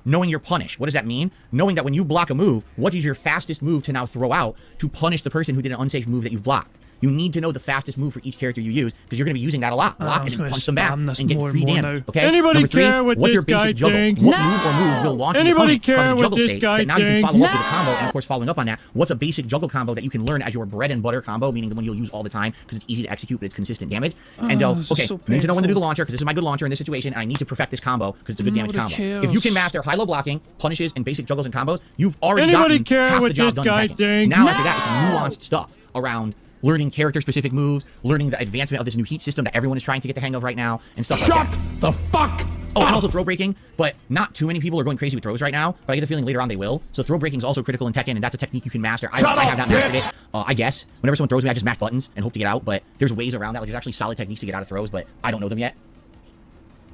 knowing your punish. What does that mean? Knowing that when you block a move, what is your fastest move to now throw out to punish the person who did an unsafe move that you've blocked? You need to know the fastest move for each character you use because you're going to be using that a lot. Block and punch them back and get free damage. Okay. Anybody Number 3, care what what's this your basic guy juggle? thinks? What move or moves will launch Anybody the opponent, care causing what juggle this state guy that now you can thinks? follow up with a combo, and of course following up on that, what's a basic juggle combo that you can learn as your bread and butter combo, meaning the one you'll use all the time because it's easy to execute but it's consistent damage. And okay, so I need to know when to do the launcher because this is my good launcher in this situation, and I need to perfect this combo because it's a good damage combo. If you can master high-low blocking, punishes, and basic juggles and combos, you've already gotten half the job done in Tekken. Now after that, it's nuanced stuff around learning character-specific moves, learning the advancement of this new heat system that everyone is trying to get the hang of right now, and stuff like that. Shut the fuck Oh, and also throw breaking, but not too many people are going crazy with throws right now, but I get the feeling later on they will. So throw breaking is also critical in Tekken, and that's a technique you can master. I have not mastered it, I guess. Whenever someone throws me, I just mash buttons and hope to get out, but there's ways around that. Like, there's actually solid techniques to get out of throws, but I don't know them yet.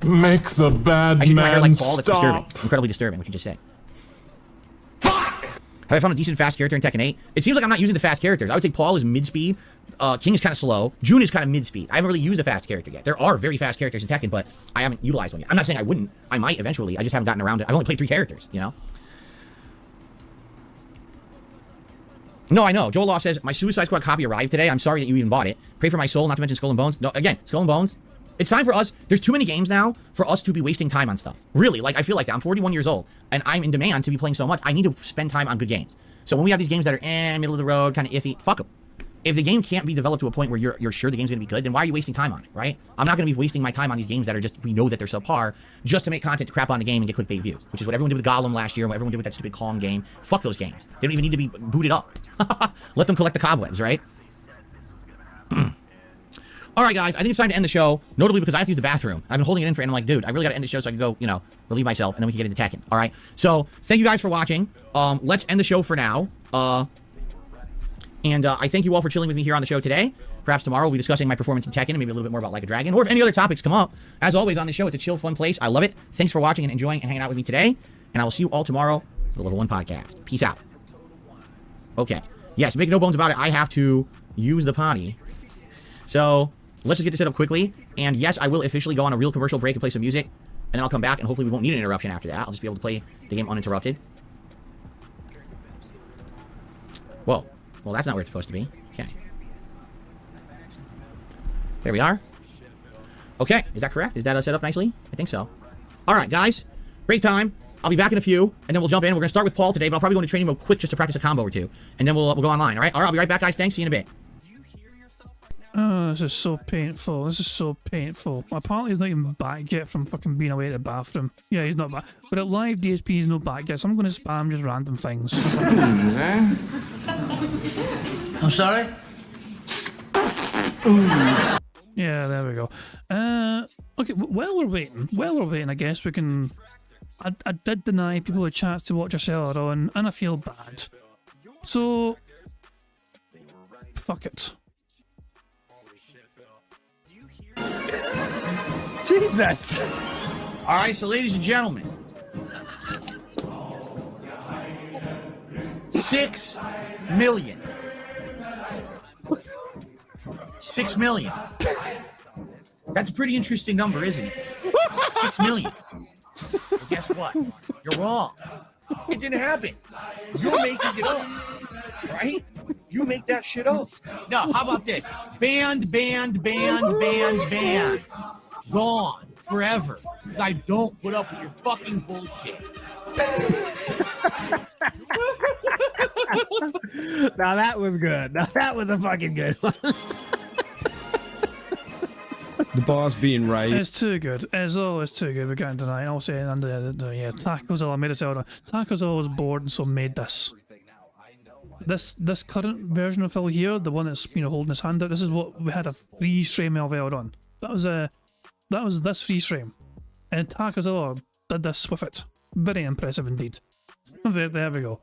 Make the bad I should do my hair like man Paul. That's stop. disturbing. Incredibly disturbing, what you just said. Have I found a decent fast character in Tekken 8? It seems like I'm not using the fast characters. I would say Paul is mid-speed. King is kind of slow. June is kind of mid-speed. I haven't really used a fast character yet. There are very fast characters in Tekken, but I haven't utilized one yet. I'm not saying I wouldn't. I might eventually. I just haven't gotten around to it. I've only played 3 characters, you know? No, I know. Joel Law says, my Suicide Squad copy arrived today. I'm sorry that you even bought it. Pray for my soul, not to mention Skull and Bones. No, again, Skull and Bones. It's time for us. There's too many games now for us to be wasting time on stuff. Really, like, I feel like that. I'm 41 years old, and I'm in demand to be playing so much. I need to spend time on good games. So when we have these games that are middle of the road, kind of iffy, fuck them. If the game can't be developed to a point where you're sure the game's going to be good, then why are you wasting time on it, right? I'm not going to be wasting my time on these games that are just, we know that they're subpar, just to make content to crap on the game and get clickbait views, which is what everyone did with Gollum last year, what everyone did with that stupid Kong game. Fuck those games. They don't even need to be booted up. Let them collect the cobwebs, right? All right, guys, I think it's time to end the show, notably because I have to use the bathroom. I've been holding it in for, and I'm like, dude, I really got to end the show so I can go, you know, relieve myself, and then we can get into Tekken. All right, so thank you guys for watching. Let's end the show for now. And I thank you all for chilling with me here on the show today. Perhaps tomorrow we'll be discussing my performance in Tekken and maybe a little bit more about Like a Dragon, or if any other topics come up. As always on the show, it's a chill, fun place. I love it. Thanks for watching and enjoying and hanging out with me today, and I will see you all tomorrow for the Level 1 podcast. Peace out. Okay. Yes, make no bones about it. I have to use the potty. So let's just get this set up quickly. And yes, I will officially go on a real commercial break and play some music. And then I'll come back and hopefully we won't need an interruption after that. I'll just be able to play the game uninterrupted. Whoa. Well, that's not where it's supposed to be. Okay. There we are. Okay. Is that correct? Is that set up nicely? I think so. All right, guys. Break time. I'll be back in a few, and then we'll jump in. We're going to start with Paul today, but I'll probably go into training mode quick just to practice a combo or two. And then we'll go online, all right? All right, I'll be right back, guys. Thanks. See you in a bit. Oh, this is so painful. This is so painful. Apparently he's not even back yet from fucking being away to the bathroom. Yeah, he's not back. But at live DSP he's not back yet, so I'm going to spam just random things. I'm sorry? Yeah, there we go. Okay, while we're waiting, I guess we can... I did deny people a chance to watch Acceleron, and I feel bad. So... fuck it. Jesus! All right, so ladies and gentlemen, 6 million. 6 million. That's a pretty interesting number, isn't it? 6 million. But guess what? You're wrong. It didn't happen. You're making it up, right? You make that shit up. No, how about this? Banned. Gone forever. Because I don't put up with your fucking bullshit. Now that was good. Now that was a fucking good one. The boss being right. It's too good. It's always too good. We can't deny it. I'll say it under yeah, Tacozilla made it out. Tacozilla was bored and so made this. This current version of Phil here, the one that's holding his hand out, this is what we had a freeze frame of on. That was this freeze frame. And Tacozilla did this with it. Very impressive indeed. There we go.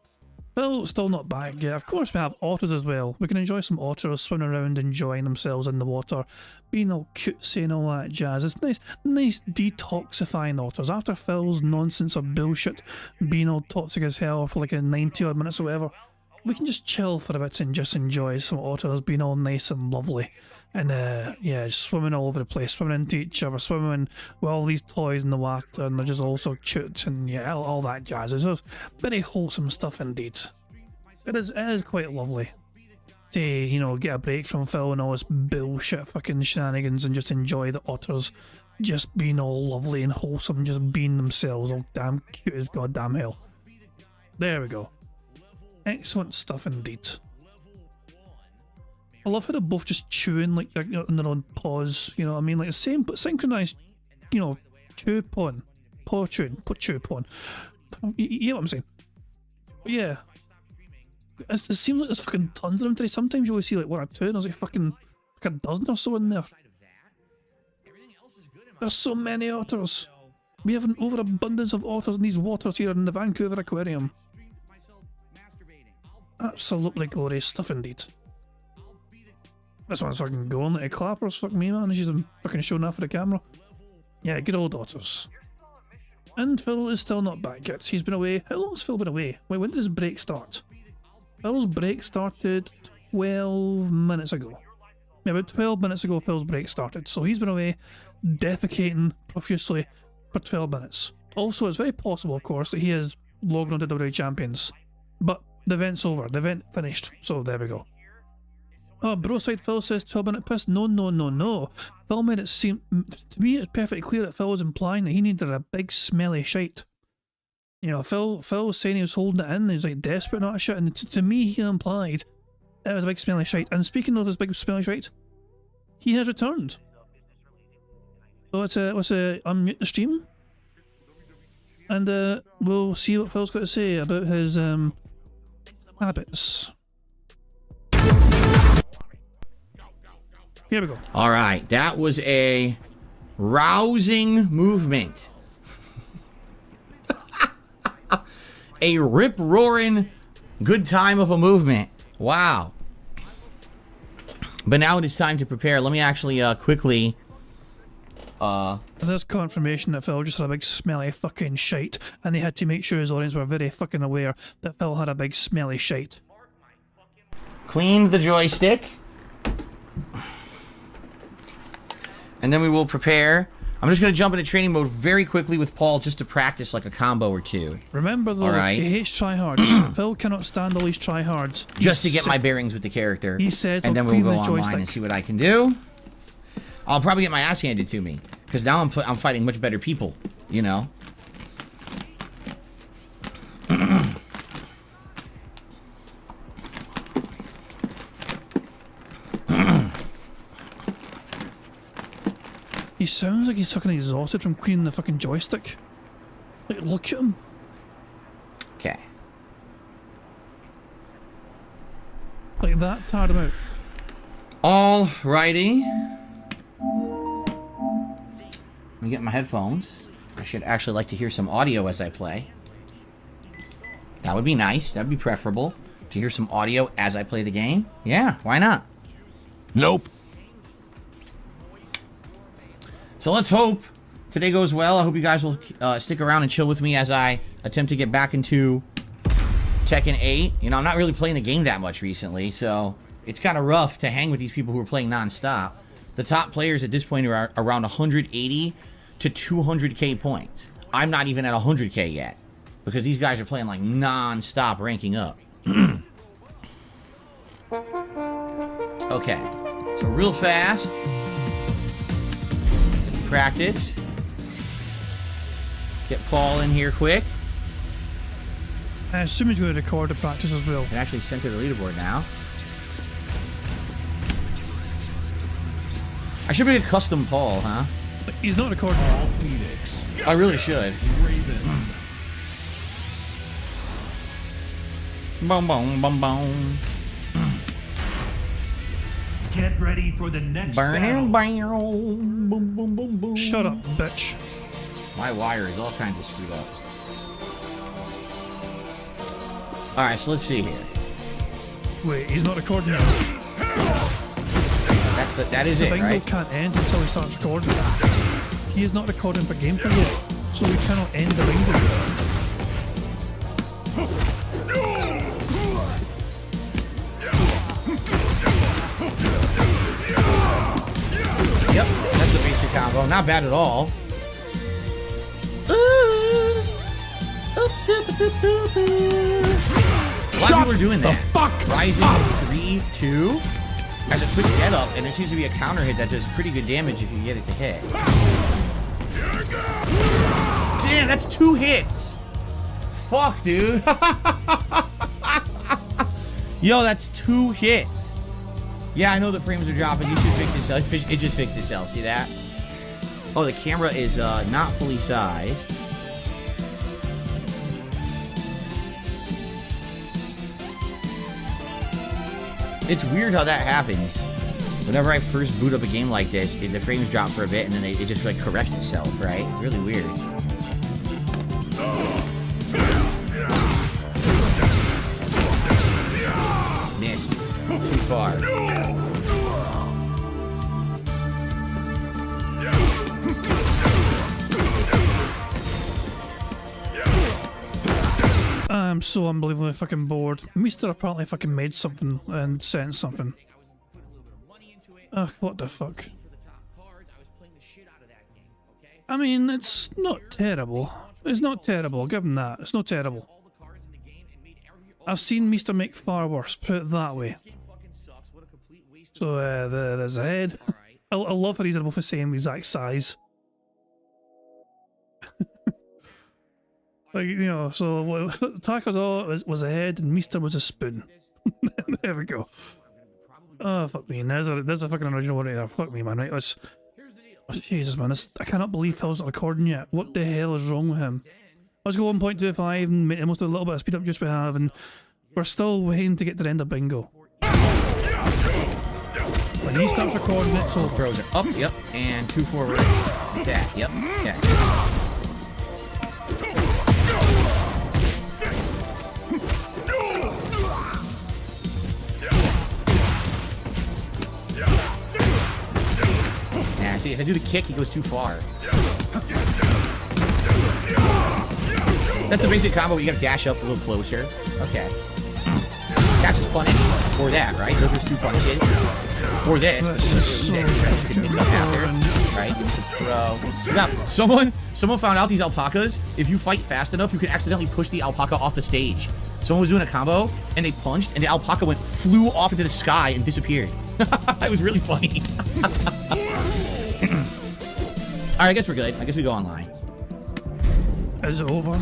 Phil still not back yet. Of course we have otters as well. We can enjoy some otters swimming around enjoying themselves in the water, being all cutesy and all that jazz. It's nice detoxifying otters. After Phil's nonsense or bullshit being all toxic as hell for like a 90 odd minutes or whatever, we can just chill for a bit and just enjoy some otters being all nice and lovely. And yeah, just swimming all over the place, swimming into each other, swimming with all these toys in the water, and they're just all so cute, and yeah, all that jazz. It's just very wholesome stuff indeed. It is quite lovely to, get a break from Phil and all this bullshit fucking shenanigans and just enjoy the otters just being all lovely and wholesome, just being themselves, all damn cute as goddamn hell. There we go. Excellent stuff indeed. I love how they're both just chewing like they're in their own paws, you know what I mean? Like the same but synchronized, chew pawn. Paw chewing, chew pawn. You know what I'm saying? But yeah. It seems like there's fucking tons of them today. Sometimes you always see like one or two and there's like fucking like a dozen or so in there. There's so many otters. We have an overabundance of otters in these waters here in the Vancouver Aquarium. Absolutely glorious stuff indeed. This one's fucking going like a clappers, fuck me man, she's fucking showing off for the camera. Yeah, good old otters. And Phil is still not back yet. He's been away. How long's Phil been away? Wait, when did his break start? Phil's break started 12 minutes ago. Yeah, about 12 minutes ago Phil's break started. So he's been away defecating profusely for 12 minutes. Also, it's very possible, of course, that he has logged onto WWE Champions. But the event's over. The event finished. So there we go. Oh, Broside Phil says 12-minute piss. No. Phil made it seem... To me, it's perfectly clear that Phil was implying that he needed a big smelly shite. Phil was saying he was holding it in, he was like desperate and all that shit, and to me he implied It was a big smelly shite. And speaking of this big smelly shite, he has returned. So let's unmute the stream. And we'll see what Phil's got to say about his habits. Here we go. All right, that was a rousing movement. A rip-roaring good time of a movement. Wow. But now it is time to prepare. Let me actually quickly... There's confirmation that Phil just had a big smelly fucking shite, and they had to make sure his audience were very fucking aware that Phil had a big smelly shite. Clean the joystick. And then we will prepare. I'm just going to jump into training mode very quickly with Paul just to practice like a combo or two. Remember though, right. he hates tryhards. Phil cannot stand all these tryhards. Just to get my bearings with the character. He said, and then we'll go the online joystick. and see what I can do. I'll probably get my ass handed to me. Because now I'm fighting much better people, you know? He sounds like he's fucking exhausted from cleaning the fucking joystick. Like, look at him. Okay. Like that tired him out. Alrighty. Let me get my headphones. I should actually like to hear some audio as I play. That would be nice. That would be preferable. To hear some audio as I play the game. Yeah, why not? Nope. So let's hope today goes well. I hope you guys will stick around and chill with me as I attempt to get back into Tekken 8. You know, I'm not really playing the game that much recently, so it's kind of rough to hang with these people who are playing non-stop. The top players at this point are around 180 to 200k points. I'm not even at 100k yet because these guys are playing like non-stop ranking up. Okay, so real fast. Practice. Get Paul in here quick. I assume he's going to record the practice as well. Can actually center the leaderboard now. I should be a custom Paul, huh? He's not recording. Phoenix. I really should. Raven. Boom, boom, boom, boom. Get ready for the next Burning, battle. boom, boom, boom, boom, boom. Shut up, bitch. My wire is all kinds of screwed up. Alright, so let's see here. Wait, he's not recording now. That is The it, bingo right? can't end until he starts recording. He is not recording for gameplay yet, so we cannot end the bingo. Yep, that's the basic combo. Not bad at all. A lot of people are doing that. Rising 3-2 has a quick get up, and there seems to be a counter hit that does pretty good damage if you get it to hit. Damn, that's 2 hits. Fuck, dude. Yo, that's 2 hits. Yeah, I know the frames are dropping. You should fix itself. It just fixed itself. See that? Oh, the camera is not fully sized. It's weird how that happens. Whenever I first boot up a game like this, the frames drop for a bit, and then it just like corrects itself, right? It's really weird. Missed. Too far. I'm so unbelievably fucking bored. Meester apparently fucking made something and sent something. Ugh, what the fuck. I mean, it's not terrible. It's not terrible, I'll give him that. It's not terrible. I've seen Meester make far worse, put it that way. So, there's a head. I love how these are both the same exact size. Like, you know, so Taco's all was a head and Meester was a spoon. There we go. Oh, fuck me. There's a fucking original one right there. Fuck me, man. Right, let's... Oh, Jesus, man. I cannot believe Phil's not recording yet. What the hell is wrong with him? Let's go 1.25 and make the most of a little bit of speed up just we have, and we're still waiting to get to the end of bingo. When he starts recording, it's over. Throws it up, yep, and 2 forward. That, yep, okay. Yeah, see, if I do the kick, he goes too far. That's the basic combo. You gotta dash up a little closer. Okay. Catch his punish. Or that, right? Those are 2 punches. Or this. Mix up after. Right? Give me some throw. Now, someone found out these alpacas, if you fight fast enough, you can accidentally push the alpaca off the stage. Someone was doing a combo, and they punched, and the alpaca flew off into the sky and disappeared. It was really funny. Alright, I guess we're good. I guess we go online. Is it over?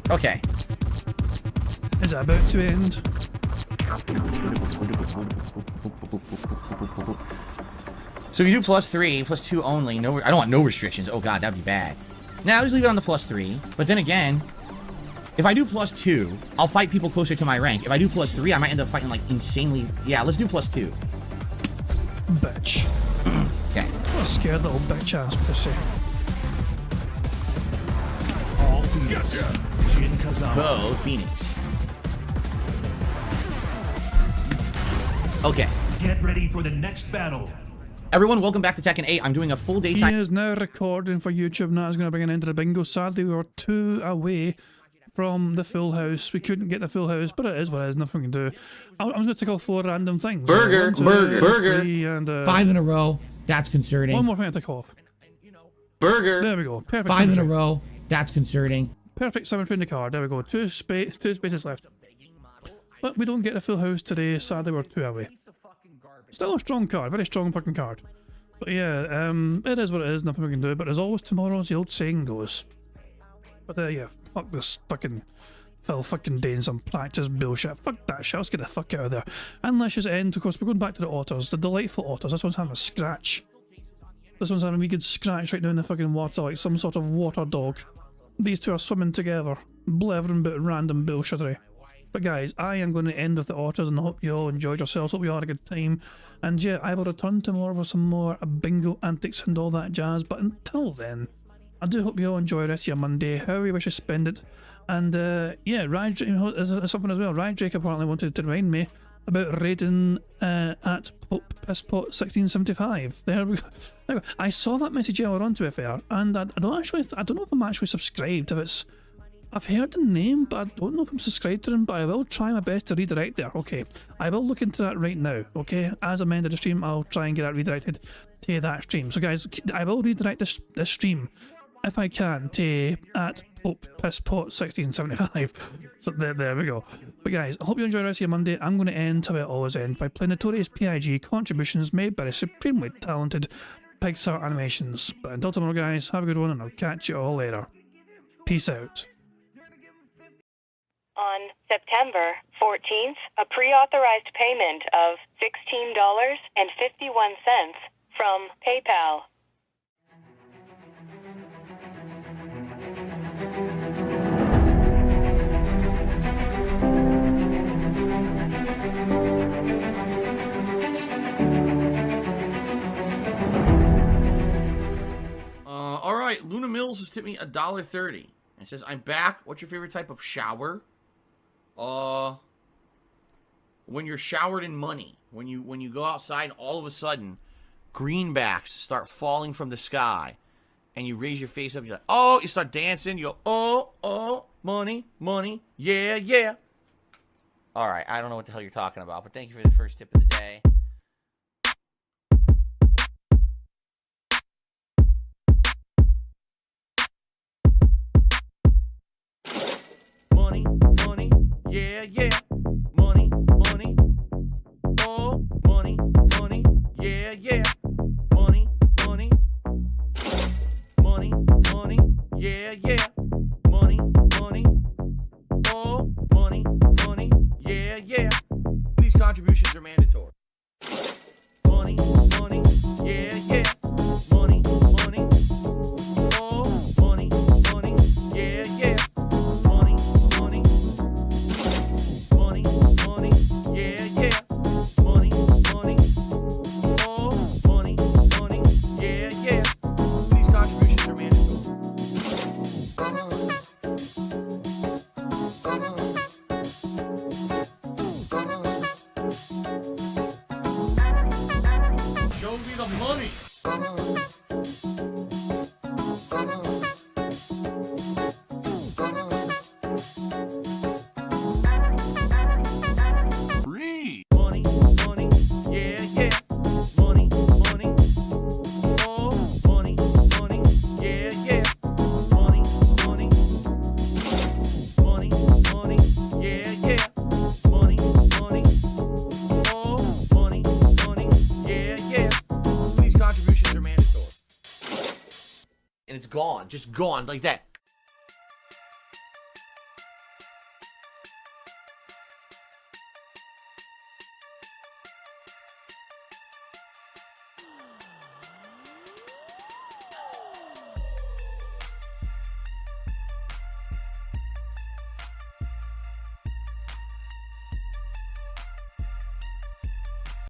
Okay. Is it about to end? So if you do +3, +2 only, no, I don't want no restrictions. Oh god, that'd be bad. Now, I'll just leave it on the +3. But then again, if I do +2, I'll fight people closer to my rank. If I do +3, I might end up fighting like insanely. Yeah, let's do +2. Bitch. Okay. What a scared little bitch ass pussy. All Phoenix. Jin Kazama. Bo Phoenix. Okay. Get ready for the next battle. Everyone, welcome back to Tekken 8. I'm doing a full He daytime. is now recording for YouTube, and that is going to bring an end to the bingo. Sadly, we were 2 away from the full house. We couldn't get the full house, but it is what it is. Nothing we can do. I'm just going to take off 4 random things. Burger, 1, 2, burger. 3, and 5 in a row. That's concerning. one more thing to take off. Burger. There we go. Perfect. 5 in a symmetry. row. That's concerning. Perfect symmetry in the card. There we go. Two spaces left. But we don't get the full house today. Sadly, we're 2 away. Still a strong card. Very strong fucking card. But yeah, it is what it is. Nothing we can do. But as always, tomorrow, as the old saying goes. But yeah, fuck this fucking Phil fucking doing some practice bullshit. Fuck that shit. Let's get the fuck out of there. And let's just end. Of course, we're going back to the otters. The delightful otters. This one's having a scratch. This one's having a wee good scratch right now in the fucking water, like some sort of water dog. These two are swimming together, blathering about random bullshittery. But guys, I am going to end with the otters, and I hope you all enjoyed yourselves. Hope you all had a good time. And yeah, I will return tomorrow for some more bingo antics and all that jazz. But until then, I do hope you all enjoy the rest of your Monday, however you wish to spend it. And yeah, Ryan is something as well. Ryan Drake apparently wanted to remind me about raiding at Pisspot 1675. There we go. I saw that message earlier on, to be fair, and I don't know if I'm actually subscribed. I've heard the name, but I don't know if I'm subscribed to them. But I will try my best to redirect there. Okay, I will look into that right now. Okay, as I'm ending the stream, I'll try and get that redirected to that stream. So guys, I will redirect this stream if I can to at Pisspot 1675. So there we go. But guys, I hope you enjoy the rest of your Monday. I'm going to end how I always end, by playing notorious PIG contributions made by the supremely talented Pixar Animations. But until tomorrow, guys, have a good one, and I'll catch you all later. Peace out. On September 14th, a pre-authorized payment of $16.51 from PayPal. All right, Luna Mills has tipped me $1.30. It says, "I'm back. What's your favorite type of shower?" When you're showered in money, when you go outside, all of a sudden, greenbacks start falling from the sky, and you raise your face up. You're like, oh, you start dancing. You go, oh, money, money, yeah, yeah. All right, I don't know what the hell you're talking about, but thank you for the first tip of the day. Money, money, yeah, yeah. Money, money, oh, money, money, yeah, yeah. Money, money, money, money, yeah, yeah. Money, money, oh, money, money. contributions are mandatory. Money, money, yeah, yeah. Money, money. Oh, money, money, yeah, yeah. Money, money. Money, money, yeah, yeah. Money, money. Oh, money, money, yeah, yeah. These contributions are mandatory. Show me the money. Free. Money, money, yeah, yeah. Money, money. Oh, money, money, yeah, yeah. Money, money. Money, money, yeah, yeah. Money, money. Oh, money, money, yeah, yeah. These contributions are mandatory. And it's gone, just gone like that.